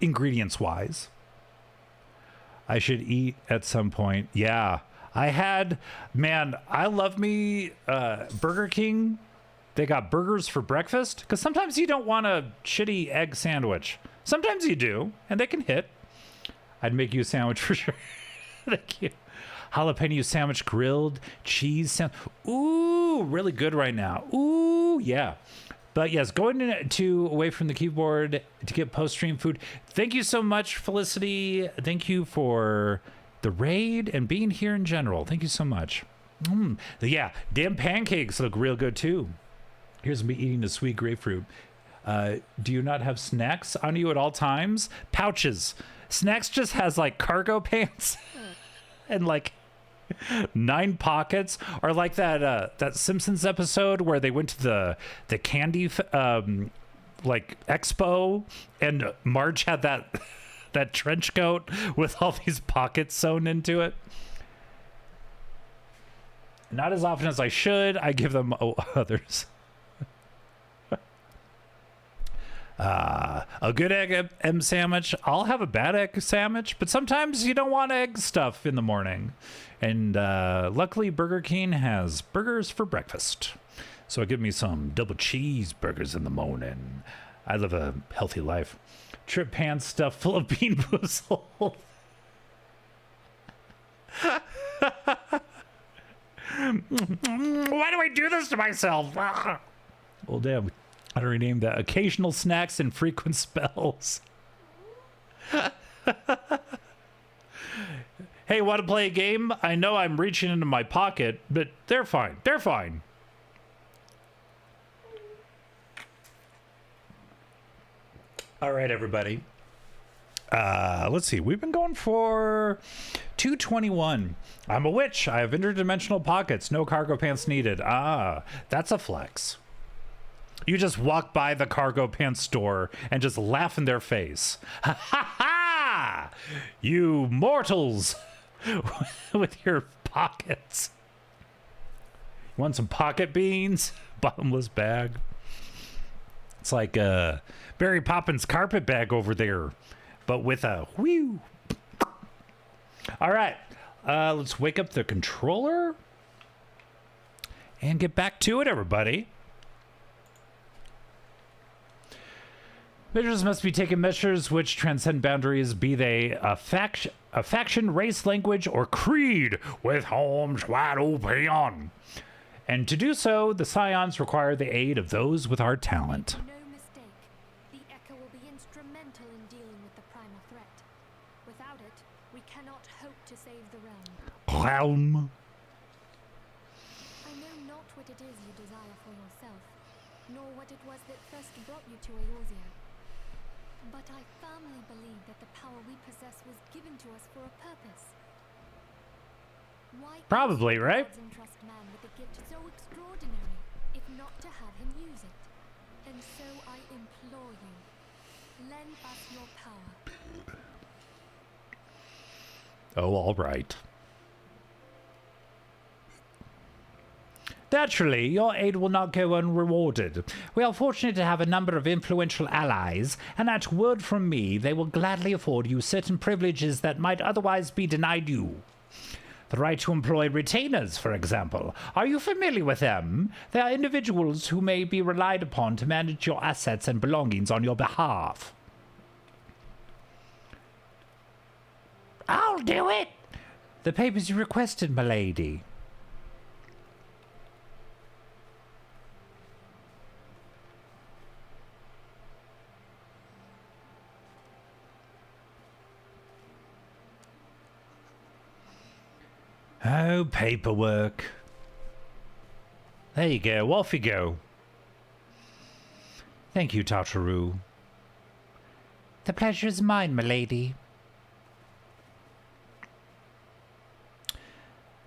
A: Ingredients wise. I should eat at some point. Yeah. I love me Burger King. They got burgers for breakfast. Because sometimes you don't want a shitty egg sandwich. Sometimes you do. And they can hit. I'd make you a sandwich for sure. Thank you. Jalapeno sandwich, grilled cheese sandwich. Ooh, really good right now. Ooh, yeah. But yes, going to away from the keyboard to get post-stream food. Thank you so much, Felicity. Thank you for the raid and being here in general. Thank you so much. Yeah, damn pancakes look real good too. Here's me eating a sweet grapefruit. Do you not have snacks on you at all times? Pouches. Snacks just has like cargo pants and like 9 pockets, or like that Simpsons episode where they went to the candy like expo, and Marge had that trench coat with all these pockets sewn into it. Not as often as I should. I give them others. A good egg sandwich. I'll have a bad egg sandwich, but sometimes you don't want egg stuff in the morning. And luckily Burger King has burgers for breakfast. So I give me some double cheeseburgers in the morning. I live a healthy life. Trip pants stuffed full of Bean Boozled. Why do I do this to myself? Well, damn. How to rename that? Occasional snacks and frequent spells. Hey, want to play a game? I know I'm reaching into my pocket, but they're fine. They're fine. All right, everybody. Let's see. We've been going for 221. I'm a witch. I have interdimensional pockets. No cargo pants needed. Ah, that's a flex. You just walk by the cargo pants store and just laugh in their face. Ha ha ha! You mortals with your pockets. You want some pocket beans? Bottomless bag. It's like Barry Poppins' carpet bag over there, but with a whew. All right, let's wake up the controller and get back to it, everybody. Measures must be taken, measures which transcend boundaries, be they a faction, race, language, or creed, with arms wide open. And to do so, the Scions require the aid of those with our talent.
C: No mistake. The Echo will be instrumental in dealing with the primal threat. Without it, we cannot hope to save the realm. I know not what it is you desire for yourself, nor what it was that first brought you to Eorzea. But I firmly believe that the power we possess was given to us for a purpose. Why
A: Probably, right?
C: entrust man with a gift so extraordinary, if not to have him use it? And so I implore you, lend us your power.
A: Oh, all right. Naturally, your aid will not go unrewarded. We are fortunate to have a number of influential allies, and at word from me, they will gladly afford you certain privileges that might otherwise be denied you. The right to employ retainers, for example. Are you familiar with them? They are individuals who may be relied upon to manage your assets and belongings on your behalf. I'll do it! The papers you requested, milady. Oh, paperwork. There you go. Off you go. Thank you, Tartaru. The pleasure is mine, milady.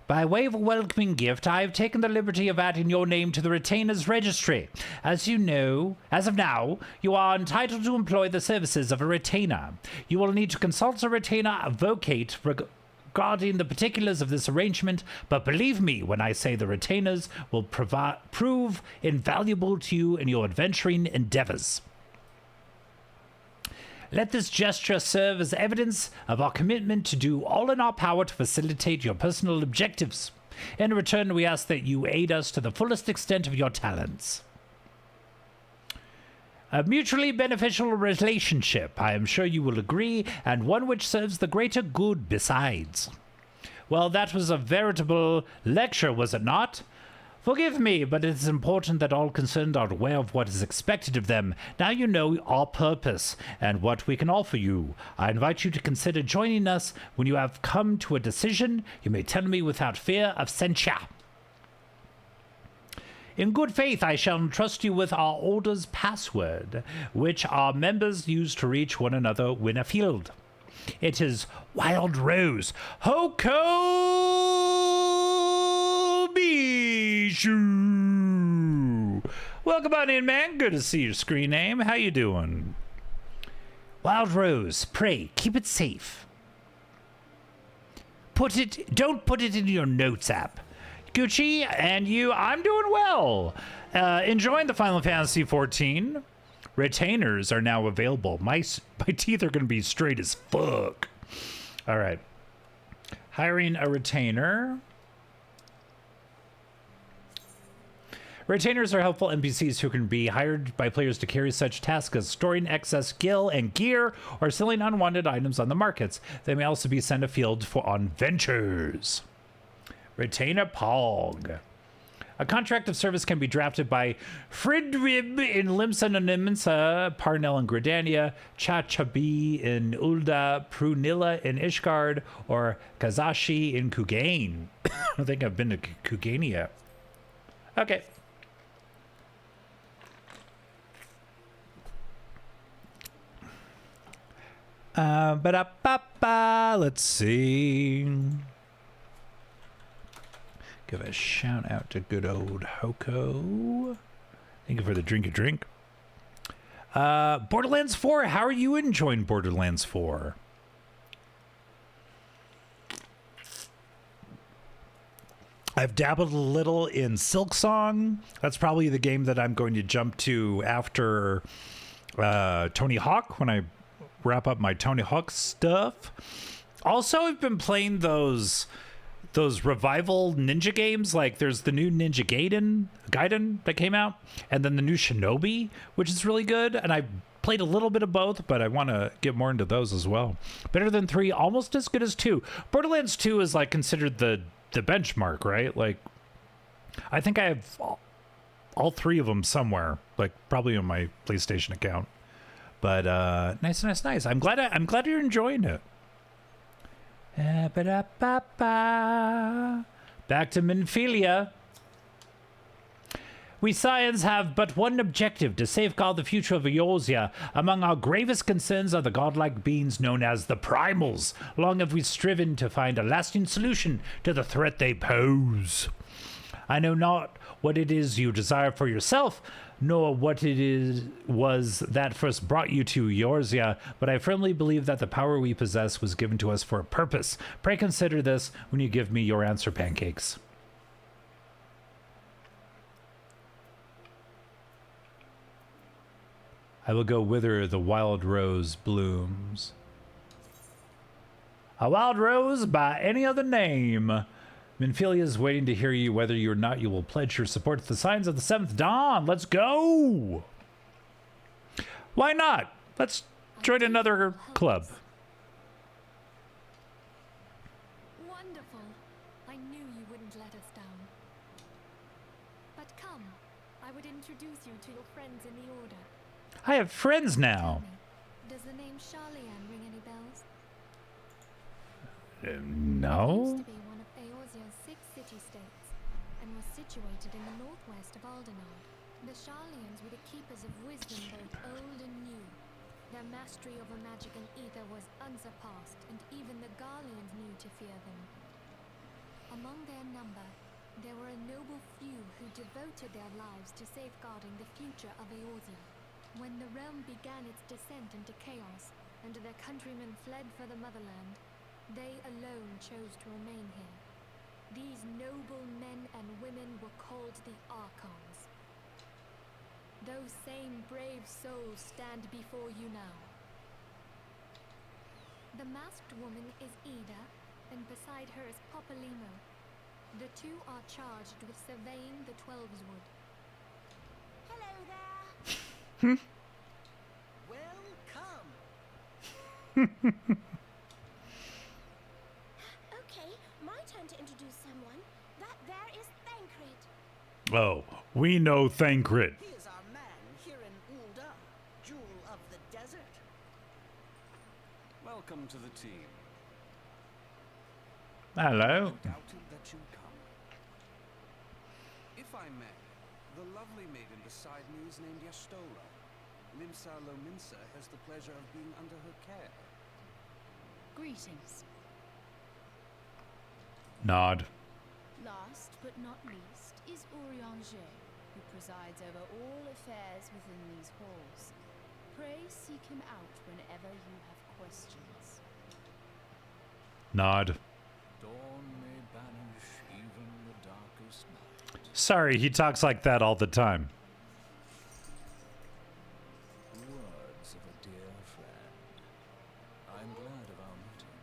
A: By way of a welcoming gift, I have taken the liberty of adding your name to the Retainer's registry. As you know, as of now, you are entitled to employ the services of a retainer. You will need to consult a retainer advocate regarding the particulars of this arrangement, but believe me when I say the retainers will prove invaluable to you in your adventuring endeavors. Let this gesture serve as evidence of our commitment to do all in our power to facilitate your personal objectives. In return, we ask that you aid us to the fullest extent of your talents. A mutually beneficial relationship, I am sure you will agree, and one which serves the greater good besides. Well, that was a veritable lecture, was it not? Forgive me, but it is important that all concerned are aware of what is expected of them. Now you know our purpose and what we can offer you. I invite you to consider joining us. When you have come to a decision, you may tell me without fear of censure. In good faith, I shall entrust you with our order's password, which our members use to reach one another when afield. It is Wild Rose. Hoko Bijou. Welcome on in, man. Good to see your screen name. How you doing? Wild Rose, pray, keep it safe. Don't put it in your notes app. Gucci, and you, I'm doing well. Enjoying the Final Fantasy XIV. Retainers are now available. My teeth are going to be straight as fuck. All right. Hiring a retainer. Retainers are helpful NPCs who can be hired by players to carry such tasks as storing excess skill and gear or selling unwanted items on the markets. They may also be sent afield on ventures. Retainer Pog. A contract of service can be drafted by Fridrib in Limsa and Nimsa, Parnell in Gridania, Chachabi in Ulda, Prunilla in Ishgard, or Kazashi in Kugain. I don't think I've been to Kugain yet. Okay. Ba-da-ba-ba. Let's see. Give a shout out to good old Hoko. Thank you for the drink. Borderlands 4. How are you enjoying Borderlands 4? I've dabbled a little in Silksong. That's probably the game that I'm going to jump to after Tony Hawk, when I wrap up my Tony Hawk stuff. Also, I've been playing those revival ninja games. Like there's the new Ninja Gaiden that came out, and then the new Shinobi, which is really good. And I played a little bit of both, but I want to get more into those as well. Better than 3, almost as good as 2. Borderlands 2 is like considered the benchmark, right? Like I think I have all 3 of them somewhere, like probably on my PlayStation account. But nice. I'm glad you're enjoying it. Back to Minfilia. We Scions have but one objective: to safeguard the future of Eorzea. Among our gravest concerns are the godlike beings known as the Primals. Long have we striven to find a lasting solution to the threat they pose. I know not what it is you desire for yourself, nor what it was that first brought you to Eorzea, but I firmly believe that the power we possess was given to us for a purpose. Pray consider this when you give me your answer, pancakes. I will go whither the wild rose blooms. A wild rose by any other name. Minfilia is waiting to hear you. Whether you or not, you will pledge your support to the Signs of the Seventh Dawn. Let's go! Why not? Let's join another club.
C: Wonderful. I knew you wouldn't let us down. But come, I would introduce you to your friends in the Order.
A: I have friends now.
C: Tell me, does the name Charlian ring any bells?
A: No?
C: It used to be one of Eorzea's 6 city-states, and was situated in the northwest of Aldenard. The Charlians were the keepers of wisdom, both old and new. Their mastery over magic and ether was unsurpassed, and even the Garleans knew to fear them. Among their number, there were a noble few who devoted their lives to safeguarding the future of Eorzea. When the realm began its descent into chaos, and their countrymen fled for the motherland, they alone chose to remain here. These noble men and women were called the Archons. Those same brave souls stand before you now. The masked woman is Ida, and beside her is Popolimo. The two are charged with surveying the Twelveswood.
D: Hello there. Welcome. Okay, my turn to introduce someone. That there is Thancred.
A: Oh, we know Thancred.
D: He is our man here in Ul'dah, Jewel of the Desert.
B: Welcome to the team.
A: Hello.
B: Doubted that you'd come. If I may, the lovely maiden beside me is named Yastola. Limsa Lominsa has the pleasure of being under her care.
E: Greetings.
A: Nod.
E: Last but not least is Urianger, who presides over all affairs within these halls. Pray seek him out whenever you have questions.
A: Nod.
F: Dawn may banish even the darkest night.
A: Sorry, he talks like that all the time.
F: Words of a dear friend. I'm glad of our meeting.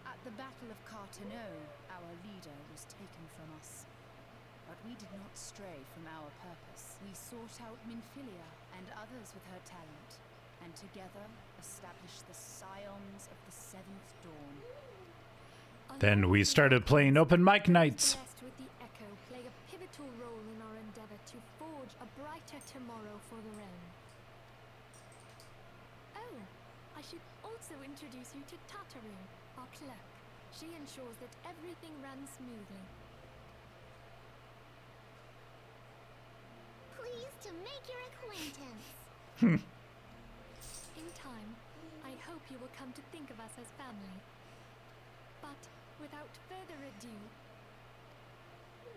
E: At the Battle of Carteneau, our leader was taken from us. But we did not stray from our purpose. We sought out Minfilia and others with her talent, and together established the Scions of the Seventh Dawn.
A: Then we started playing open mic nights.
C: Blessed with the Echo play a pivotal role in our endeavor to forge a brighter tomorrow for the realm. Oh, I should also introduce you to Tataru, our clerk. She ensures that everything runs smoothly.
G: Pleased to make your acquaintance.
C: In hope you will come to think of us as family. But without further ado,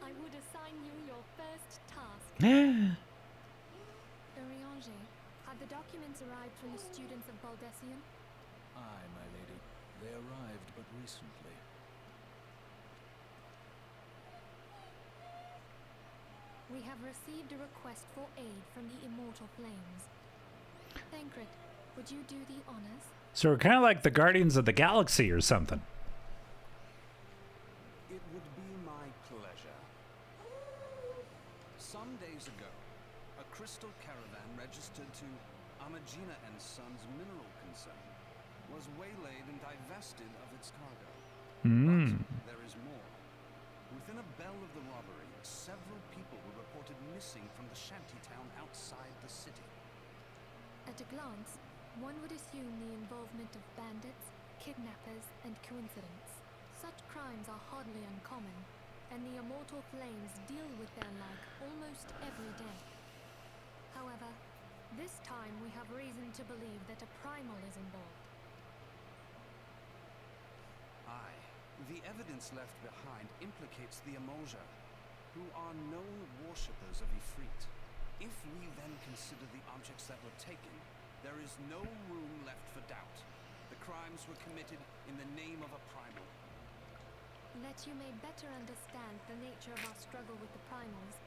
C: I would assign you your first task. Urianger, have the documents arrived from the students of Baldessian?
F: Aye, my lady. They arrived but recently.
C: We have received a request for aid from the Immortal Flames. Thancred, would you do the honors?
A: So we're kind of like the Guardians of the Galaxy or something.
B: It would be my pleasure. Some days ago, a crystal caravan registered to Amagina and Sons Mineral Concern was waylaid and divested of its cargo. But there is more. Within a bell of the robbery, several people were reported missing from the shantytown outside the city.
C: At a glance, one would assume the involvement of bandits, kidnappers, and coincidence. Such crimes are hardly uncommon, and the Immortal Flames deal with their like almost every day. However, this time we have reason to believe that a primal is involved.
B: Aye, the evidence left behind implicates the Emulja, who are known worshippers of Ifrit. If we then consider the objects that were taken, there is no room left for doubt. The crimes were committed in the name of a primal.
C: That you may better understand the nature of our struggle with the primals,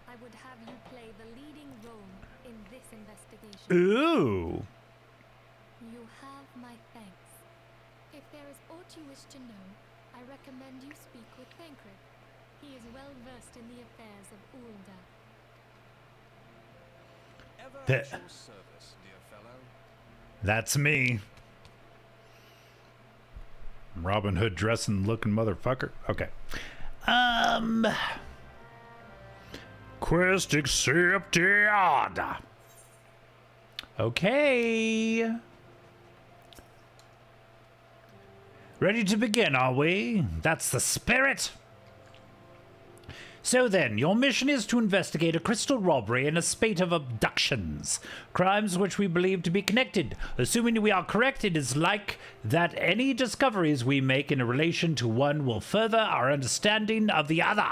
C: I would have you play the leading role in this investigation.
A: Ooh.
C: You have my thanks. If there is aught you wish to know, I recommend you speak with Thancred. He is well versed in the affairs of Ulda.
B: Ever at your service, dear fellow.
A: That's me. Robin Hood dressing looking motherfucker. Okay. Quest accepted. Okay. Ready to begin, are we? That's the spirit. So then, your mission is to investigate a crystal robbery and a spate of abductions. Crimes which we believe to be connected. Assuming we are correct, it is like that any discoveries we make in relation to one will further our understanding of the other.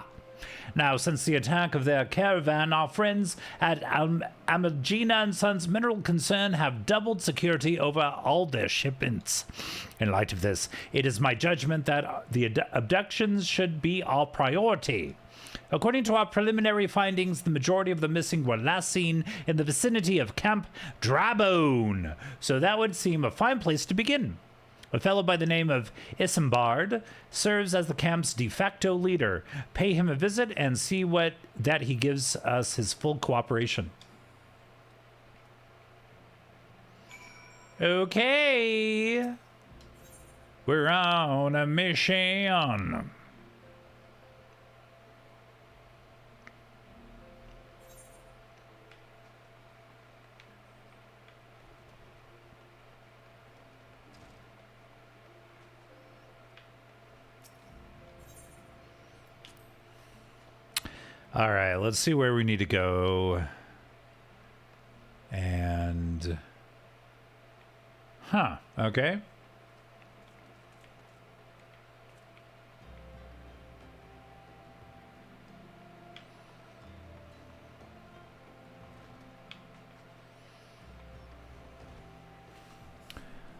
A: Now, since the attack of their caravan, our friends at Amagina and Sons Mineral Concern have doubled security over all their shipments. In light of this, it is my judgment that the abductions should be our priority. According to our preliminary findings, the majority of the missing were last seen in the vicinity of Camp Drabone, so that would seem a fine place to begin. A fellow by the name of Isambard serves as the camp's de facto leader. Pay him a visit and see that he gives us his full cooperation. Okay. We're on a mission. All right, let's see where we need to go. And... okay.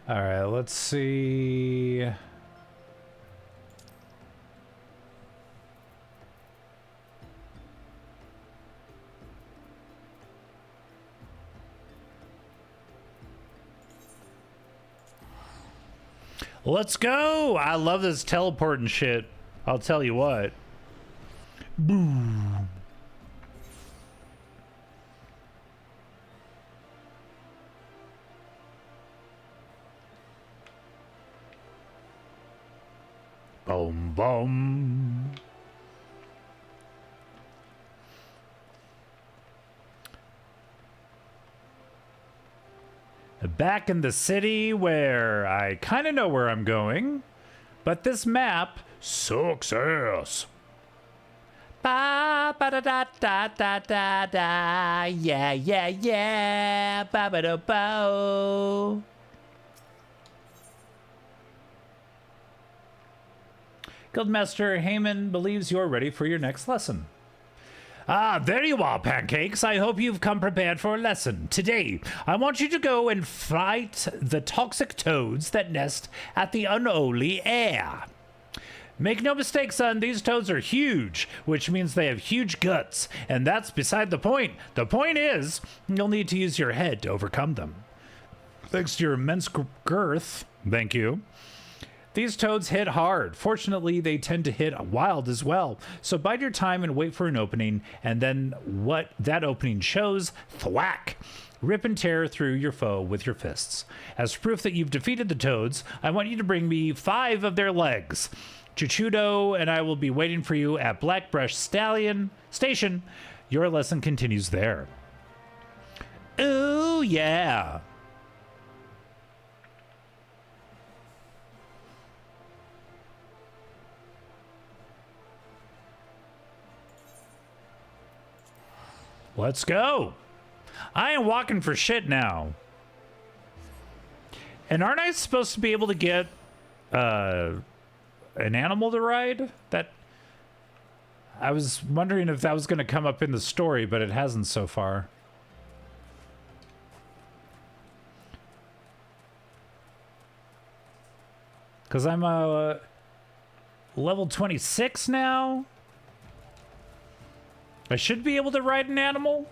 A: All right, let's see... Let's go! I love this teleporting shit. I'll tell you what. Boom. Boom, boom. Back in the city where I kind of know where I'm going, but this map sucks ass. Ba ba da da da da da da, yeah yeah yeah, ba ba da bo. Guildmaster Heyman believes you're ready for your next lesson. Ah, there you are, Pancakes. I hope you've come prepared for a lesson. Today, I want you to go and fight the toxic toads that nest at the unholy air. Make no mistake, son, these toads are huge, which means they have huge guts, and that's beside the point. The point is, you'll need to use your head to overcome them. Thanks to your immense girth, thank you. These toads hit hard. Fortunately, they tend to hit wild as well. So bide your time and wait for an opening, and then what that opening shows, thwack! Rip and tear through your foe with your fists. As proof that you've defeated the toads, I want you to bring me 5 of their legs. Chuchudo and I will be waiting for you at Blackbrush Station. Your lesson continues there. Ooh, yeah. Let's go. I ain't walking for shit now. And aren't I supposed to be able to get an animal to ride? That I was wondering if that was going to come up in the story, but it hasn't so far. Because I'm level 26 now. I should be able to ride an animal.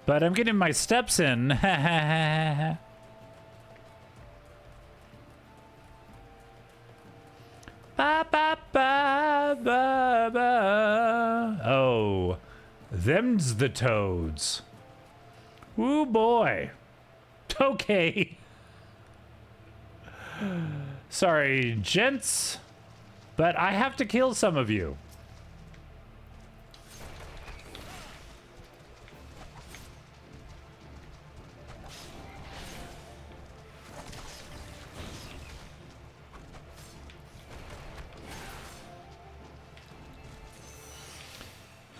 A: But I'm getting my steps in. Ba, ba, ba, ba, ba. Oh, them's the toads. Woo boy. Okay. Sorry, gents, but I have to kill some of you.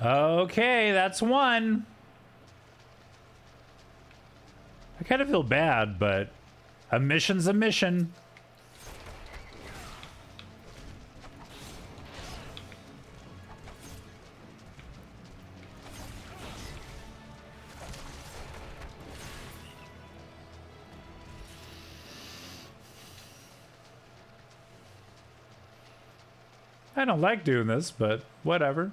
A: Okay, that's one. I kind of feel bad, but a mission's a mission. I don't like doing this, but whatever.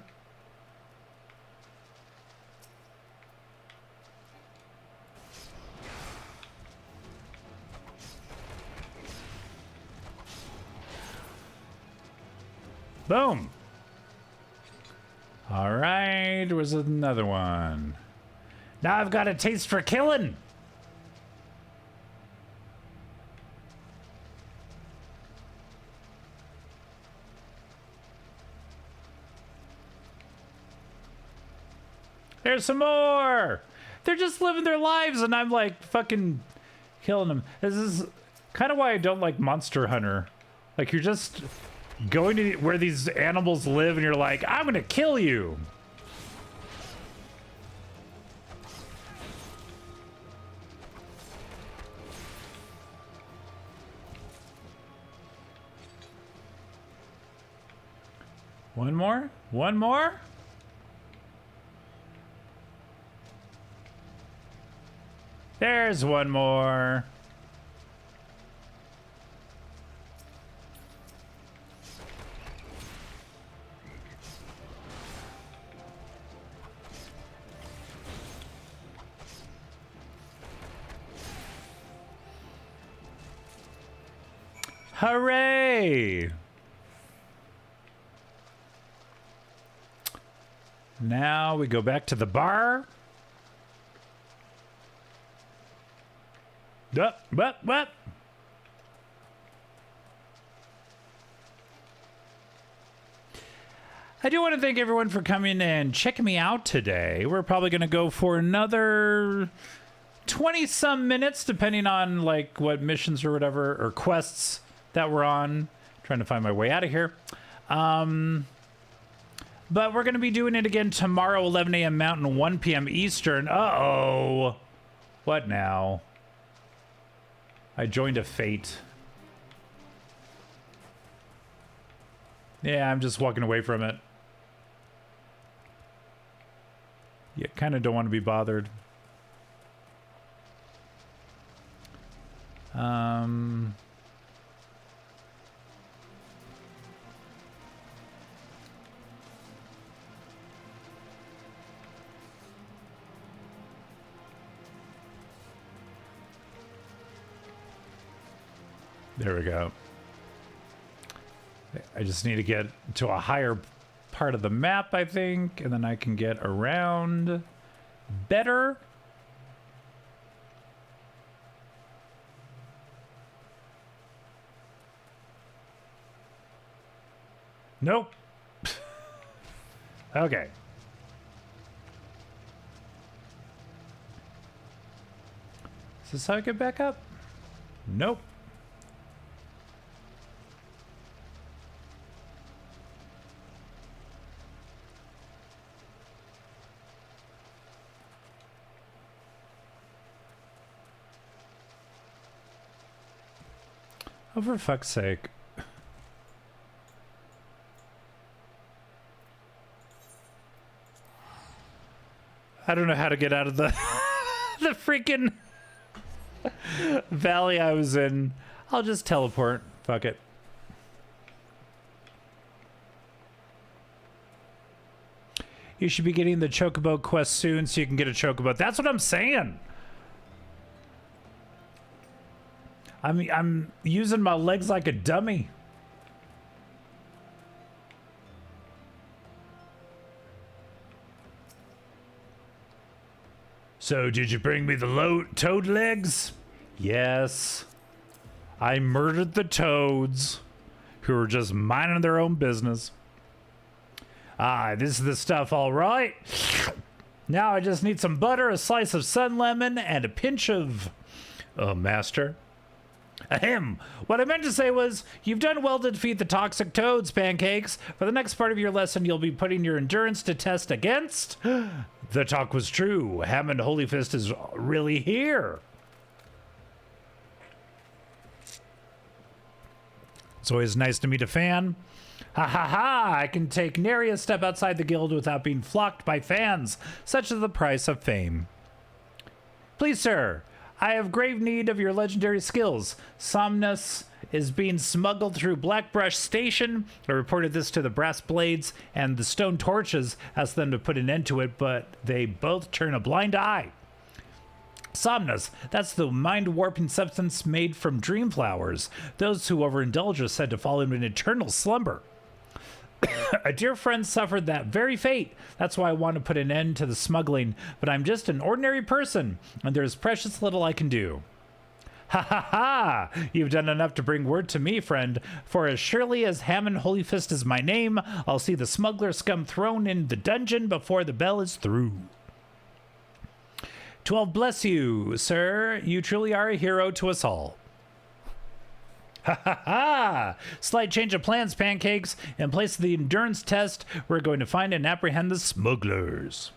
A: Boom. All right, where's another one? Now I've got a taste for killing. There's some more. They're just living their lives and I'm like fucking killing them. This is kind of why I don't like Monster Hunter. Like you're just going to where these animals live and you're like, I'm gonna kill you. One more? One more? There's one more. Hooray! Now we go back to the bar. What? I do want to thank everyone for coming and checking me out today. We're probably going to go for another 20-some minutes, depending on like what missions or whatever, or quests that we're on. Trying to find my way out of here. But we're going to be doing it again tomorrow, 11 a.m. Mountain, 1 p.m. Eastern. Uh-oh. What now? I joined a fate. Yeah, I'm just walking away from it. You kind of don't want to be bothered. There we go. I just need to get to a higher part of the map, I think, and then I can get around better. Nope. Okay. Is this how I get back up? Nope. Oh, for fuck's sake. I don't know how to get out of the the freaking valley I was in. I'll just teleport. Fuck it. You should be getting the Chocobo quest soon so you can get a Chocobo. That's what I'm saying. I'm using my legs like a dummy. So, did you bring me the toad legs? Yes. I murdered the toads who were just minding their own business. Ah, this is the stuff, all right. Now I just need some butter, a slice of sun lemon, and a pinch of... master. Ahem. What I meant to say was, you've done well to defeat the toxic toads, Pancakes. For the next part of your lesson, you'll be putting your endurance to test against... The talk was true. Hammond Holy Fist is really here. It's always nice to meet a fan. Ha ha ha! I can take nary a step outside the guild without being flocked by fans. Such is the price of fame. Please, sir. I have grave need of your legendary skills. Somnus is being smuggled through Blackbrush Station. I reported this to the Brass Blades and the Stone Torches, asked them to put an end to it, but they both turn a blind eye. Somnus, that's the mind-warping substance made from dream flowers. Those who overindulge are said to fall into an eternal slumber. A dear friend suffered that very fate. That's why I want to put an end to the smuggling, but I'm just an ordinary person, and there's precious little I can do. Ha ha ha! You've done enough to bring word to me, friend, for as surely as Hammond Holy Fist is my name, I'll see the smuggler scum thrown in the dungeon before the bell is through. 12 bless you, sir. You truly are a hero to us all. Ha ha ha! Slight change of plans, Pancakes. In place of the endurance test, we're going to find and apprehend the smugglers.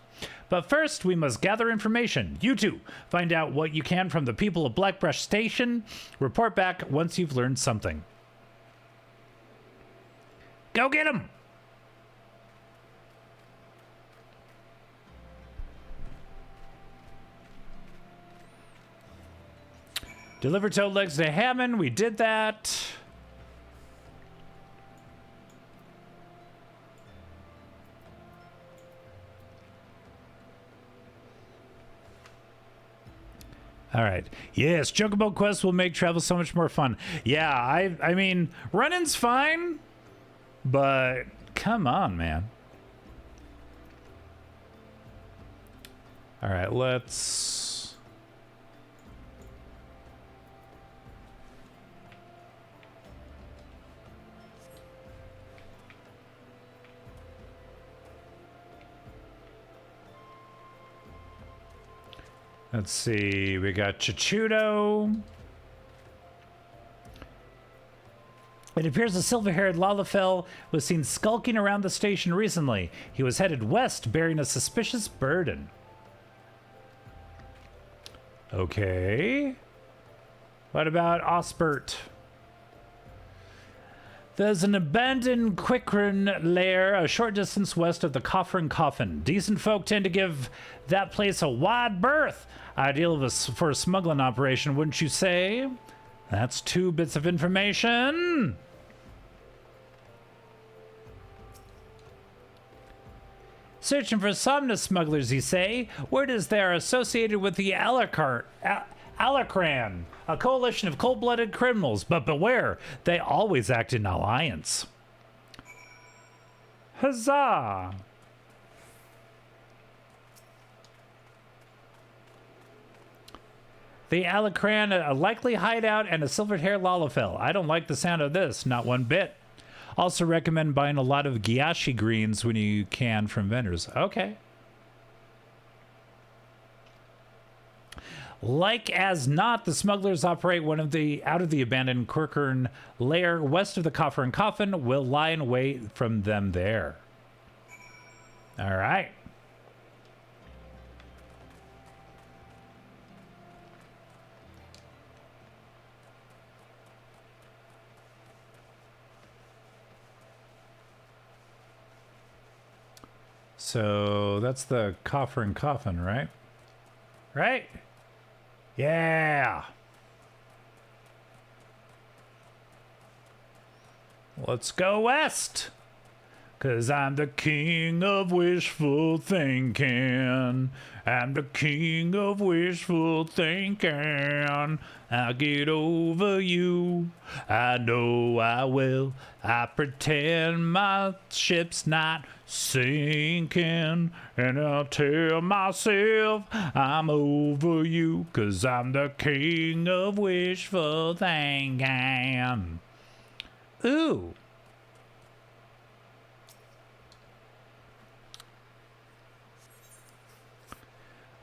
A: But first, we must gather information. You two, find out what you can from the people of Blackbrush Station. Report back once you've learned something. Go get 'em! Deliver toad legs to Hammond. We did that. All right. Yes, Chocobo Quest will make travel so much more fun. Yeah, I mean, running's fine, but come on, man. All right, let's... Let's see, we got Chichudo. It appears a silver-haired Lalafell was seen skulking around the station recently. He was headed west, bearing a suspicious burden. Okay. What about Osbert? There's an abandoned Quickren lair a short distance west of the Coffin Coffin. Decent folk tend to give that place a wide berth. Ideal for a smuggling operation, wouldn't you say? That's 2 bits of information. Searching for Somnus smugglers, you say? Word is they're associated with the Alacran, a coalition of cold-blooded criminals, but beware, they always act in alliance. Huzzah! The Alacran, a likely hideout, and a silver-haired Lalafell. I don't like the sound of this, not one bit. Also recommend buying a lot of Gyashi greens when you can from vendors. Okay. Like as not, the smugglers operate out of the abandoned Quirkern lair west of the Coffin Coffin. Will lie in wait from them there. All right. So that's the Coffin Coffin, right? Right? Yeah. Let's go west. 'Cause I'm the king of wishful thinking. I'm the king of wishful thinking. I'll get over you. I know I will. I pretend my ship's not sinking. And I'll tell myself I'm over you. 'Cause I'm the king of wishful thinking. Ooh.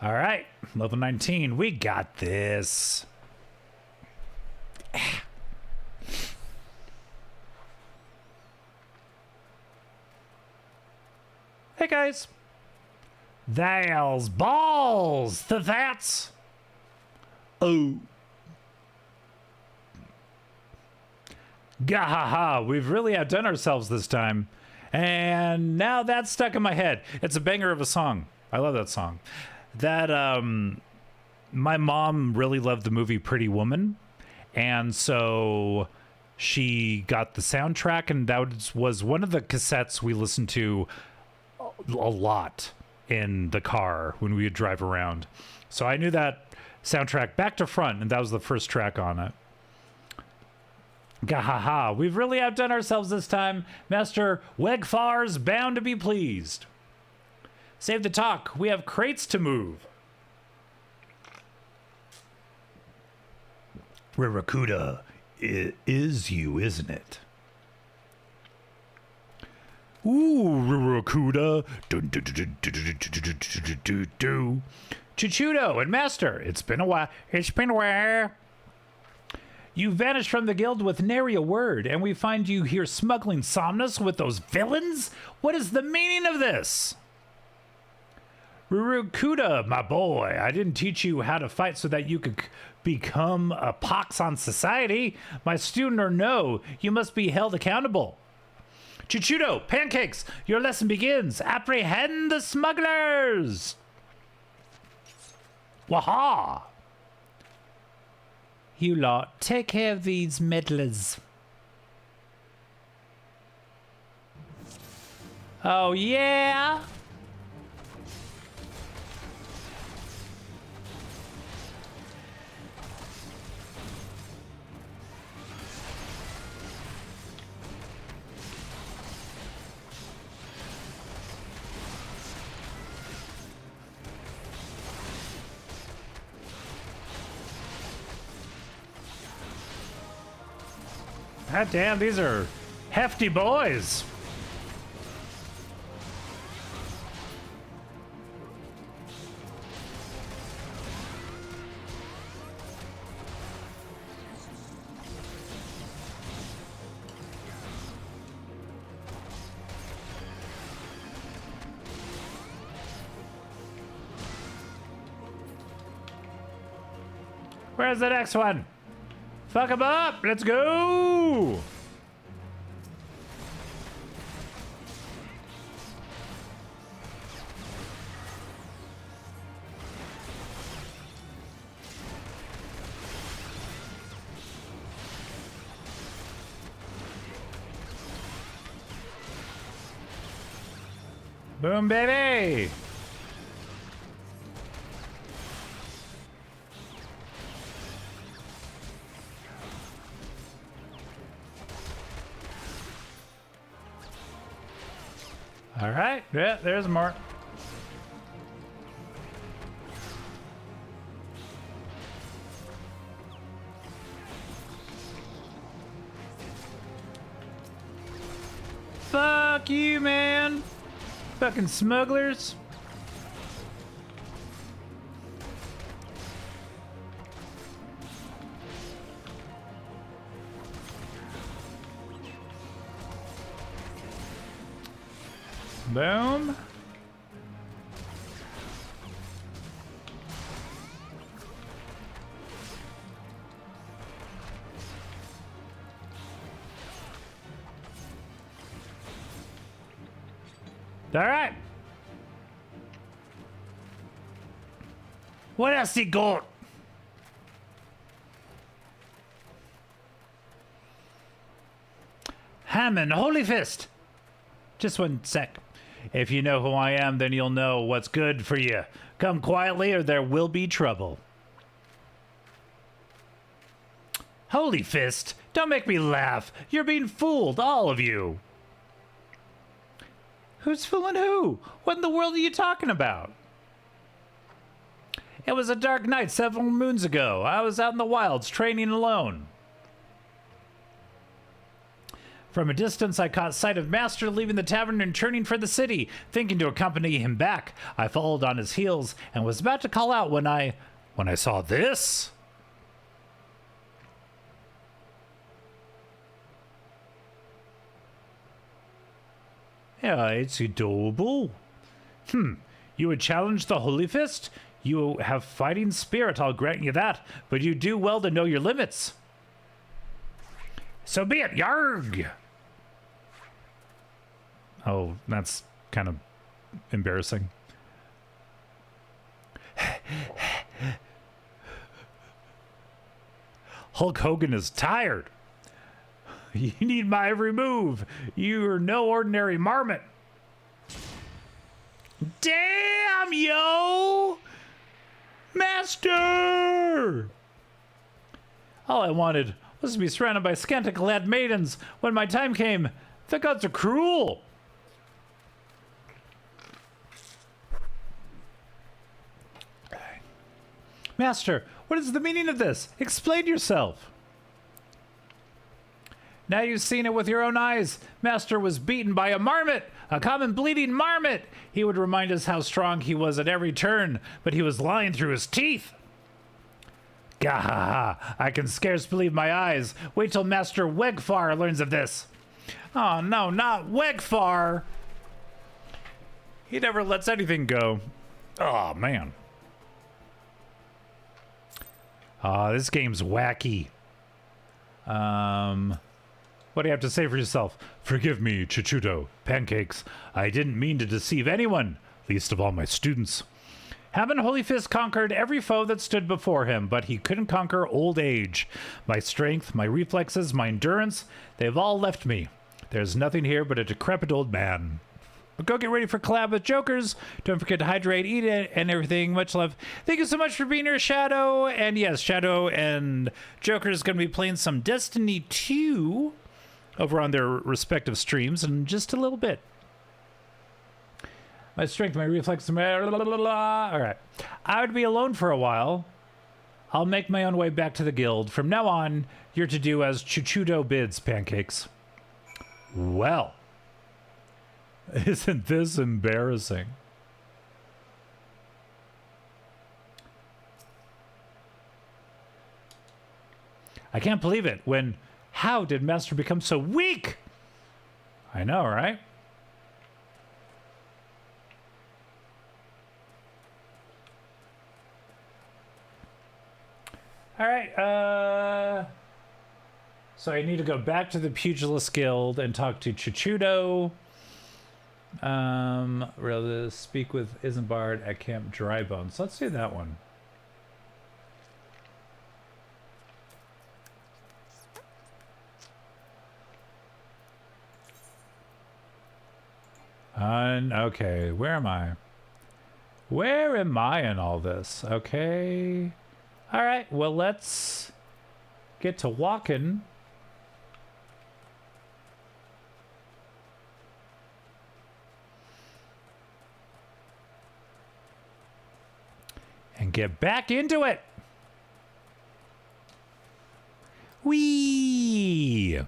A: All right, level 19. We got this. Hey guys. There's balls to that. Oh. Gahaha, we've really outdone ourselves this time. And now that's stuck in my head. It's a banger of a song. I love that song. That my mom really loved the movie Pretty Woman, and so she got the soundtrack, and that was one of the cassettes we listened to a lot in the car when we would drive around. So I knew that soundtrack back to front, and that was the first track on it. Gahaha, we've really outdone ourselves this time. Master Wegfar's bound to be pleased. Save the talk. We have crates to move. Rarakuda is you, isn't it? Ooh, Rarakuda. Chichudo and Master, it's been a while. It's been a while. You vanished from the guild with nary a word, and we find you here smuggling Somnus with those villains? What is the meaning of this? Rurukuda, my boy, I didn't teach you how to fight so that you could become a pox on society. My student or no, you must be held accountable. Chichudo, Pancakes, your lesson begins. Apprehend the smugglers! Waha! You lot, take care of these meddlers. Oh, yeah? God damn, these are hefty boys. Where's the next one? Fuck him up. Let's go. Boom, baby! All right, yeah, there's more. Fuck you, man! Fucking smugglers. Boom. All right. What else he got? Hammond, Holy Fist. Just one sec. If you know who I am, then you'll know what's good for you. Come quietly or there will be trouble. Holy Fist, don't make me laugh. You're being fooled, all of you. Who's fooling who? What in the world are you talking about? It was a dark night several moons ago. I was out in the wilds training alone. From a distance, I caught sight of Master leaving the tavern and turning for the city, thinking to accompany him back. I followed on his heels and was about to call out when I saw this. Yeah, it's adorable. You would challenge the Holy Fist? You have fighting spirit, I'll grant you that, but you do well to know your limits. So be it, yarg! Oh, that's kind of embarrassing. Hulk Hogan is tired. You need my every move. You're no ordinary marmot. Damn, yo! Master! All I wanted was to be surrounded by scantaclad maidens. When my time came, the gods are cruel. Master, what is the meaning of this? Explain yourself. Now you've seen it with your own eyes. Master was beaten by a marmot, a common bleeding marmot. He would remind us how strong he was at every turn, but he was lying through his teeth. Gah! I can scarce believe my eyes. Wait till Master Wegfar learns of this. Oh no, not Wegfar! He never lets anything go. Oh man. This game's wacky. What do you have to say for yourself? Forgive me, Chichudo, Pancakes. I didn't mean to deceive anyone, least of all my students. Hammond Holy Fist conquered every foe that stood before him, but he couldn't conquer old age. My strength, my reflexes, my endurance, they've all left me. There's nothing here but a decrepit old man. But go get ready for collab with Jokers. Don't forget to hydrate, eat it, and everything. Much love. Thank you so much for being here, Shadow. And yes, Shadow and Joker is going to be playing some Destiny 2 over on their respective streams in just a little bit. My strength, my reflex, all right. I would be alone for a while. I'll make my own way back to the guild. From now on, you're to do as Chuchudo bids, Pancakes. Well, isn't this embarrassing? I can't believe it. How did Master become so weak? I know, right? All right. So I need to go back to the Pugilist Guild and talk to Chichudo. Rather speak with Isambard at Camp Drybones. Let's do that one. Okay, where am I? Where am I in all this? Okay. All right, well, let's get to walking. And get back into it. Whee!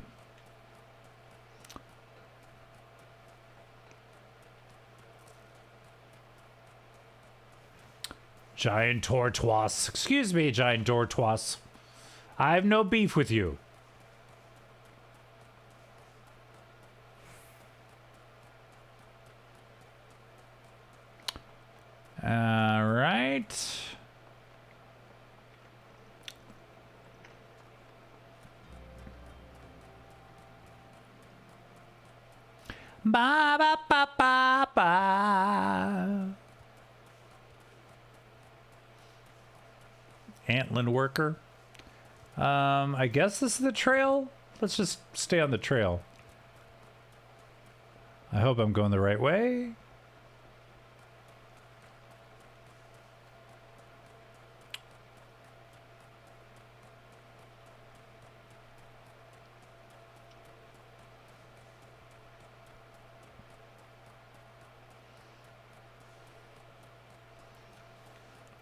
A: Giant Tortoise. Excuse me, Giant Tortoise. I have no beef with you. All right. Ba ba ba ba ba. Antland worker. I guess this is the trail. Let's just stay on the trail. I hope I'm going the right way.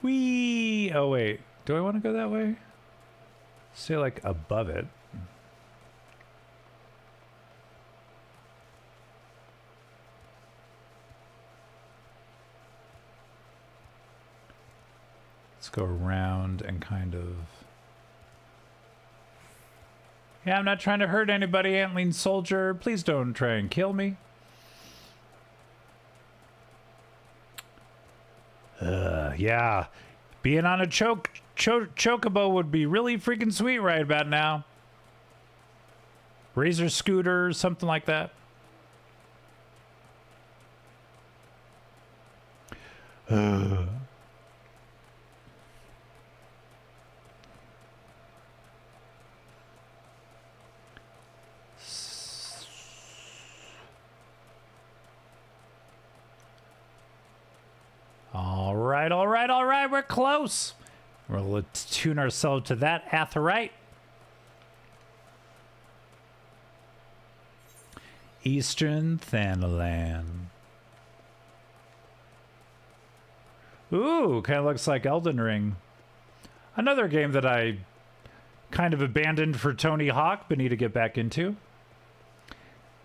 A: Whee! Oh, wait. Do I want to go that way? Stay, like, above it. Let's go around and kind of... Yeah, I'm not trying to hurt anybody, Antling Soldier. Please don't try and kill me. Yeah. Being on a chocobo would be really freaking sweet right about now. Razor scooter, something like that. All right, we're close. We'll attune ourselves to that Aetheryte. Eastern Thanalan. Ooh, kind of looks like Elden Ring. Another game that I kind of abandoned for Tony Hawk, but need to get back into.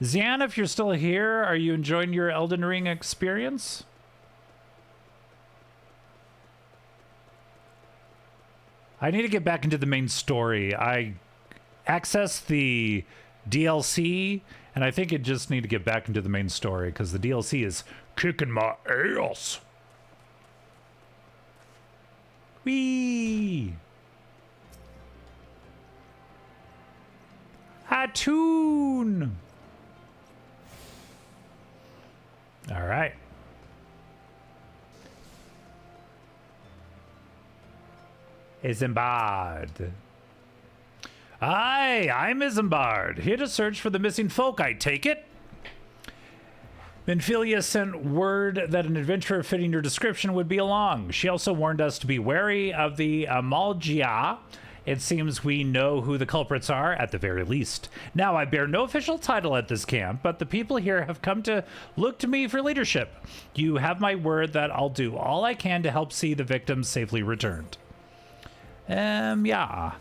A: Zian, if you're still here, are you enjoying your Elden Ring experience? I need to get back into the main story. I accessed the DLC, and I think I just need to get back into the main story, because the DLC is kicking my ass. Whee! Attune! All right. Isambard. Aye, I'm Isambard, here to search for the missing folk, I take it. Minfilia sent word that an adventurer fitting your description would be along. She also warned us to be wary of the Amalgia. It seems we know who the culprits are, at the very least. Now, I bear no official title at this camp, but the people here have come to look to me for leadership. You have my word that I'll do all I can to help see the victims safely returned. Yeah.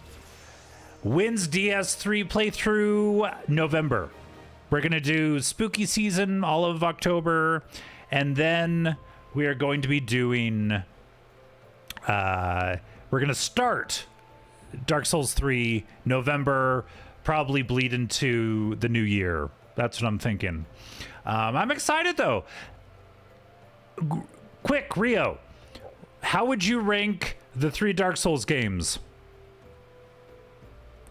A: Wins DS3 playthrough November. We're going to do spooky season all of October, and then we are going to be doing, we're going to start Dark Souls 3 November, probably bleed into the new year. That's what I'm thinking. I'm excited though. Quick, Rio, how would you rank the 3 Dark Souls games?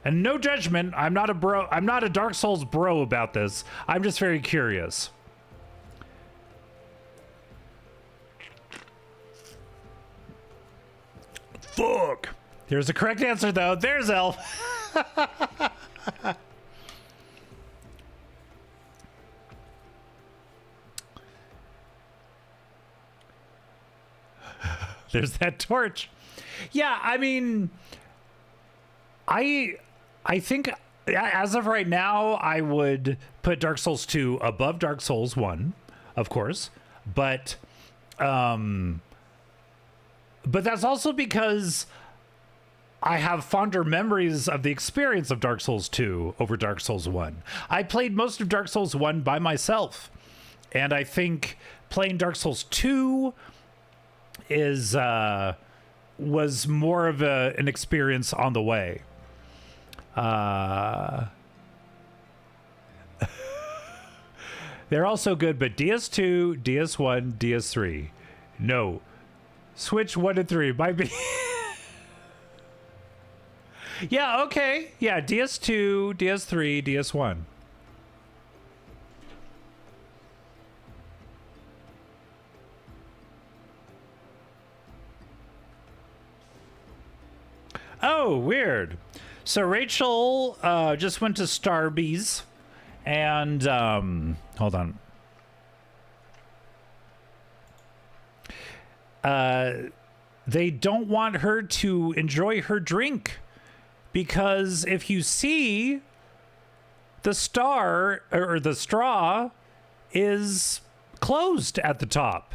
A: And no judgment. I'm not a bro. I'm not a Dark Souls bro about this. I'm just very curious. Fuck. Here's the correct answer, though. There's Elf. There's that torch. Yeah, I mean, I think as of right now, I would put Dark Souls 2 above Dark Souls 1, of course, but that's also because I have fonder memories of the experience of Dark Souls 2 over Dark Souls 1. I played most of Dark Souls 1 by myself, and I think playing Dark Souls 2 was more of an experience on the way. They're also good, but DS2, DS1, DS3. No. Switch 1 and 3 might be. Yeah, okay. Yeah, DS2, DS3, DS1. Oh, weird. So Rachel just went to Starbucks and hold on. They don't want her to enjoy her drink because if you see the star or the straw is closed at the top.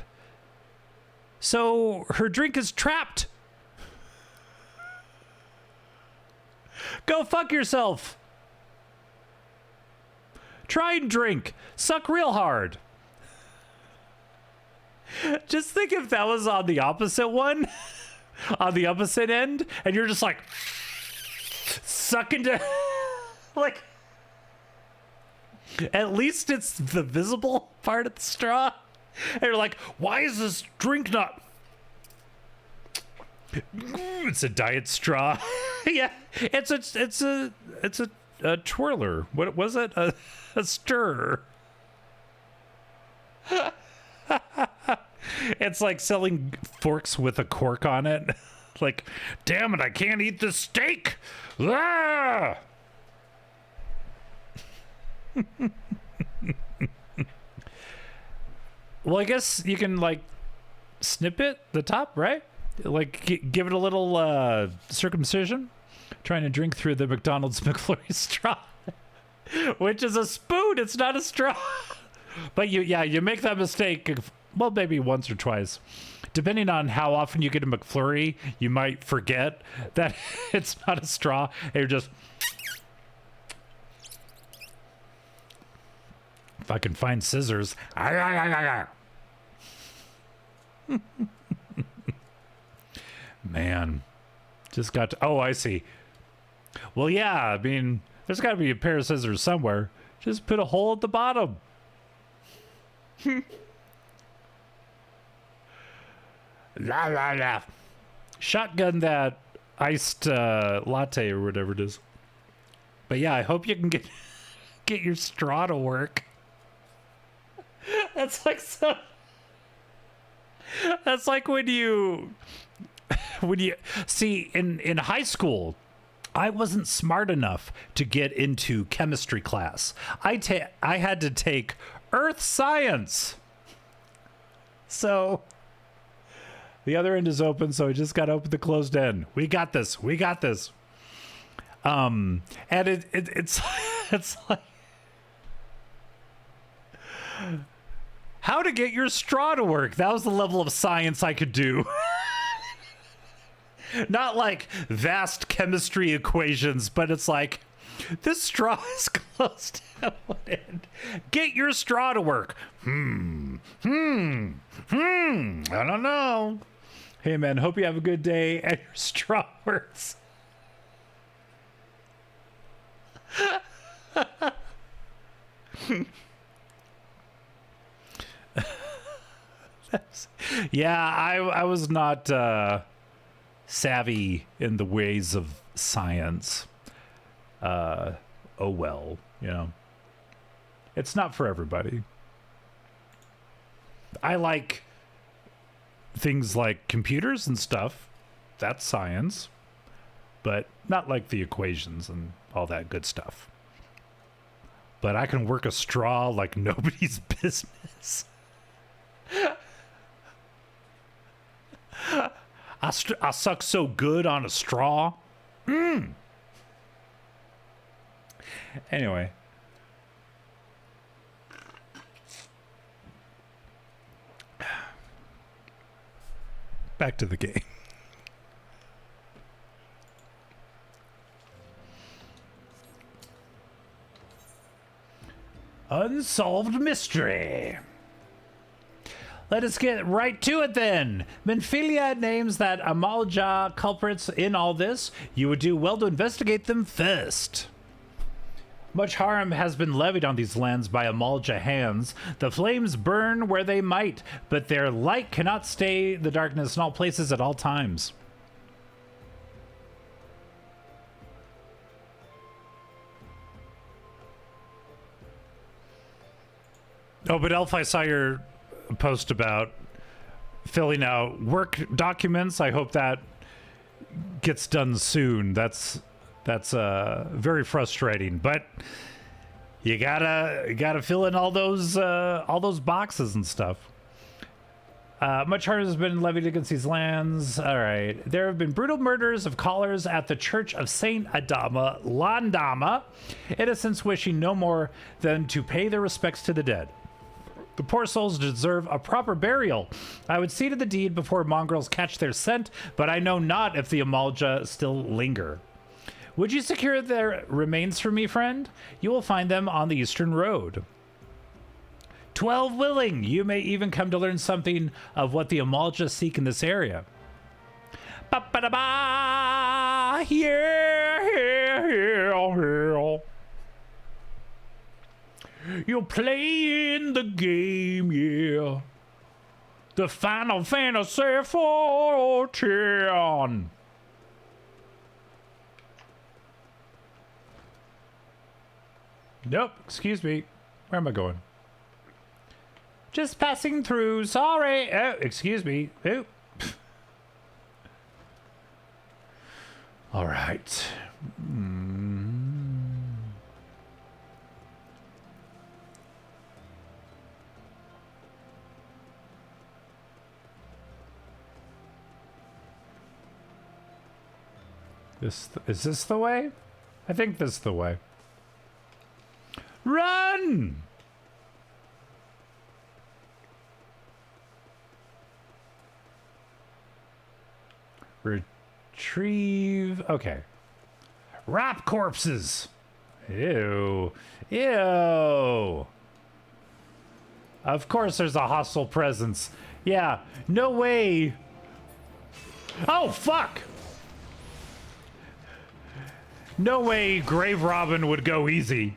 A: So her drink is trapped. Go fuck yourself. Try and drink. Suck real hard. Just think if that was on the opposite one, on the opposite end, and you're just like sucking to like at least it's the visible part of the straw. And you're like, why is this drink not? It's a diet straw. Yeah, it's a twirler. What was it? A stirrer. It's like selling forks with a cork on it. Like, damn it, I can't eat this steak. Ah! Well, I guess you can like snip it, the top, right? Like give it a little circumcision. Trying to drink through the McDonald's McFlurry straw, which is a spoon. It's not a straw. But you make that mistake. Well, maybe once or twice, depending on how often you get a McFlurry. You might forget that it's not a straw. And you're just. If I can find scissors. Man, just got to. Oh, I see. Well, yeah, I mean, there's got to be a pair of scissors somewhere. Just put a hole at the bottom. La la la. Shotgun that iced latte or whatever it is. But yeah, I hope you can get your straw to work. That's like so. That's like when you see in high school, I wasn't smart enough to get into chemistry class. I had to take earth science. So the other end is open, so I just got to open the closed end. We got this. We got this. And it's like how to get your straw to work. That was the level of science I could do. Not like vast chemistry equations, but it's like, this straw is closed at one end. Get your straw to work. I don't know. Hey, man, hope you have a good day and your straw works. Yeah, I was not savvy in the ways of science. oh well, you know. It's not for everybody. I like things like computers and stuff. That's science. But not like the equations and all that good stuff. But I can work a straw like nobody's business. I suck so good on a straw. Anyway. Back to the game. Unsolved mystery. Let us get right to it then. Minfilia names that Amalja culprits in all this. You would do well to investigate them first. Much harm has been levied on these lands by Amalja hands. The flames burn where they might, but their light cannot stay the darkness in all places at all times. Oh, but Elf, I saw your post about filling out work documents. I hope that gets done soon. That's very frustrating, but you gotta fill in all those boxes and stuff. Much harm has been levied against these lands. All right. There have been brutal murders of callers at the Church of Saint Adama, Landama, innocents wishing no more than to pay their respects to the dead. The poor souls deserve a proper burial. I would see to the deed before mongrels catch their scent, but I know not if the Amalja still linger. Would you secure their remains for me, friend? You will find them on the Eastern Road. 12 willing! You may even come to learn something of what the Amalja seek in this area. Ba-ba-da-ba! Yeah. You're playing the game, yeah. The Final Fantasy XIV. Nope, excuse me. Where am I going? Just passing through. Sorry. Oh, excuse me. Oh. All right. Is this the way? I think this is the way. Run! Retrieve. Okay. Wrap corpses. Ew. Ew. Of course there's a hostile presence. Yeah. No way. Oh, fuck. No way Grave Robin would go easy.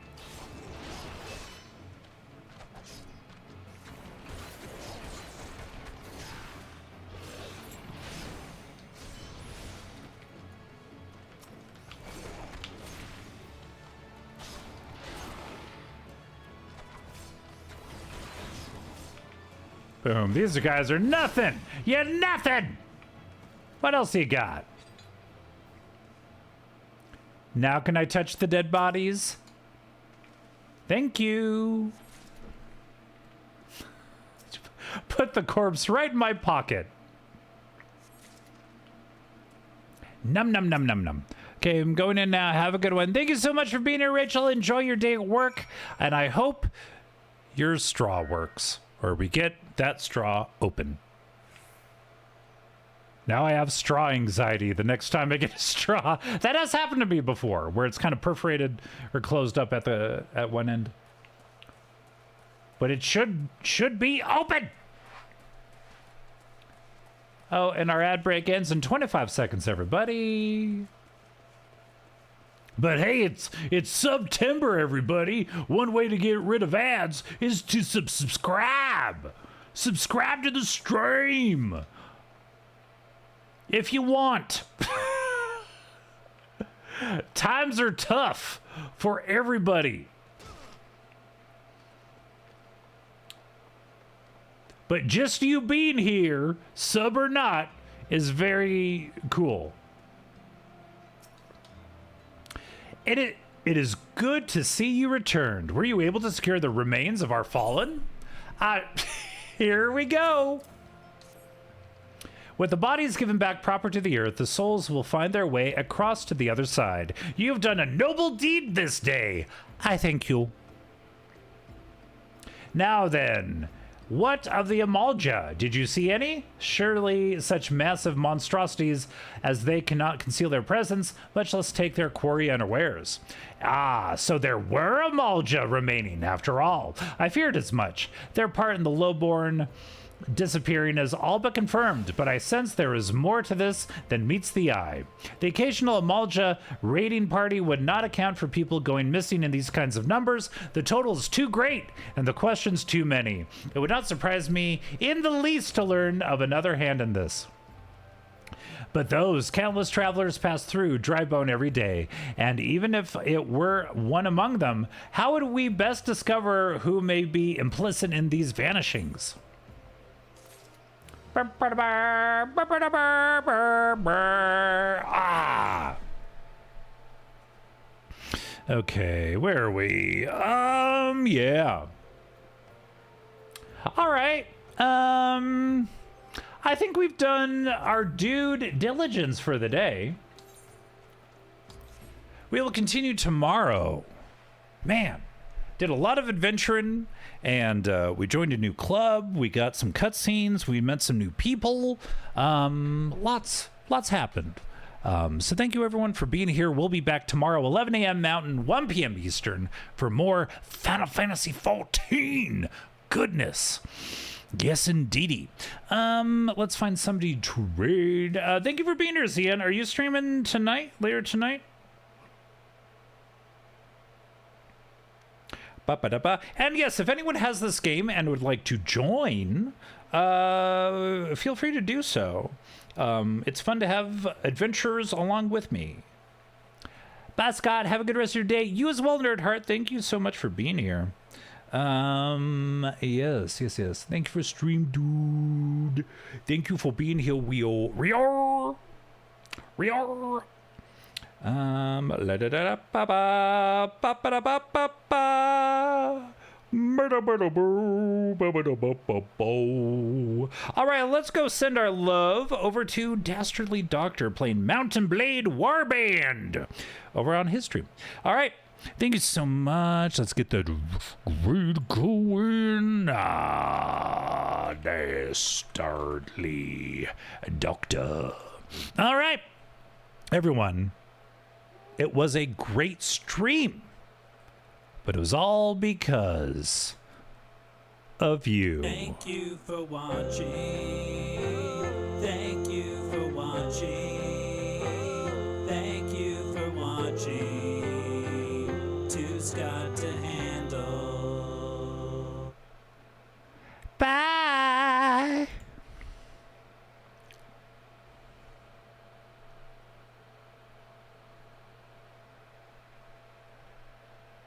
A: Boom. These guys are nothing. You're nothing. What else you got? Now can I touch the dead bodies? Thank you. Put the corpse right in my pocket. Num num num num num. Okay, I'm going in now. Have a good one. Thank you so much for being here, Rachel. Enjoy your day at work. And I hope your straw works. Or we get that straw open. Now I have straw anxiety the next time I get a straw. That has happened to me before, where it's kind of perforated or closed up at one end. But it should be open. Oh, and our ad break ends in 25 seconds, everybody. But hey, it's September, everybody. One way to get rid of ads is to subscribe. Subscribe to the stream. If you want. Times are tough for everybody. But just you being here, sub or not, is very cool. It is good to see you returned. Were you able to secure the remains of our fallen? Here we go. With the bodies given back proper to the earth, the souls will find their way across to the other side. You have done a noble deed this day. I thank you. Now then, what of the Amalja? Did you see any? Surely such massive monstrosities as they cannot conceal their presence, much less take their quarry unawares. Ah, so there were Amalja remaining after all. I feared as much. Their part in the lowborn disappearing is all but confirmed, but I sense there is more to this than meets the eye. The occasional Amalja raiding party would not account for people going missing in these kinds of numbers. The total is too great, and the questions too many. It would not surprise me in the least to learn of another hand in this. But those countless travelers pass through Drybone every day, and even if it were one among them, how would we best discover who may be implicit in these vanishings? Ah. Okay, where are we? Yeah. All right. I think we've done our due diligence for the day. We will continue tomorrow. Man, did a lot of adventuring, and we joined a new club. We got some cutscenes. We met some new people. Lots happened. So thank you everyone for being here. We'll be back tomorrow, 11 a.m. Mountain, 1 p.m. Eastern, for more Final Fantasy XIV. Goodness. Yes, indeedy. Let's find somebody to raid. Thank you for being here, Zian. Are you streaming tonight? Later tonight? And yes, if anyone has this game and would like to join, feel free to do so. It's fun to have adventurers along with me. Bye, Scott. Have a good rest of your day. You as well, Nerd Heart. Thank you so much for being here. Yes. Thank you for stream, dude. Thank you for being here, Rio. All right, let's go send our love over to Dastardly Doctor playing Mountain Blade Warband over on his stream. All right, thank you so much. Let's get that raid going. Dastardly Doctor. All right, everyone. It was a great stream, but it was all because of you.
G: Thank you for watching.